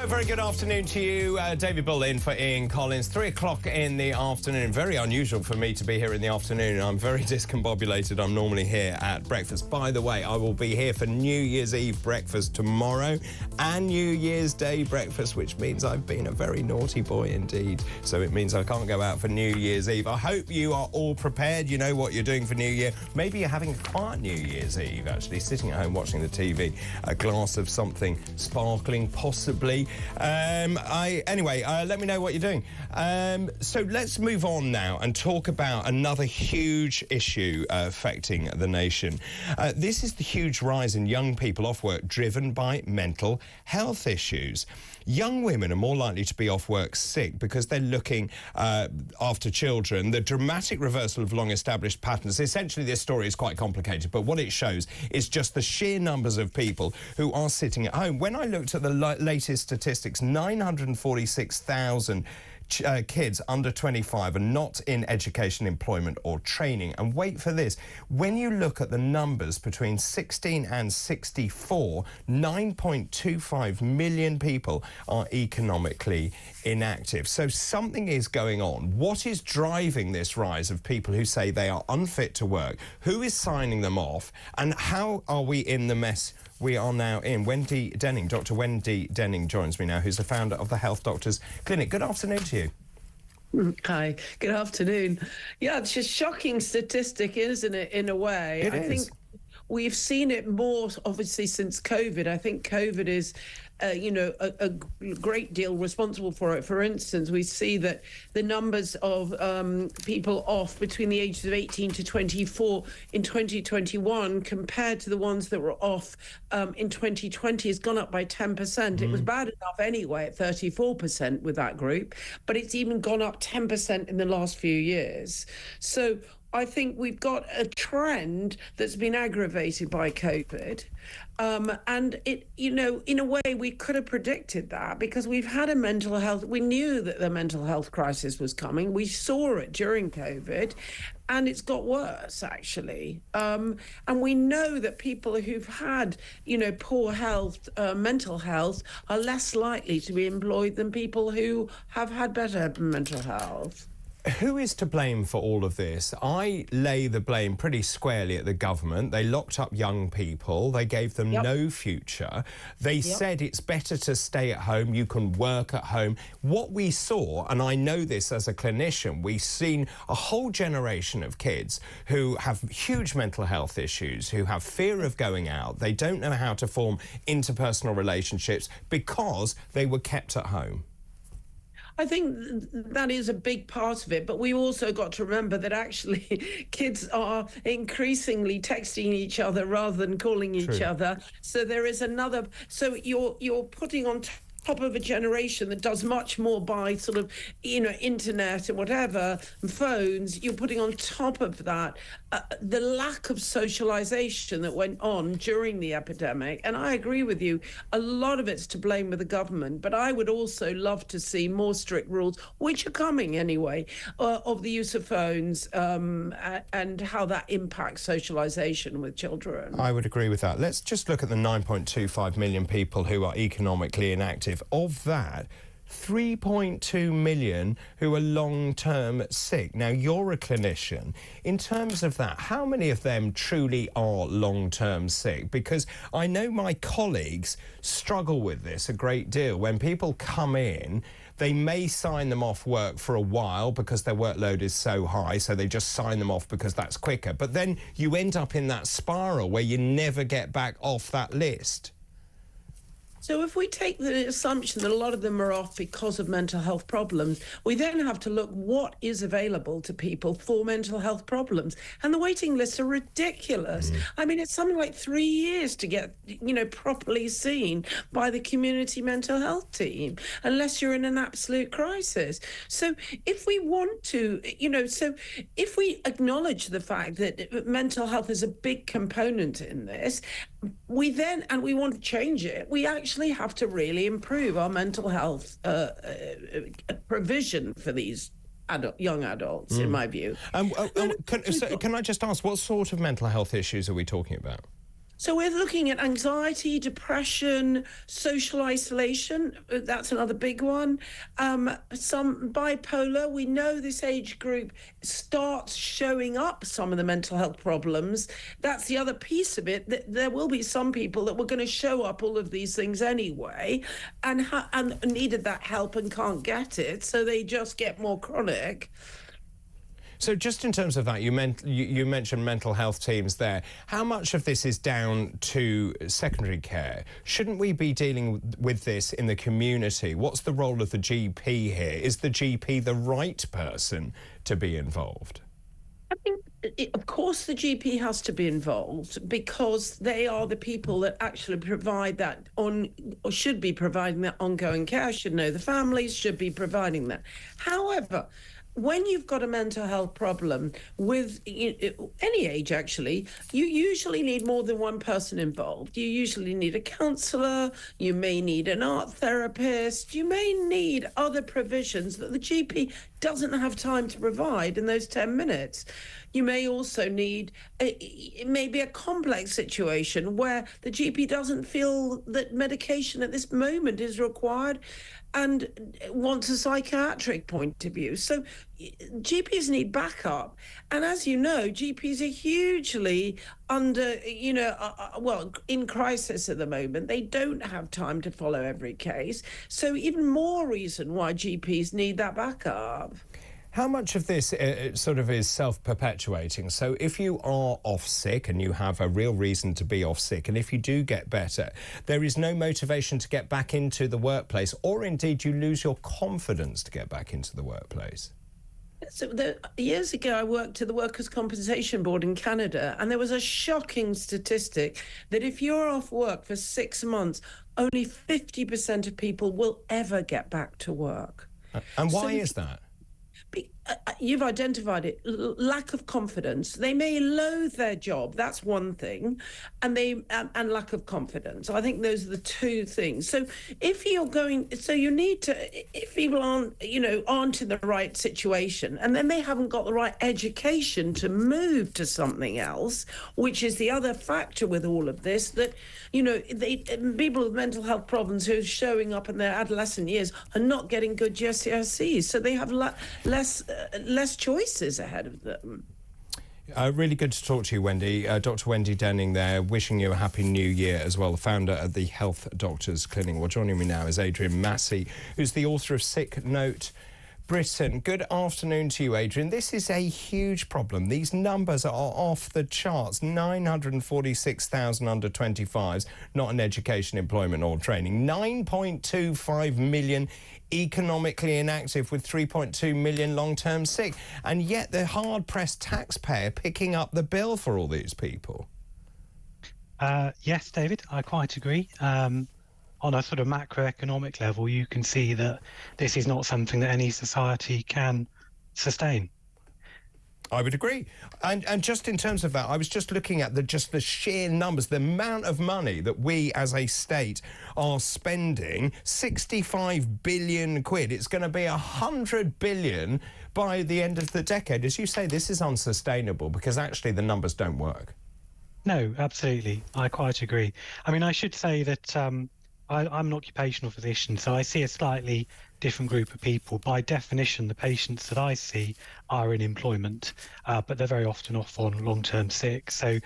Speaker 3: Very good afternoon to you. David Bull in for Ian Collins. 3 o'clock in the afternoon. Very unusual for me to be here in the afternoon. I'm very discombobulated. I'm normally here at breakfast. By the way, I will be here for New Year's Eve breakfast tomorrow and New Year's Day breakfast, which means I've been a very naughty boy indeed. So it means I can't go out for New Year's Eve. I hope you are all prepared. You know what you're doing for New Year. Maybe you're having a quiet New Year's Eve, actually, sitting at home watching the TV, a glass of something sparkling, possibly. Anyway, let me know what you're doing. So let's move on now and talk about another huge issue affecting the nation. This is the huge rise in young people off work driven by mental health issues. Young women are more likely to be off work sick because they're looking after children. The dramatic reversal of long-established patterns. Essentially, this story is quite complicated, but what it shows is just the sheer numbers of people who are sitting at home. When I looked at the latest statistics, 946,000 kids under 25 are not in education, employment or training. And wait for this, when you look at the numbers between 16 and 64, 9.25 million people are economically inactive. So something is going on. What is driving this rise of people who say they are unfit to work? Who is signing them off? And how are we in the mess we are now in? Wendy Denning, Dr. Wendy Denning joins me now, who's the founder of the Health Doctors Clinic. Good afternoon to you.
Speaker 1: Hi, good afternoon. Yeah, it's a shocking statistic, isn't it, in a way? I think we've seen it more, obviously, since COVID. I think COVID is, a great deal responsible for it. For instance, we see that the numbers of people off between the ages of 18 to 24 in 2021 compared to the ones that were off in 2020 has gone up by 10%. It was bad enough anyway at 34% with that group, but it's even gone up 10% in the last few years. So I think we've got a trend that's been aggravated by COVID. And it, in a way, we could have predicted that because we've had a mental health. We knew that the mental health crisis was coming. We saw it during COVID, and it's got worse, actually. And we know that people who've had, poor health, mental health, are less likely to be employed than people who have had better mental health.
Speaker 3: Who is to blame for all of this? I lay the blame pretty squarely at the government. They locked up young people. They gave them no future. They said it's better to stay at home. You can work at home. What we saw, and I know this as a clinician, we've seen a whole generation of kids who have huge mental health issues, who have fear of going out. They don't know how to form interpersonal relationships because they were kept at home.
Speaker 1: I think that is a big part of it, but we also got to remember that actually kids are increasingly texting each other rather than calling each other. So there is another. So you're putting on top of a generation that does much more by sort of, internet and whatever, and phones. You're putting on top of that the lack of socialization that went on during the epidemic. And I agree with you, a lot of it's to blame with the government, but I would also love to see more strict rules, which are coming anyway, of the use of phones and how that impacts socialization with children.
Speaker 3: I would agree with that. Let's just look at the 9.25 million people who are economically inactive. Of that, 3.2 million who are long-term sick. Now, you're a clinician. In terms of that, how many of them truly are long-term sick? Because I know my colleagues struggle with this a great deal. When people come in, they may sign them off work for a while because their workload is so high, so they just sign them off because that's quicker. But then you end up in that spiral where you never get back off that list.
Speaker 1: So if we take the assumption that a lot of them are off because of mental health problems, we then have to look what is available to people for mental health problems. And the waiting lists are ridiculous. I mean, it's something like 3 years to get, properly seen by the community mental health team, unless you're in an absolute crisis. So if we want to, so if we acknowledge the fact that mental health is a big component in this, we want to change it, we actually have to really improve our mental health provision for these young adults, in my view.
Speaker 3: Can I just ask, what sort of mental health issues are we talking about?
Speaker 1: So we're looking at anxiety, depression, social isolation. That's another big one. Some bipolar. We know this age group starts showing up some of the mental health problems. That's the other piece of it. There will be some people that were going to show up all of these things anyway and needed that help and can't get it. So they just get more chronic.
Speaker 3: So just in terms of that, you mentioned mental health teams there. How much of this is down to secondary care? Shouldn't we be dealing with this in the community? What's the role of the GP here? Is the GP the right person to be involved?
Speaker 1: I think, of course, the GP has to be involved because they are the people that actually provide that or should be providing that ongoing care, should know the families, should be providing that. However, when you've got a mental health problem with any age, actually, you usually need more than one person involved. You usually need a counsellor, you may need an art therapist, you may need other provisions that the GP doesn't have time to provide in those 10 minutes. You may also need, it may be a complex situation where the GP doesn't feel that medication at this moment is required and wants a psychiatric point of view. So GPs need backup. And as you know, GPs are hugely under, in crisis at the moment. They don't have time to follow every case. So even more reason why GPs need that backup.
Speaker 3: How much of this sort of is self-perpetuating? So if you are off sick and you have a real reason to be off sick, and if you do get better, there is no motivation to get back into the workplace, or indeed you lose your confidence to get back into the workplace?
Speaker 1: So years ago, I worked at the Workers' Compensation Board in Canada, and there was a shocking statistic that if you're off work for 6 months, only 50% of people will ever get back to work.
Speaker 3: And why is that?
Speaker 1: You've identified it. Lack of confidence. They may loathe their job. That's one thing, and lack of confidence. I think those are the two things. So if you need to. If people aren't in the right situation, and then they haven't got the right education to move to something else, which is the other factor with all of this. That people with mental health problems who are showing up in their adolescent years are not getting good GCSEs, so they have less choices ahead of them.
Speaker 3: Really good to talk to you, Wendy. Dr. Wendy Denning there, wishing you a happy new year as well, the founder of the Health Doctors Clinic. Well, joining me now is Adrian Massey, who's the author of Sick Note Britain. Good afternoon to you, Adrian. This is a huge problem. These numbers are off the charts. 946,000 under 25s, not in education, employment or training. 9.25 million economically inactive, with 3.2 million long-term sick. And yet the hard-pressed taxpayer picking up the bill for all these people.
Speaker 11: Yes, David, I quite agree. On a sort of macroeconomic level, you can see that this is not something that any society can sustain.
Speaker 3: I would agree. And just in terms of that, I was just looking at the sheer numbers, the amount of money that we as a state are spending, 65 billion quid. It's going to be 100 billion by the end of the decade. As you say, this is unsustainable because actually the numbers don't work.
Speaker 11: No, absolutely. I quite agree. I mean, I should say that I'm an occupational physician, so I see a slightly different group of people. By definition, the patients that I see are in employment, but they're very often off on long-term sick. So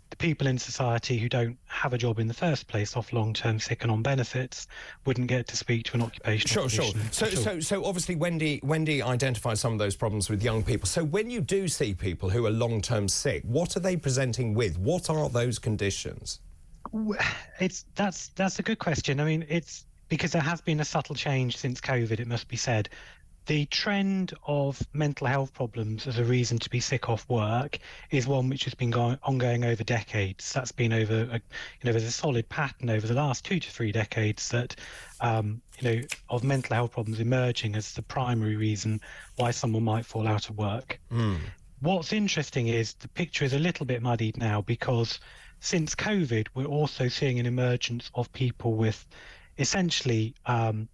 Speaker 11: the people in society who don't have a job in the first place, off long-term sick and on benefits, wouldn't get to speak to an occupational physician.
Speaker 3: Sure. So obviously Wendy identifies some of those problems with young people. So when you do see people who are long-term sick, what are they presenting with? What are those conditions?
Speaker 11: That's a good question. I mean, it's because there has been a subtle change since COVID, it must be said. The trend of mental health problems as a reason to be sick off work is one which has been ongoing over decades. That's been over, there's a solid pattern over the last 2 to 3 decades that, of mental health problems emerging as the primary reason why someone might fall out of work. What's interesting is the picture is a little bit muddied now because since COVID, we're also seeing an emergence of people with essentially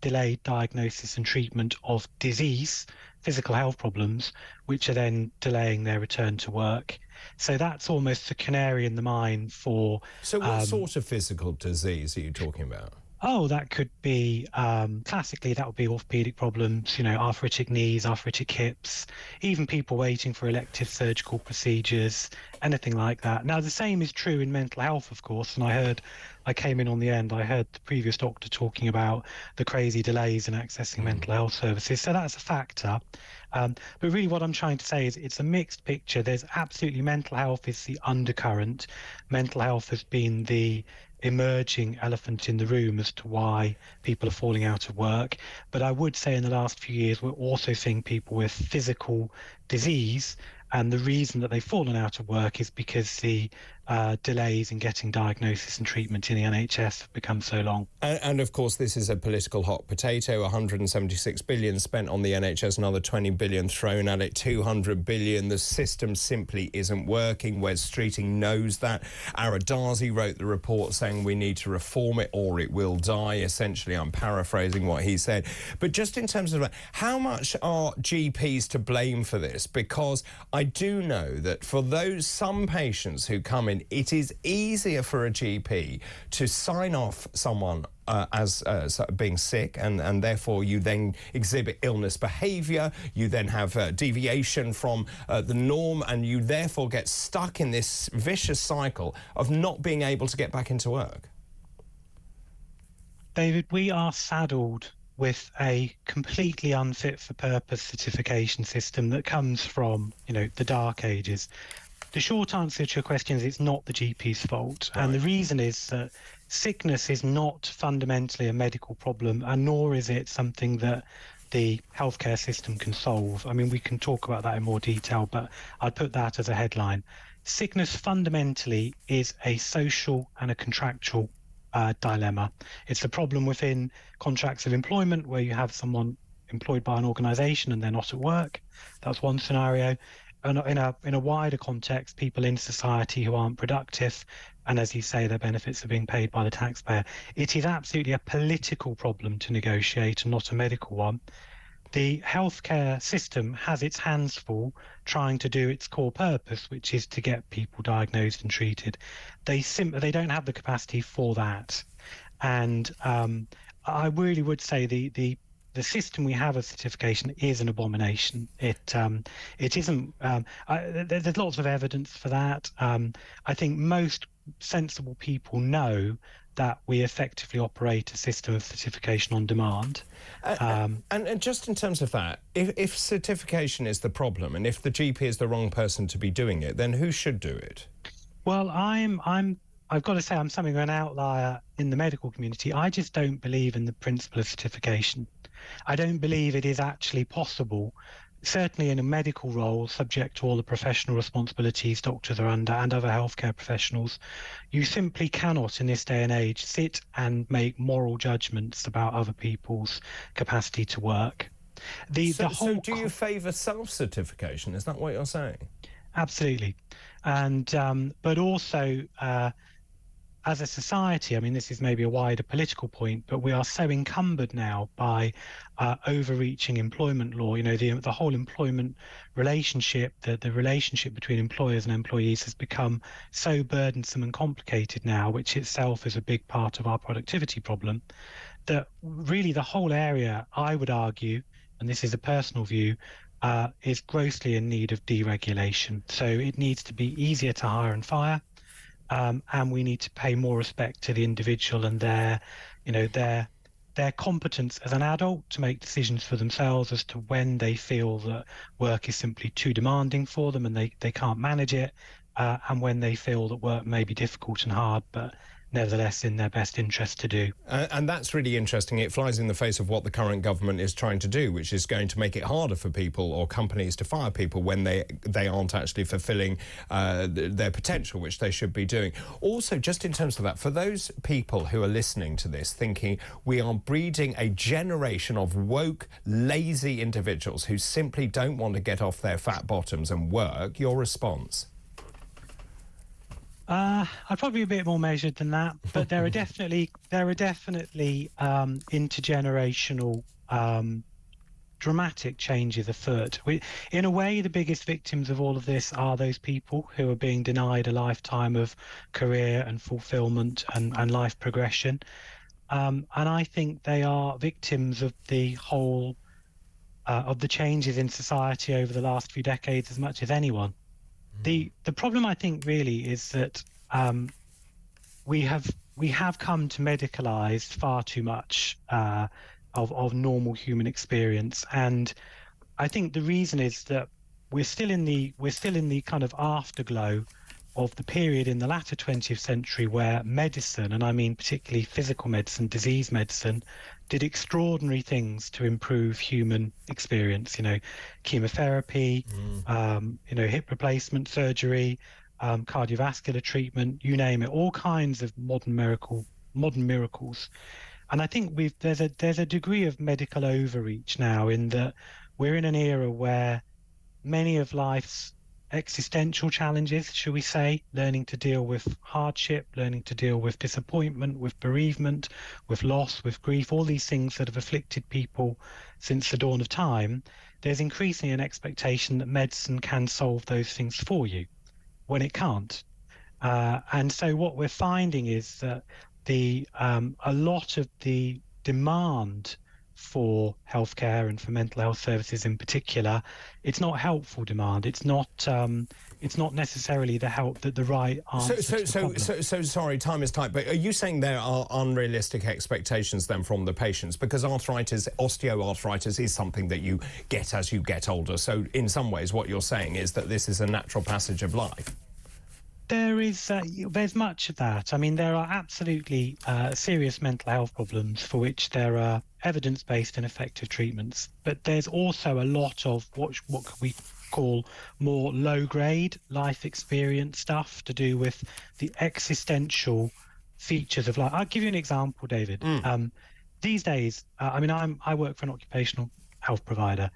Speaker 11: delayed diagnosis and treatment of disease, physical health problems, which are then delaying their return to work. So that's almost a canary in the mine for...
Speaker 3: So what sort of physical disease are you talking about?
Speaker 11: Oh, that could be, classically, that would be orthopedic problems, arthritic knees, arthritic hips, even people waiting for elective surgical procedures, anything like that. Now, the same is true in mental health, of course, and I came in on the end, I heard the previous doctor talking about the crazy delays in accessing mental health services, so that's a factor. But really what I'm trying to say is it's a mixed picture. There's absolutely mental health is the undercurrent. Mental health has been the emerging elephant in the room as to why people are falling out of work. But I would say in the last few years, we're also seeing people with physical disease. And the reason that they've fallen out of work is because the delays in getting diagnosis and treatment in the NHS have become so long.
Speaker 3: And of course, this is a political hot potato. 176 billion spent on the NHS, another 20 billion thrown at it, 200 billion. The system simply isn't working. Wes Streeting knows that. Aradazi wrote the report saying we need to reform it or it will die. Essentially, I'm paraphrasing what he said. But just in terms of how much are GPs to blame for this? Because I do know that for some patients who come point, it is easier for a GP to sign off someone as being sick, and therefore you then exhibit illness behaviour, you then have deviation from the norm, and you therefore get stuck in this vicious cycle of not being able to get back into work.
Speaker 11: David, we are saddled with a completely unfit for purpose certification system that comes from, the dark ages. The short answer to your question is it's not the GP's fault. Right. And the reason is that sickness is not fundamentally a medical problem, and nor is it something that the healthcare system can solve. I mean, we can talk about that in more detail, but I'd put that as a headline. Sickness fundamentally is a social and a contractual dilemma. It's a problem within contracts of employment where you have someone employed by an organisation and they're not at work. That's one scenario. And in a wider context, people in society who aren't productive, and as you say, their benefits are being paid by the taxpayer. It is absolutely a political problem to negotiate and not a medical one. The healthcare system has its hands full trying to do its core purpose, which is to get people diagnosed and treated. They don't have the capacity for that. And I really would say the system we have of certification is an abomination. It isn't. There's lots of evidence for that. I think most sensible people know that we effectively operate a system of certification on demand.
Speaker 3: And just in terms of that, if certification is the problem, and if the GP is the wrong person to be doing it, then who should do it?
Speaker 11: Well, I've got to say I'm something of an outlier in the medical community. I just don't believe in the principle of certification. I don't believe it is actually possible, certainly in a medical role, subject to all the professional responsibilities doctors are under and other healthcare professionals. You simply cannot, in this day and age, sit and make moral judgments about other people's capacity to work.
Speaker 3: So do you favour self-certification? Is that what you're saying?
Speaker 11: Absolutely. And but also, as a society, I mean, this is maybe a wider political point, but we are so encumbered now by overreaching employment law. The whole employment relationship, the relationship between employers and employees has become so burdensome and complicated now, which itself is a big part of our productivity problem, that really the whole area, I would argue, and this is a personal view, is grossly in need of deregulation. So it needs to be easier to hire and fire. And we need to pay more respect to the individual and their competence as an adult to make decisions for themselves as to when they feel that work is simply too demanding for them and they can't manage it, and when they feel that work may be difficult and hard, but nevertheless in their best interest to do.
Speaker 3: And that's really interesting. It flies in the face of what the current government is trying to do, which is going to make it harder for people or companies to fire people when they aren't actually fulfilling their potential, which they should be doing. Also, just in terms of that, for those people who are listening to this thinking we are breeding a generation of woke, lazy individuals who simply don't want to get off their fat bottoms and work, your response?
Speaker 11: I'd probably be a bit more measured than that, but there are definitely intergenerational dramatic changes afoot. In a way, the biggest victims of all of this are those people who are being denied a lifetime of career and fulfillment and life progression. And I think they are victims of the whole of the changes in society over the last few decades as much as anyone. The problem, I think, really is that we have come to medicalize far too much of normal human experience, and I think the reason is that we're still in the kind of afterglow of the period in the latter 20th century where medicine, and I mean particularly physical medicine, disease medicine, did extraordinary things to improve human experience. Chemotherapy, hip replacement surgery, cardiovascular treatment, you name it, all kinds of modern miracles. And I think there's a degree of medical overreach now, in that we're in an era where many of life's existential challenges, shall we say, learning to deal with hardship, learning to deal with disappointment, with bereavement, with loss, with grief, all these things that have afflicted people since the dawn of time, there's increasingly an expectation that medicine can solve those things for you, when it can't. And so what we're finding is that a lot of the demand for healthcare and for mental health services in particular, it's not helpful demand. It's not necessarily the help that the right answer to the problem.
Speaker 3: So sorry, time is tight, but are you saying there are unrealistic expectations then from the patients? Because osteoarthritis is something that you get as you get older. So in some ways what you're saying is that this is a natural passage of life.
Speaker 11: There's much of that. I mean, there are absolutely serious mental health problems for which there are evidence-based and effective treatments, but there's also a lot of what we call more low-grade life experience stuff to do with the existential features of life. I'll give you an example, David. These days, I work for an occupational health provider.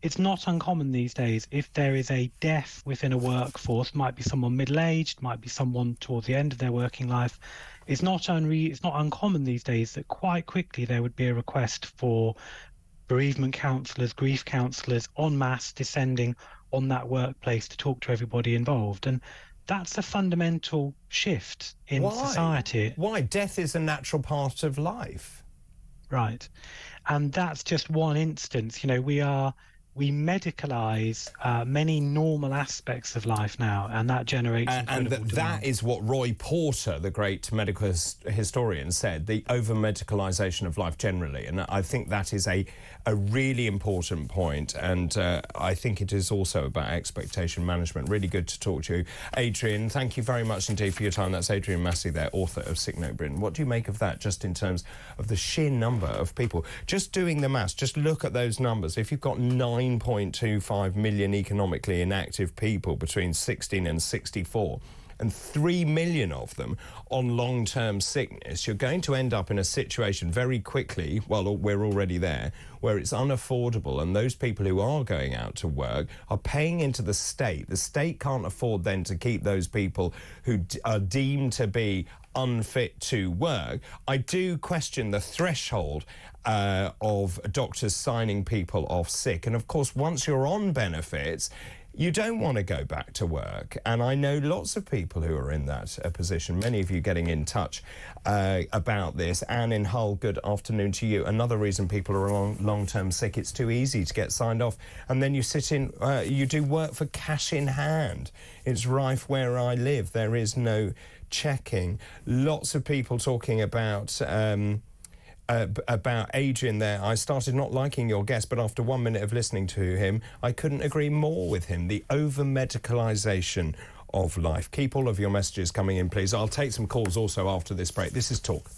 Speaker 11: It's not uncommon these days if there is a death within a workforce, might be someone middle-aged, might be someone towards the end of their working life. It's not uncommon these days that quite quickly there would be a request for bereavement counsellors, grief counsellors en masse descending on that workplace to talk to everybody involved. And that's a fundamental shift in society.
Speaker 3: Why? Death is a natural part of life.
Speaker 11: Right. And that's just one instance. You know, we medicalise many normal aspects of life now, and that generates incredible demand.
Speaker 3: That is what Roy Porter, the great medical historian, said, the over-medicalisation of life generally. And I think that is a really important point, and I think it is also about expectation management. Really good to talk to you. Adrian, thank you very much indeed for your time. That's Adrian Massey there, author of Sick Note Britain. What do you make of that, just in terms of the sheer number of people? Just doing the maths, just look at those numbers. If you've got 9.25 million economically inactive people between 16 and 64, and 3 million of them on long-term sickness, you're going to end up in a situation very quickly, well, we're already there, where it's unaffordable, and those people who are going out to work are paying into the state. The state can't afford then to keep those people who are deemed to be unfit to work. I do question the threshold of doctors signing people off sick. And of course, once you're on benefits, you don't want to go back to work. And I know lots of people who are in that position, many of you getting in touch about this. Anne in Hull, good afternoon to you. Another reason people are on long-term sick, it's too easy to get signed off. And then you sit in, you do work for cash in hand. It's rife where I live. There is no checking. Lots of people talking about Adrian there. I started not liking your guest, but after 1 minute of listening to him, I couldn't agree more with him. The over-medicalisation of life. Keep all of your messages coming in, please. I'll take some calls also after this break. This is Talk.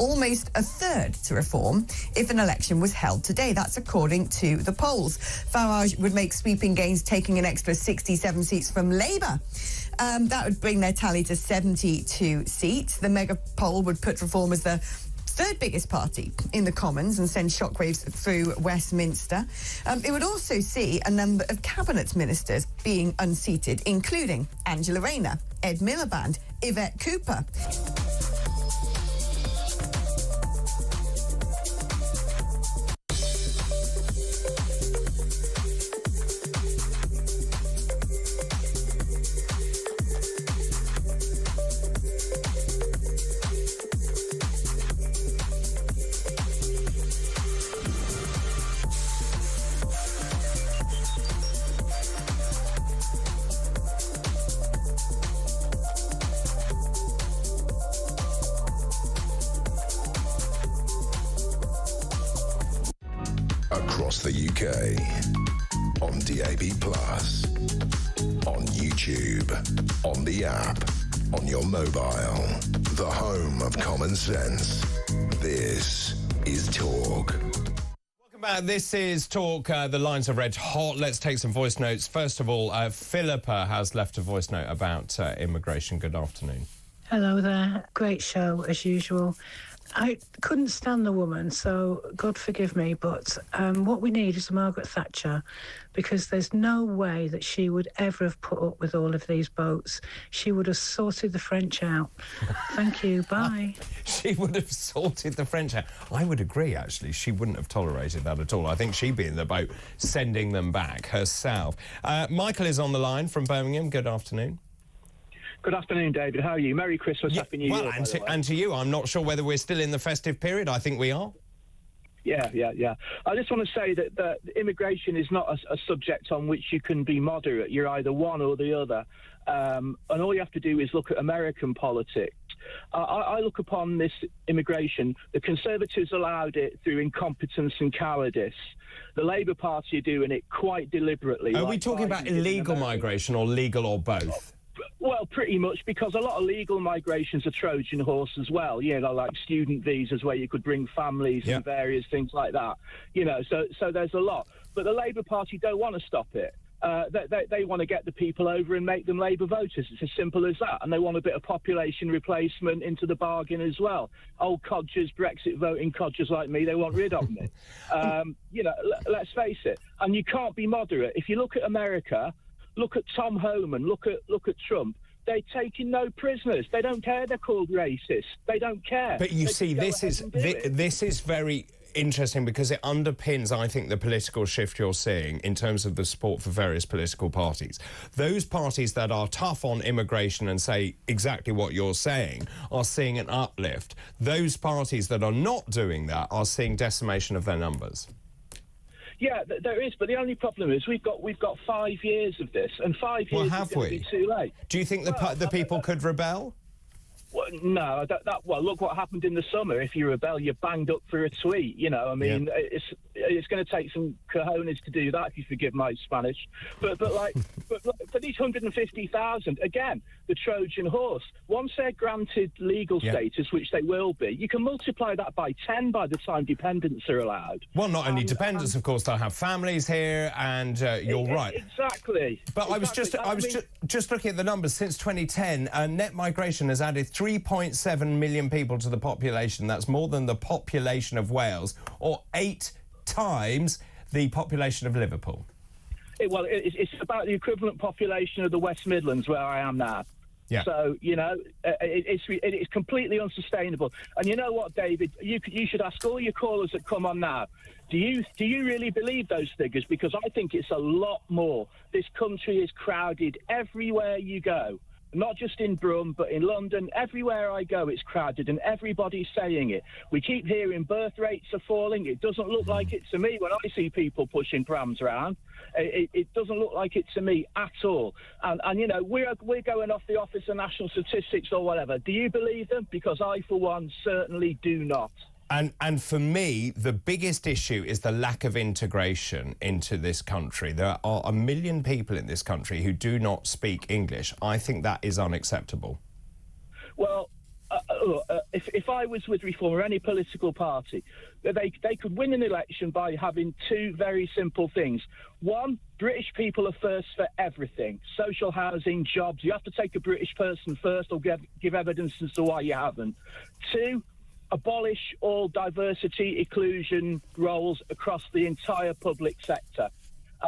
Speaker 2: almost a third to reform if an election was held today. That's according to the polls. Farage would make sweeping gains, taking an extra 67 seats from Labour. That would bring their tally to 72 seats. The mega poll would put Reform as the third biggest party in the Commons and send shockwaves through Westminster. It would also see a number of cabinet ministers being unseated, including Angela Rayner, Ed Miliband, Yvette Cooper.
Speaker 15: Across the UK, on DAB+, on YouTube, on the app, on your mobile, the home of common sense. This is Talk.
Speaker 3: Welcome back. This is Talk. The lines are red hot. Let's take some voice notes. First of all, Philippa has left a voice note about immigration. Good afternoon.
Speaker 16: Hello there. Great show, as usual. I couldn't stand the woman, so God forgive me, but what we need is a Margaret Thatcher, because there's no way that she would ever have put up with all of these boats. She would have sorted the French out. Thank you. Bye.
Speaker 3: She would have sorted the French out. I would agree, actually. She wouldn't have tolerated that at all. I think she'd be in the boat sending them back herself. Michael is on the line from Birmingham. Good afternoon.
Speaker 21: Good afternoon, David. How are you? Merry Christmas, Happy New Year.
Speaker 3: And to you. I'm not sure whether we're still in the festive period. I think we are.
Speaker 21: Yeah. I just want to say that immigration is not a subject on which you can be moderate. You're either one or the other. And all you have to do is look at American politics. I look upon this immigration. The Conservatives allowed it through incompetence and cowardice. The Labour Party are doing it quite deliberately.
Speaker 3: Are we talking about illegal migration or legal or both?
Speaker 21: Well, pretty much, because a lot of legal migration's a Trojan horse as well, like student visas where you could bring families and various things like that, so there's a lot. But the Labour Party don't want to stop it. They want to get the people over and make them Labour voters. It's as simple as that. And they want a bit of population replacement into the bargain as well. Old codgers, Brexit voting codgers like me, they want rid of me. Let's face it. And you can't be moderate. If you look at America, look at Tom Homan, look at Trump. They're taking no prisoners. They don't care they're called racist. They don't care.
Speaker 3: But you see, this is very interesting because it underpins, I think, the political shift you're seeing in terms of the support for various political parties. Those parties that are tough on immigration and say exactly what you're saying are seeing an uplift. Those parties that are not doing that are seeing decimation of their numbers.
Speaker 21: Yeah, there is, but the only problem is we've got 5 years of this, and 5 years is going to be too late.
Speaker 3: Do you think the people could rebel?
Speaker 21: Well, no, well, look what happened in the summer. If you rebel, you're banged up for a tweet. It's going to take some cojones to do that, if you forgive my Spanish. But for these 150,000, again, the Trojan horse. Once they're granted legal status, which they will be, you can multiply that by 10 by the time dependents are allowed.
Speaker 3: Well, not only dependents, of course, they'll have families here, and you're right.
Speaker 21: Exactly.
Speaker 3: But I was just looking at the numbers since 2010. Net migration has added 3.7 million people to the population. That's more than the population of Wales, or 8 times the population of Liverpool.
Speaker 21: It's about the equivalent population of the West Midlands, where I am now.
Speaker 3: Yeah.
Speaker 21: So, it's completely unsustainable. And you know what, David? You should ask all your callers that come on now, do you really believe those figures? Because I think it's a lot more. This country is crowded everywhere you go. Not just in Brum, but in London. Everywhere I go, it's crowded, and everybody's saying it. We keep hearing birth rates are falling. It doesn't look like it to me when I see people pushing prams around. It doesn't look like it to me at all. And we're going off the Office of National Statistics or whatever. Do you believe them? Because I, for one, certainly do not.
Speaker 3: And for me, the biggest issue is the lack of integration into this country. There are 1 million people in this country who do not speak English. I think that is unacceptable.
Speaker 21: Well, if I was with Reform or any political party, they could win an election by having two very simple things. One, British people are first for everything. Social housing, jobs. You have to take a British person first or give evidence as to why you haven't. Two, abolish all diversity, inclusion roles across the entire public sector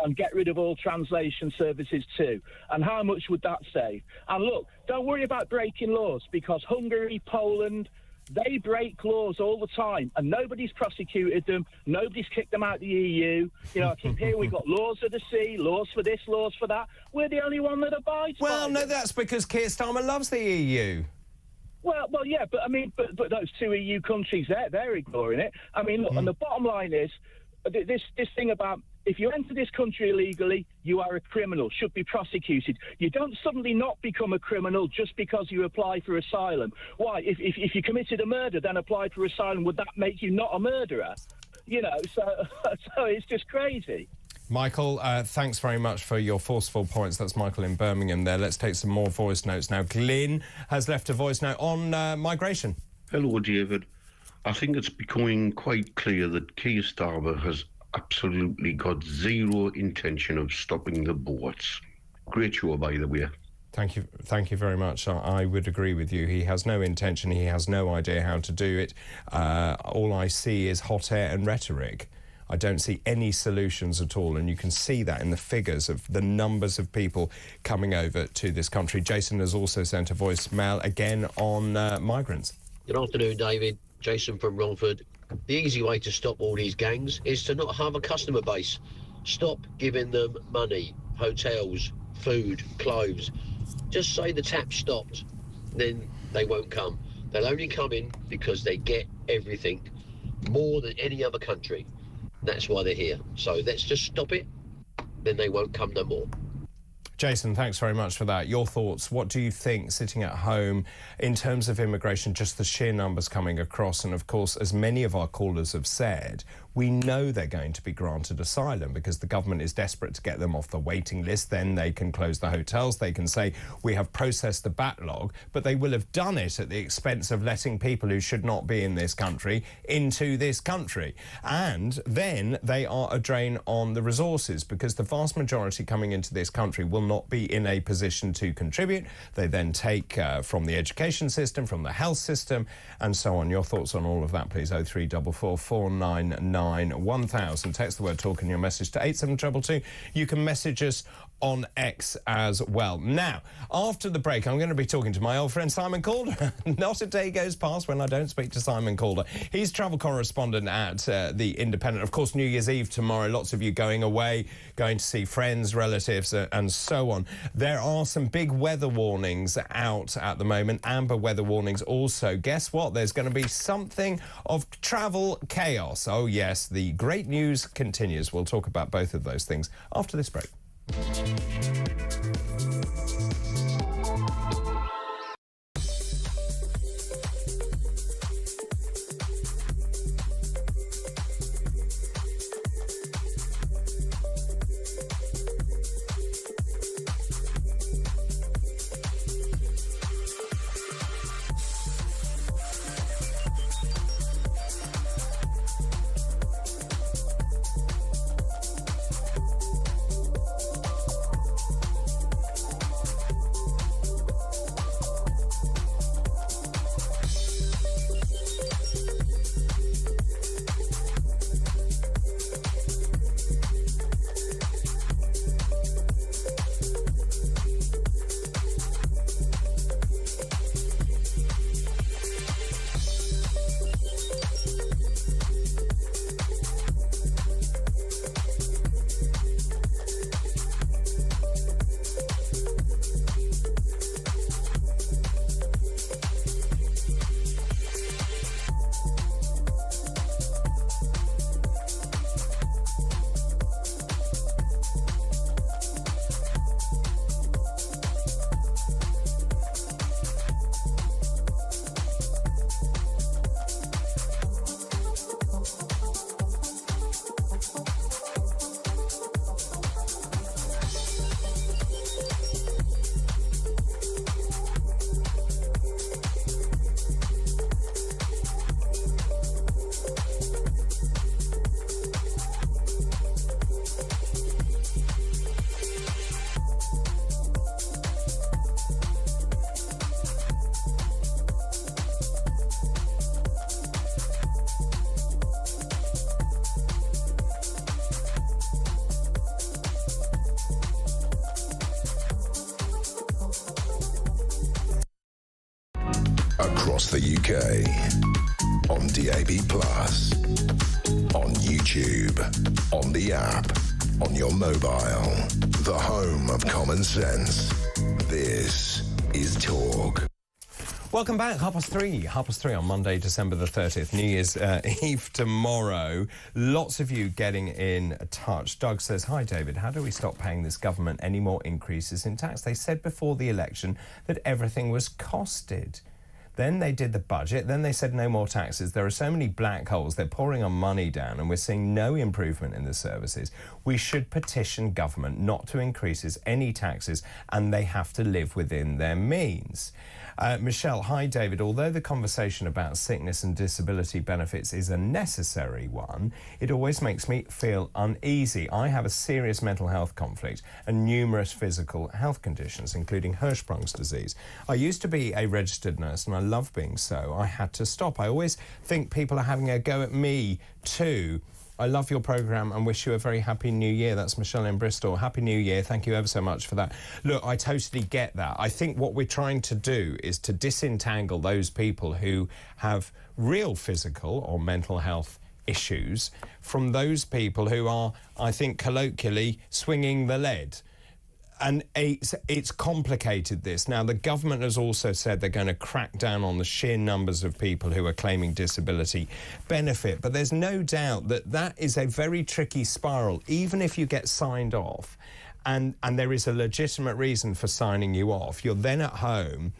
Speaker 21: and get rid of all translation services too. And how much would that save? And look, don't worry about breaking laws, because Hungary, Poland, they break laws all the time and nobody's prosecuted them. Nobody's kicked them out of the EU. You know, I keep hearing we've got laws of the sea, laws for this, laws for that. We're the only one that abides by
Speaker 3: Well, no,
Speaker 21: them.
Speaker 3: that's because Keir Starmer loves the EU.
Speaker 21: Well, yeah, but I mean, but those two EU countries, they're ignoring it. I mean, look, and the bottom line is, this thing about if you enter this country illegally, you are a criminal, should be prosecuted. You don't suddenly not become a criminal just because you apply for asylum. Why? If you committed a murder, then applied for asylum, would that make you not a murderer? You know, so it's just crazy.
Speaker 3: Michael, thanks very much for your forceful points. That's Michael in Birmingham there. Let's take some more voice notes now. Glyn has left a voice note on migration.
Speaker 4: Hello, David. I think it's becoming quite clear that Keir Starmer has absolutely got zero intention of stopping the boats. Great show, by the way.
Speaker 3: Thank you very much. I would agree with you. He has no intention. He has no idea how to do it. All I see is hot air and rhetoric. I don't see any solutions at all, and you can see that in the figures of the numbers of people coming over to this country. Jason has also sent a voicemail again on migrants.
Speaker 17: Good afternoon, David. Jason from Romford. The easy way to stop all these gangs is to not have a customer base. Stop giving them money, hotels, food, clothes. Just say the tap stopped, then they won't come. They'll only come in because they get everything, more than any other country. That's why they're here. So let's just stop it, then they won't come no more.
Speaker 3: Jason, thanks very much for that. Your thoughts, what do you think, sitting at home, in terms of immigration, just the sheer numbers coming across? And, of course, as many of our callers have said, we know they're going to be granted asylum because the government is desperate to get them off the waiting list. Then they can close the hotels. They can say, we have processed the backlog, but they will have done it at the expense of letting people who should not be in this country into this country. And then they are a drain on the resources because the vast majority coming into this country will not be in a position to contribute. They then take from the education system, from the health system, and so on. Your thoughts on all of that, please. 0344 499 1000. Text the word talk in your message to 87222. You can message us on X as well. Now, after the break, I'm going to be talking to my old friend Simon Calder. Not a day goes past when I don't speak to Simon Calder. He's travel correspondent at The Independent. Of course, New Year's Eve tomorrow, lots of you going away, going to see friends, relatives, and so on. There are some big weather warnings out at the moment, amber weather warnings also. Guess what? There's going to be something of travel chaos. Oh, yes, the great news continues. We'll talk about both of those things after this break.
Speaker 15: across the UK, on DAB+, on YouTube, on the app, on your mobile, the home of common sense. This is Talk.
Speaker 3: Welcome back. 3:30 on Monday, December the 30th, New Year's Eve tomorrow. Lots of you getting in touch. Doug says, hi, David. How do we stop paying this government any more increases in tax? They said before the election that everything was costed. Then they did the budget. Then they said no more taxes. There are so many black holes. They're pouring our money down and we're seeing no improvement in the services. We should petition government not to increase any taxes and they have to live within their means. Michelle, hi, David. Although the conversation about sickness and disability benefits is a necessary one, it always makes me feel uneasy. I have a serious mental health conflict and numerous physical health conditions, including Hirschsprung's disease. I used to be a registered nurse and I love being so. I had to stop. I always think people are having a go at me too. I love your programme and wish you a very happy new year. That's Michelle in Bristol. Happy New Year. Thank you ever so much for that. Look, I totally get that. I think what we're trying to do is to disentangle those people who have real physical or mental health issues from those people who are, I think, colloquially swinging the lead. And it's complicated, this. Now, the government has also said they're going to crack down on the sheer numbers of people who are claiming disability benefit. But there's no doubt that that is a very tricky spiral, even if you get signed off. And there is a legitimate reason for signing you off. You're then at home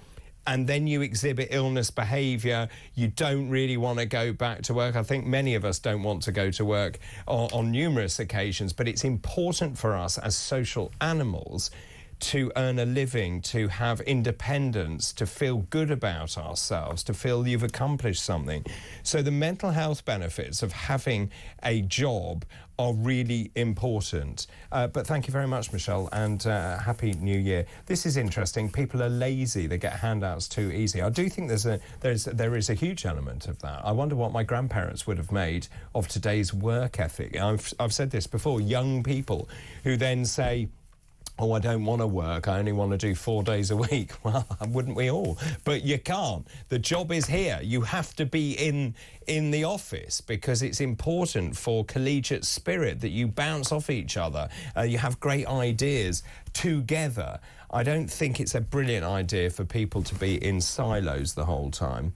Speaker 3: and then you exhibit illness behaviour. You don't really want to go back to work. I think many of us don't want to go to work on numerous occasions, but it's important for us as social animals to earn a living, to have independence, to feel good about ourselves, to feel you've accomplished something. So the mental health benefits of having a job are really important. But thank you very much, Michelle, and Happy New Year. This is interesting. People are lazy. They get handouts too easy. I do think there is a huge element of that. I wonder what my grandparents would have made of today's work ethic. I've said this before. Young people who then say, oh, I don't want to work, I only want to do 4 days a week. Well, wouldn't we all? But you can't. The job is here. You have to be in the office because it's important for collegiate spirit that you bounce off each other. You have great ideas together. I don't think it's a brilliant idea for people to be in silos the whole time.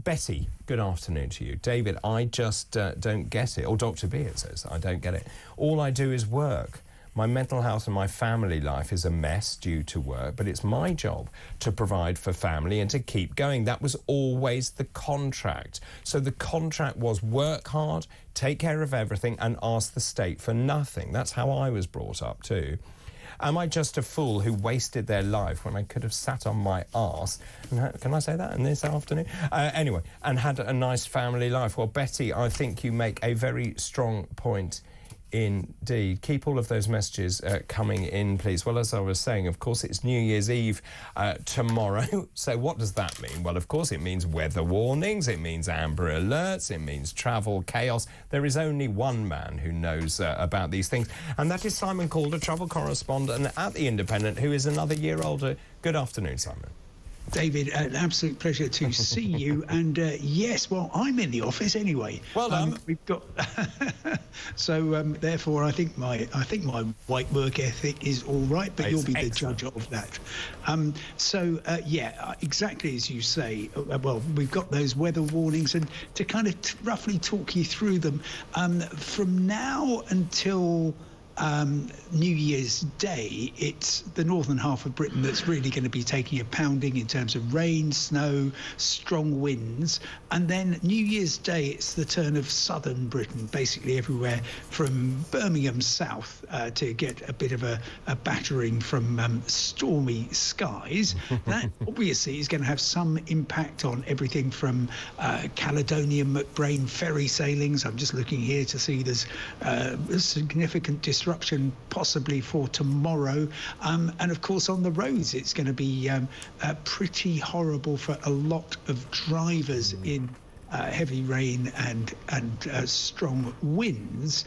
Speaker 3: Betty, good afternoon to you. David, I just don't get it. Or Dr. B, it says, I don't get it. All I do is work. My mental health and my family life is a mess due to work, but it's my job to provide for family and to keep going. That was always the contract. So the contract was work hard, take care of everything, and ask the state for nothing. That's how I was brought up too. Am I just a fool who wasted their life when I could have sat on my arse? Can I say that in this afternoon? Anyway, and had a nice family life. Well, Betty, I think you make a very strong point indeed. Keep all of those messages coming in, please. Well, as I was saying, of course, it's New Year's Eve tomorrow. So what does that mean? Well, of course, it means weather warnings, it means amber alerts, it means travel chaos. There is only one man who knows about these things, and that is Simon Calder, travel correspondent at The Independent, who is another year older. Good afternoon, Simon.
Speaker 5: David, an absolute pleasure to see you. And yes, well, I'm in the office anyway.
Speaker 3: Well done.
Speaker 5: We've got so therefore, I think my white work ethic is all right, but you'll be the judge of that. Yeah, exactly as you say. Well, we've got those weather warnings, and to kind of roughly talk you through them from now until New Year's Day, it's the northern half of Britain that's really going to be taking a pounding in terms of rain, snow, strong winds. And then New Year's Day, it's the turn of southern Britain, basically everywhere from Birmingham south to get a bit of a battering from stormy skies. That obviously is going to have some impact on everything from Caledonian McBrain ferry sailings. I'm just looking here to see there's significant disruption possibly for tomorrow, and of course on the roads it's going to be pretty horrible for a lot of drivers in heavy rain and strong winds,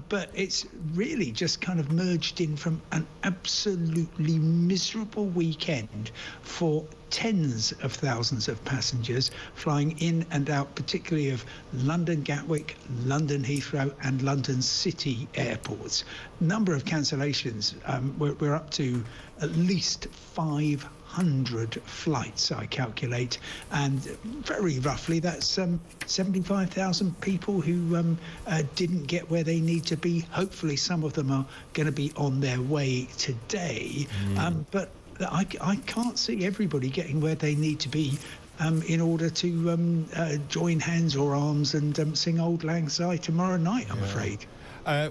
Speaker 5: but it's really just kind of merged in from an absolutely miserable weekend for tens of thousands of passengers flying in and out, particularly of London Gatwick, London Heathrow and London City airports. Number of cancellations, we're up to at least 500 flights, I calculate, and very roughly that's 75,000 people who didn't get where they need to be. Hopefully some of them are going to be on their way today, but I can't see everybody getting where they need to be in order to join hands or arms and sing Auld Lang Syne tomorrow night, I'm afraid.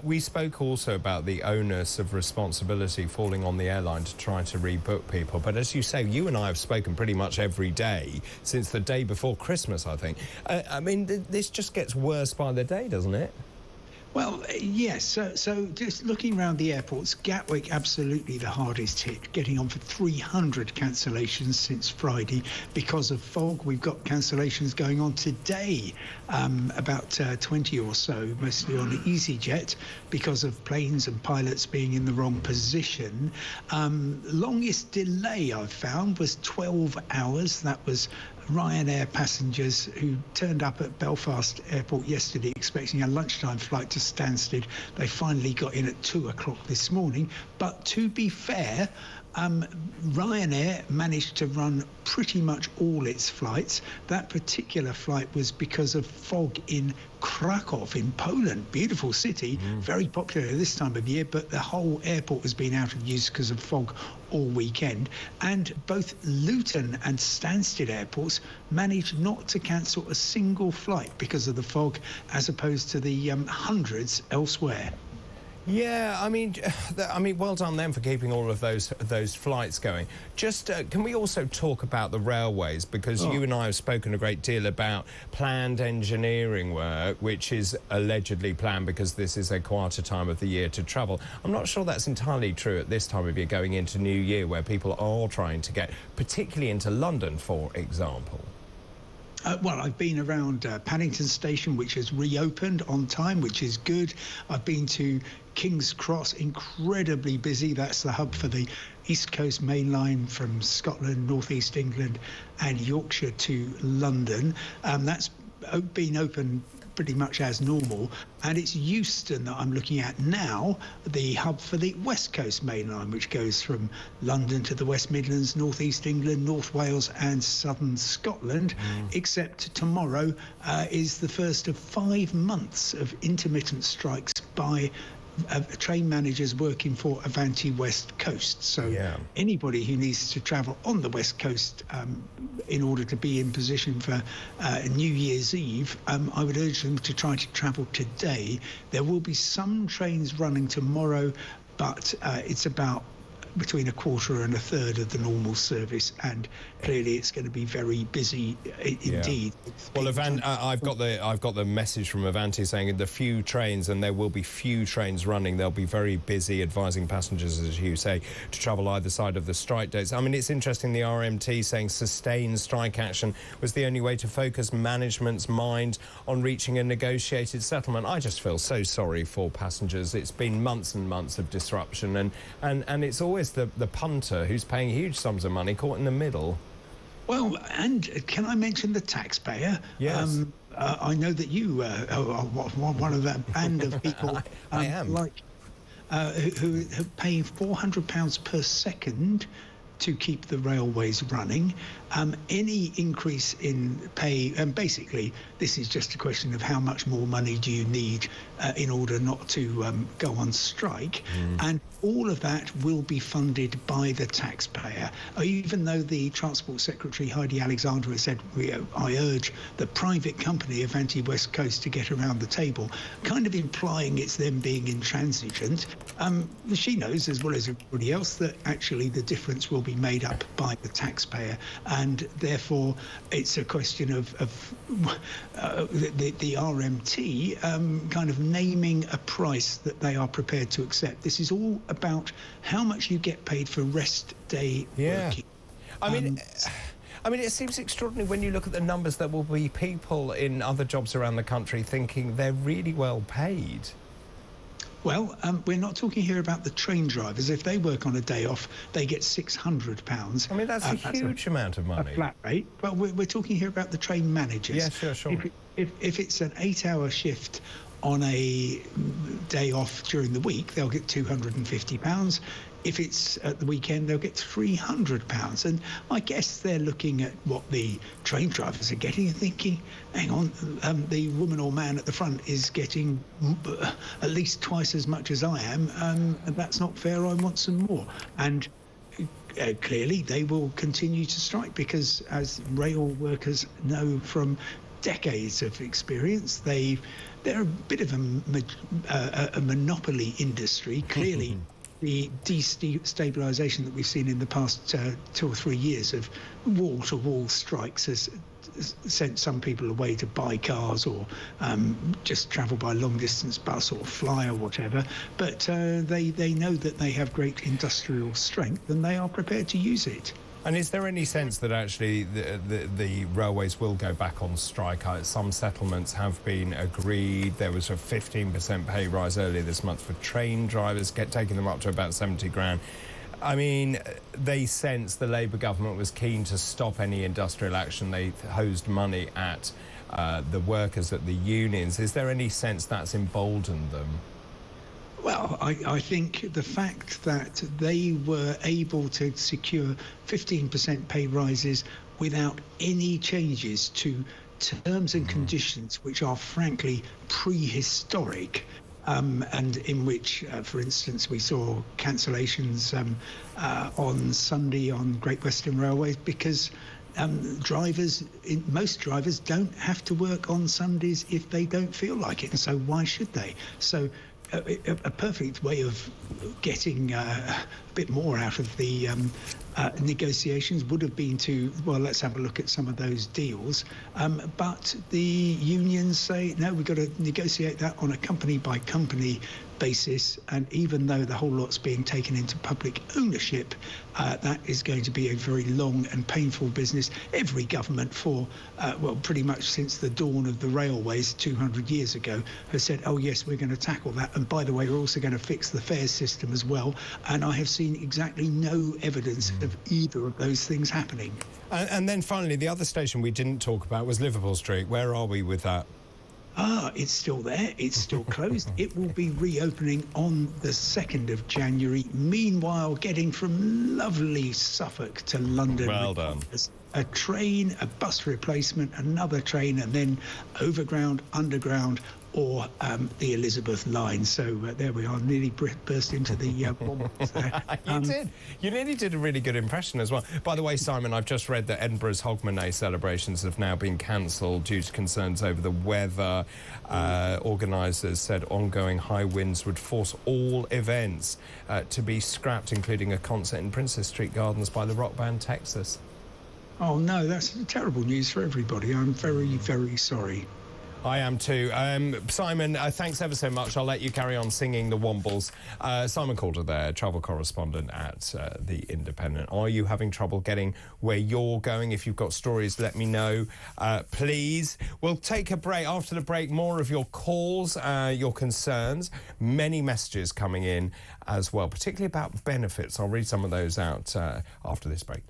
Speaker 3: We spoke also about the onus of responsibility falling on the airline to try to rebook people. But as you say, you and I have spoken pretty much every day since the day before Christmas, I think. I mean, this just gets worse by the day, doesn't it?
Speaker 5: Well, yes. So just looking around the airports, Gatwick absolutely the hardest hit, getting on for 300 cancellations since Friday because of fog. We've got cancellations going on today, about 20 or so, mostly on EasyJet because of planes and pilots being in the wrong position. Longest delay I've found was 12 hours. That was Ryanair passengers who turned up at Belfast Airport yesterday expecting a lunchtime flight to Stansted. They finally got in at 2 o'clock this morning. But to be fair, Ryanair managed to run pretty much all its flights. That particular flight was because of fog in Krakow in Poland. Beautiful city, very popular this time of year, but the whole airport has been out of use because of fog all weekend. And both Luton and Stansted airports managed not to cancel a single flight because of the fog, as opposed to the hundreds elsewhere.
Speaker 3: Yeah, I mean, well done them for keeping all of those flights going. Just, can we also talk about the railways? Because you and I have spoken a great deal about planned engineering work, which is allegedly planned because this is a quieter time of the year to travel. I'm not sure that's entirely true at this time of year going into New Year, where people are trying to get, particularly into London, for example.
Speaker 5: Well, I've been around Paddington Station, which has reopened on time, which is good. I've been to King's Cross, incredibly busy. That's the hub for the East Coast Main Line from Scotland, North East England and Yorkshire to London. That's been open pretty much as normal, and it's Euston that I'm looking at now, the hub for the West Coast Main Line, which goes from London to the West Midlands, North East England, North Wales and southern Scotland, except tomorrow is the first of 5 months of intermittent strikes by train managers working for Avanti West Coast. So anybody who needs to travel on the West Coast in order to be in position for New Year's Eve, I would urge them to try to travel today. There will be some trains running tomorrow, but it's about between a quarter and a third of the normal service, and clearly it's going to be very busy indeed.
Speaker 3: Well, I've got the message from Avanti saying the few trains, and there will be few trains running, they'll be very busy advising passengers, as you say, to travel either side of the strike dates. I mean, it's interesting, the RMT saying sustained strike action was the only way to focus management's mind on reaching a negotiated settlement. I just feel so sorry for passengers. It's been months and months of disruption, and it's always the punter who's paying huge sums of money caught in the middle.
Speaker 5: Well, and can I mention the taxpayer?
Speaker 3: Yes.
Speaker 5: I know that you are one of that band of people
Speaker 3: I am.
Speaker 5: Who are paying £400 per second to keep the railways running. Any increase in pay, and basically this is just a question of how much more money do you need in order not to go on strike, and all of that will be funded by the taxpayer. Even though the Transport Secretary Heidi Alexander has said, I urge the private company Avanti West Coast to get around the table, kind of implying it's them being intransigent. She knows as well as everybody else that actually the difference will be made up by the taxpayer, and therefore it's a question of the RMT kind of naming a price that they are prepared to accept. This is all about how much you get paid for rest day working.
Speaker 3: I mean, I mean, it seems extraordinary when you look at the numbers. There will be people in other jobs around the country thinking they're really well paid.
Speaker 5: Well, we're not talking here about the train drivers. If they work on a day off, they get £600.
Speaker 3: I mean, that's a huge amount of money.
Speaker 5: A flat rate. But we're talking here about the train managers.
Speaker 3: Yeah, sure.
Speaker 5: If it's an 8-hour shift on a day off during the week, they'll get £250. If it's at the weekend, they'll get £300. And I guess they're looking at what the train drivers are getting and thinking, hang on, the woman or man at the front is getting at least twice as much as I am, and that's not fair, I want some more. And clearly they will continue to strike because, as rail workers know from decades of experience, they're a bit of a monopoly industry. Clearly, the destabilisation that we've seen in the past 2 or 3 years of wall-to-wall strikes has sent some people away to buy cars or just travel by long-distance bus or fly or whatever. But they know that they have great industrial strength and they are prepared to use it.
Speaker 3: And is there any sense that actually the railways will go back on strike? Some settlements have been agreed. There was a 15% pay rise earlier this month for train drivers, taking them up to about 70 grand. I mean, they sense the Labour government was keen to stop any industrial action. They hosed money at the workers, at the unions. Is there any sense that's emboldened them?
Speaker 5: Well, I think the fact that they were able to secure 15% pay rises without any changes to terms and conditions which are frankly prehistoric, and in which, for instance, we saw cancellations on Sunday on Great Western Railways because most drivers don't have to work on Sundays if they don't feel like it, and so why should they? So a perfect way of getting a bit more out of the negotiations would have been to, well, let's have a look at some of those deals. But the unions say, no, we've got to negotiate that on a company-by-company basis. And even though the whole lot's being taken into public ownership, that is going to be a very long and painful business. Every government for, well, pretty much since the dawn of the railways 200 years ago has said, oh, yes, we're going to tackle that. And by the way, we're also going to fix the fares system as well. And I have seen exactly no evidence of either of those things happening.
Speaker 3: And then finally, the other station we didn't talk about was Liverpool Street. Where are we with that?
Speaker 5: It's still there. It's still closed. It will be reopening on the 2nd of January. Meanwhile, getting from lovely Suffolk to London.
Speaker 3: Well done.
Speaker 5: A train, a bus replacement, another train, and then overground, underground, or the Elizabeth line. So there we are, nearly burst into the bombs there.
Speaker 3: You did. You nearly did a really good impression as well. By the way, Simon, I've just read that Edinburgh's Hogmanay celebrations have now been cancelled due to concerns over the weather. Organisers said ongoing high winds would force all events to be scrapped, including a concert in Princess Street Gardens by the rock band Texas.
Speaker 5: Oh, no, that's terrible news for everybody. I'm very, very sorry.
Speaker 3: I am too. Simon, thanks ever so much. I'll let you carry on singing the Wombles. Simon Calder there, travel correspondent at The Independent. Are you having trouble getting where you're going? If you've got stories, let me know, please. We'll take a break. After the break, more of your calls, your concerns. Many messages coming in as well, particularly about benefits. I'll read some of those out after this break.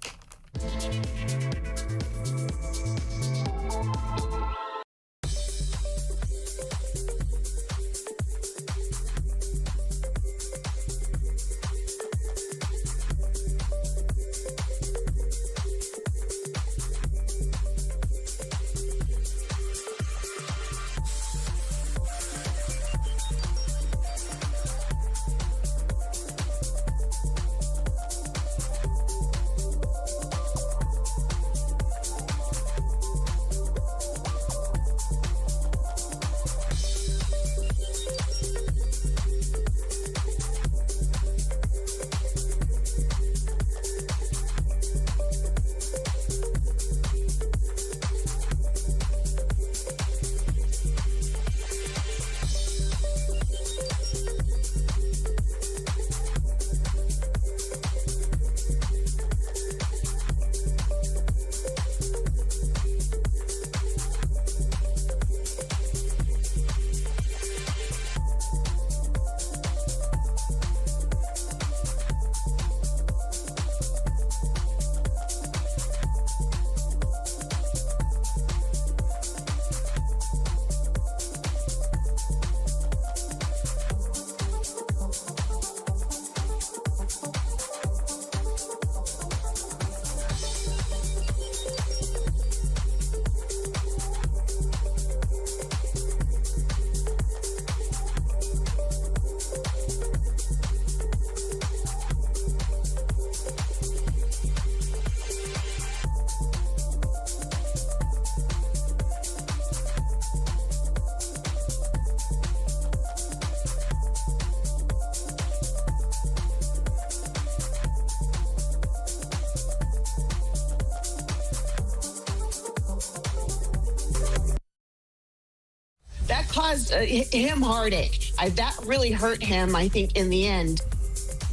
Speaker 7: that caused him heartache. That really hurt him, I think, in the end.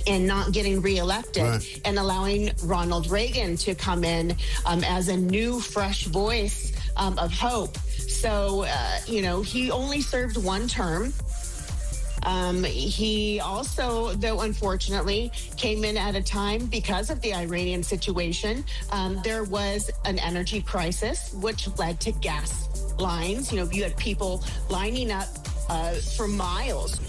Speaker 7: And not getting reelected and allowing Ronald Reagan to come in as a new, fresh voice of hope. So, he only served one term. He also, though unfortunately, came in at a time because of the Iranian situation. There was an energy crisis, which led to gas lines. You had people lining up for miles.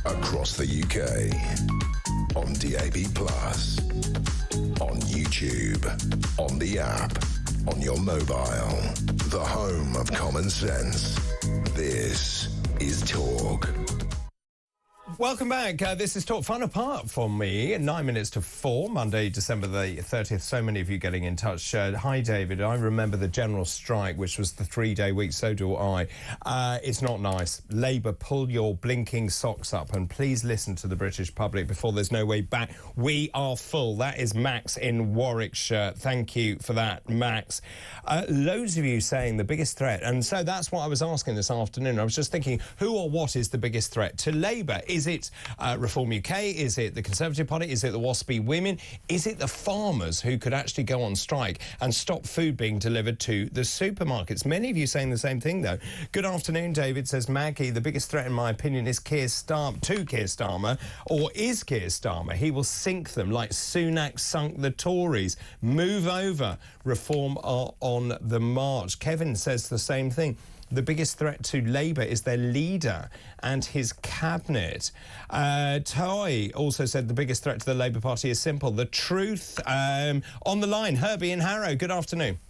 Speaker 15: Across the UK, on DAB+, on YouTube, on the app, on your mobile, the home of common sense. This is Talk.
Speaker 3: Welcome back. This is Talk. Final part from me. 9 minutes to 4, Monday, December the 30th. So many of you getting in touch. Hi, David. I remember the general strike, which was the 3-day week. So do I. It's not nice. Labour, pull your blinking socks up and please listen to the British public before there's no way back. We are full. That is Max in Warwickshire. Thank you for that, Max. Loads of you saying the biggest threat. And so that's what I was asking this afternoon. I was just thinking, who or what is the biggest threat to Labour? Is it Reform UK? Is it the Conservative Party? Is it the WASPy women? Is it the farmers who could actually go on strike and stop food being delivered to the supermarkets? Many of you saying the same thing, though. Good afternoon, David, says Maggie. The biggest threat, in my opinion, is Keir Starmer, or is Keir Starmer. He will sink them like Sunak sunk the Tories. Move over. Reform are on the march. Kevin says the same thing. The biggest threat to Labour is their leader and his cabinet. Toy also said the biggest threat to the Labour Party is simple. The truth. On the line, Herbie in Harrow. Good afternoon.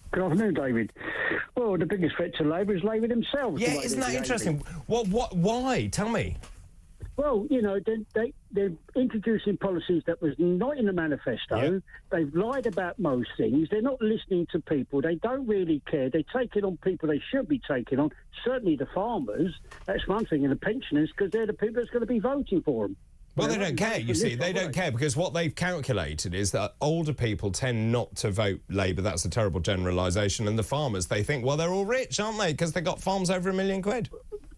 Speaker 18: Good afternoon, David. Well, the biggest threat to Labour is Labour themselves.
Speaker 3: Yeah, isn't that interesting? Why? Tell me.
Speaker 18: Well, they're introducing policies that was not in the manifesto. Yep. They've lied about most things. They're not listening to people. They don't really care. They take it on people they should be taking on, certainly the farmers. That's one thing, and the pensioners, because they're the people that's going to be voting for them.
Speaker 3: Well, they don't care, you see. They don't care because what they've calculated is that older people tend not to vote Labour. That's a terrible generalisation. And the farmers, they think, well, they're all rich, aren't they? Because they've got farms over £1 million.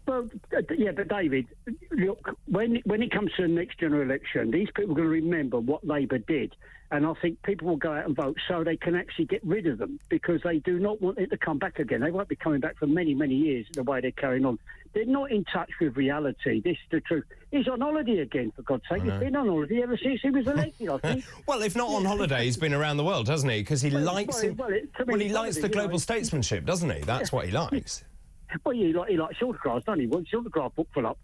Speaker 18: Well, yeah, but David, look, when it comes to the next general election, these people are going to remember what Labour did. And I think people will go out and vote so they can actually get rid of them because they do not want it to come back again. They won't be coming back for many, many years the way they're carrying on. They're not in touch with reality. This is the truth. He's on holiday again, for God's sake. He's been on holiday ever since he was elected, I think.
Speaker 3: Well, if not on holiday, he's been around the world, hasn't he? Because he likes he likes the global statesmanship, doesn't he? That's what he likes.
Speaker 18: Well, he likes autographs, don't he? Well, his autograph book full up.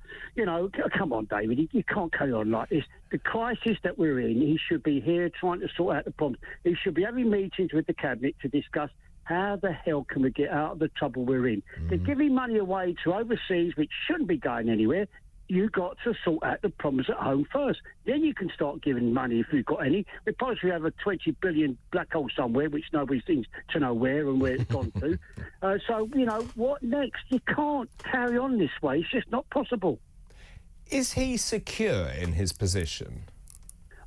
Speaker 18: Come on, David. You can't carry on like this. The crisis that we're in, he should be here trying to sort out the problems. He should be having meetings with the Cabinet to discuss how the hell can we get out of the trouble we're in. They're giving money away to overseas, which shouldn't be going anywhere. You've got to sort out the problems at home first. Then you can start giving money if you've got any. We possibly have a 20 billion black hole somewhere, which nobody seems to know where and where it's gone to. So, what next? You can't carry on this way. It's just not possible.
Speaker 3: Is he secure in his position?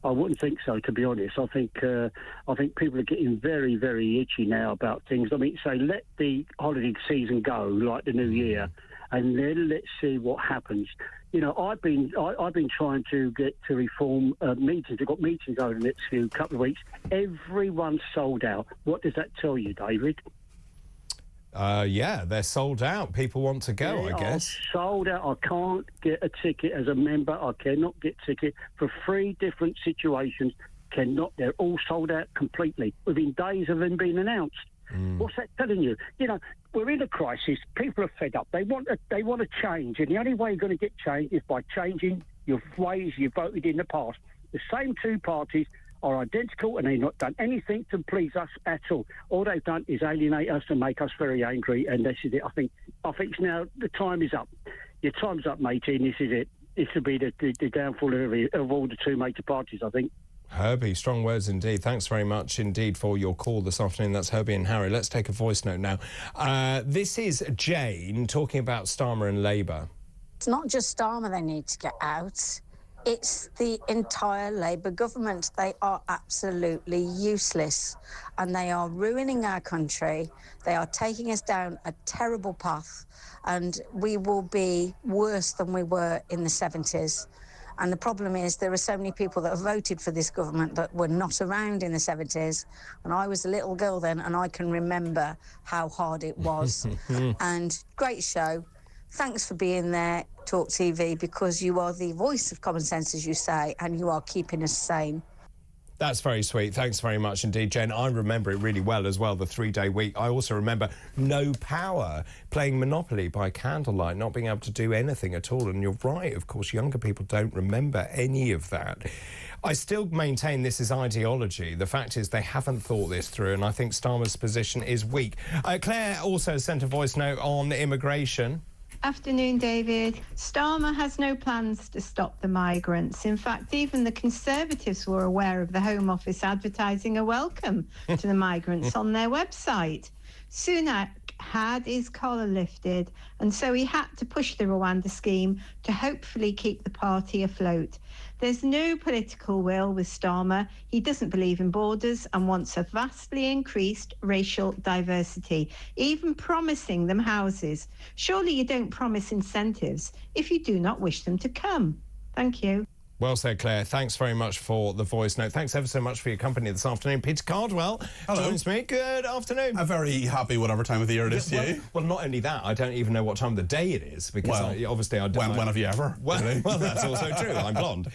Speaker 18: I wouldn't think so, to be honest. I think people are getting very, very itchy now about things. I mean, say, let the holiday season go, like the new year, and then let's see what happens. I've been trying to get to reform meetings. I've got meetings over the next couple of weeks. Everyone's sold out. What does that tell you, David?
Speaker 3: Yeah, they're sold out. People want to go, I guess.
Speaker 18: Sold out. I can't get a ticket as a member. I cannot get a ticket for 3 different situations. They're all sold out completely within days of them being announced. What's that telling you? We're in a crisis. People are fed up. They want to change, and the only way you're going to get change is by changing your ways you voted in the past. The same 2 parties are identical, and they've not done anything to please us at all. All they've done is alienate us and make us very angry, and this is it. I think it's now the time is up. Your time's up, matey, and this is it. This will be the downfall of all the two major parties, I think.
Speaker 3: Herbie, strong words indeed. Thanks very much indeed for your call this afternoon. That's Herbie and Harry. Let's take a voice note now. This is Jane talking about Starmer and Labour.
Speaker 8: It's not just Starmer they need to get out. It's the entire Labour government. They are absolutely useless and they are ruining our country. They are taking us down a terrible path and we will be worse than we were in the 70s. And the problem is there are so many people that have voted for this government that were not around in the 70s. And I was a little girl then and I can remember how hard it was. And great show. Thanks for being there, talkTV, because you are the voice of common sense, as you say, and you are keeping us sane.
Speaker 3: That's very sweet. Thanks very much indeed, Jen. I remember it really well as well, the 3-day week. I also remember no power, playing Monopoly by candlelight, not being able to do anything at all. And you're right, of course, younger people don't remember any of that. I still maintain this is ideology. The fact is they haven't thought this through, and I think Starmer's position is weak. Claire also sent a voice note on immigration.
Speaker 19: Afternoon, David. Starmer has no plans to stop the migrants. In fact, even the Conservatives were aware of the Home Office advertising a welcome to the migrants on their website. Sunak had his collar lifted, and so he had to push the Rwanda scheme to hopefully keep the party afloat. There's no political will with Starmer. He doesn't believe in borders and wants a vastly increased racial diversity, even promising them houses. Surely you don't promise incentives if you do not wish them to come. Thank you.
Speaker 3: Well said, Claire. Thanks very much for the voice note. Thanks ever so much for your company this afternoon. Peter Cardwell joins me. Good afternoon.
Speaker 22: I'm very happy whatever time of the year it is to you.
Speaker 3: Well, not only that, I don't even know what time of the day it is because obviously I don't.
Speaker 22: When have you ever?
Speaker 3: Well, that's also true. I'm blonde.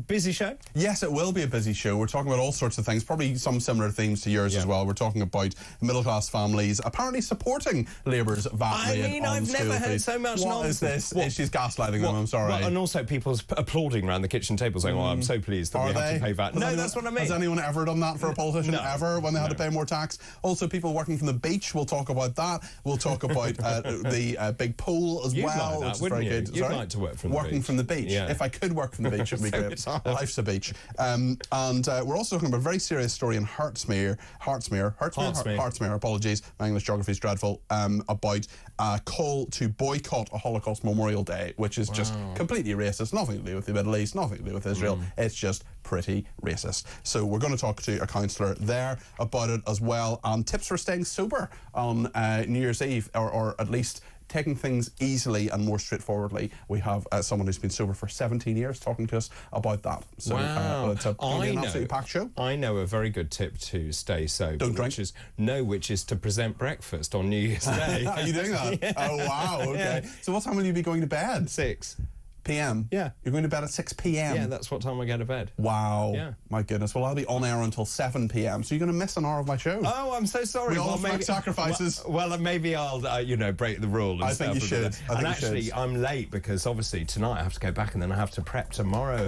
Speaker 3: Busy show?
Speaker 22: Yes, it will be a busy show. We're talking about all sorts of things, probably some similar themes to yours as well. We're talking about middle-class families apparently supporting Labour's VAT raid on
Speaker 3: I've
Speaker 22: school
Speaker 3: never heard
Speaker 22: fees.
Speaker 3: so much nonsense.
Speaker 22: What is this? She's gaslighting them, I'm sorry.
Speaker 3: Well, and also people's applauding around the kitchen table saying, I'm so pleased that we have to pay VAT. No, that's what I mean.
Speaker 22: Has anyone ever done that for a politician ever when they had to pay more tax? Also, people working from the beach, we'll talk about that. We'll talk about the big pool as well, which is very good.
Speaker 3: You'd like to work from the beach.
Speaker 22: Working from the beach. Yeah. If I could work from the beach, it would be great. Life's a beach. And we're also talking about a very serious story in Hertsmere, apologies, my English geography is dreadful, about a call to boycott a Holocaust Memorial Day, which is just completely racist, nothing to do with the Middle East, nothing to do with Israel. It's just pretty racist. So we're going to talk to a counsellor there about it as well, and tips for staying sober on New Year's Eve, or at least taking things easily and more straightforwardly. We have someone who's been sober for 17 years talking to us about that. So it's an absolutely packed show.
Speaker 3: I know a very good tip to stay sober.
Speaker 22: Don't drink.
Speaker 3: Which is to present breakfast on New Year's Day.
Speaker 22: Are you doing that? Yeah. Oh, wow, okay. Yeah. So what time will you be going to bed?
Speaker 3: 6
Speaker 22: p.m.
Speaker 3: Yeah.
Speaker 22: You're going to bed at 6 p.m.
Speaker 3: Yeah, that's what time I go to bed.
Speaker 22: Wow.
Speaker 3: Yeah.
Speaker 22: My goodness. Well, I'll be on air until 7 p.m. So you're going to miss an hour of my show.
Speaker 3: Oh, I'm so sorry.
Speaker 22: We all make sacrifices.
Speaker 3: Well, maybe I'll, break the rule. And
Speaker 22: I think you should.
Speaker 3: And actually, I'm late because obviously tonight I have to go back and then I have to prep tomorrow.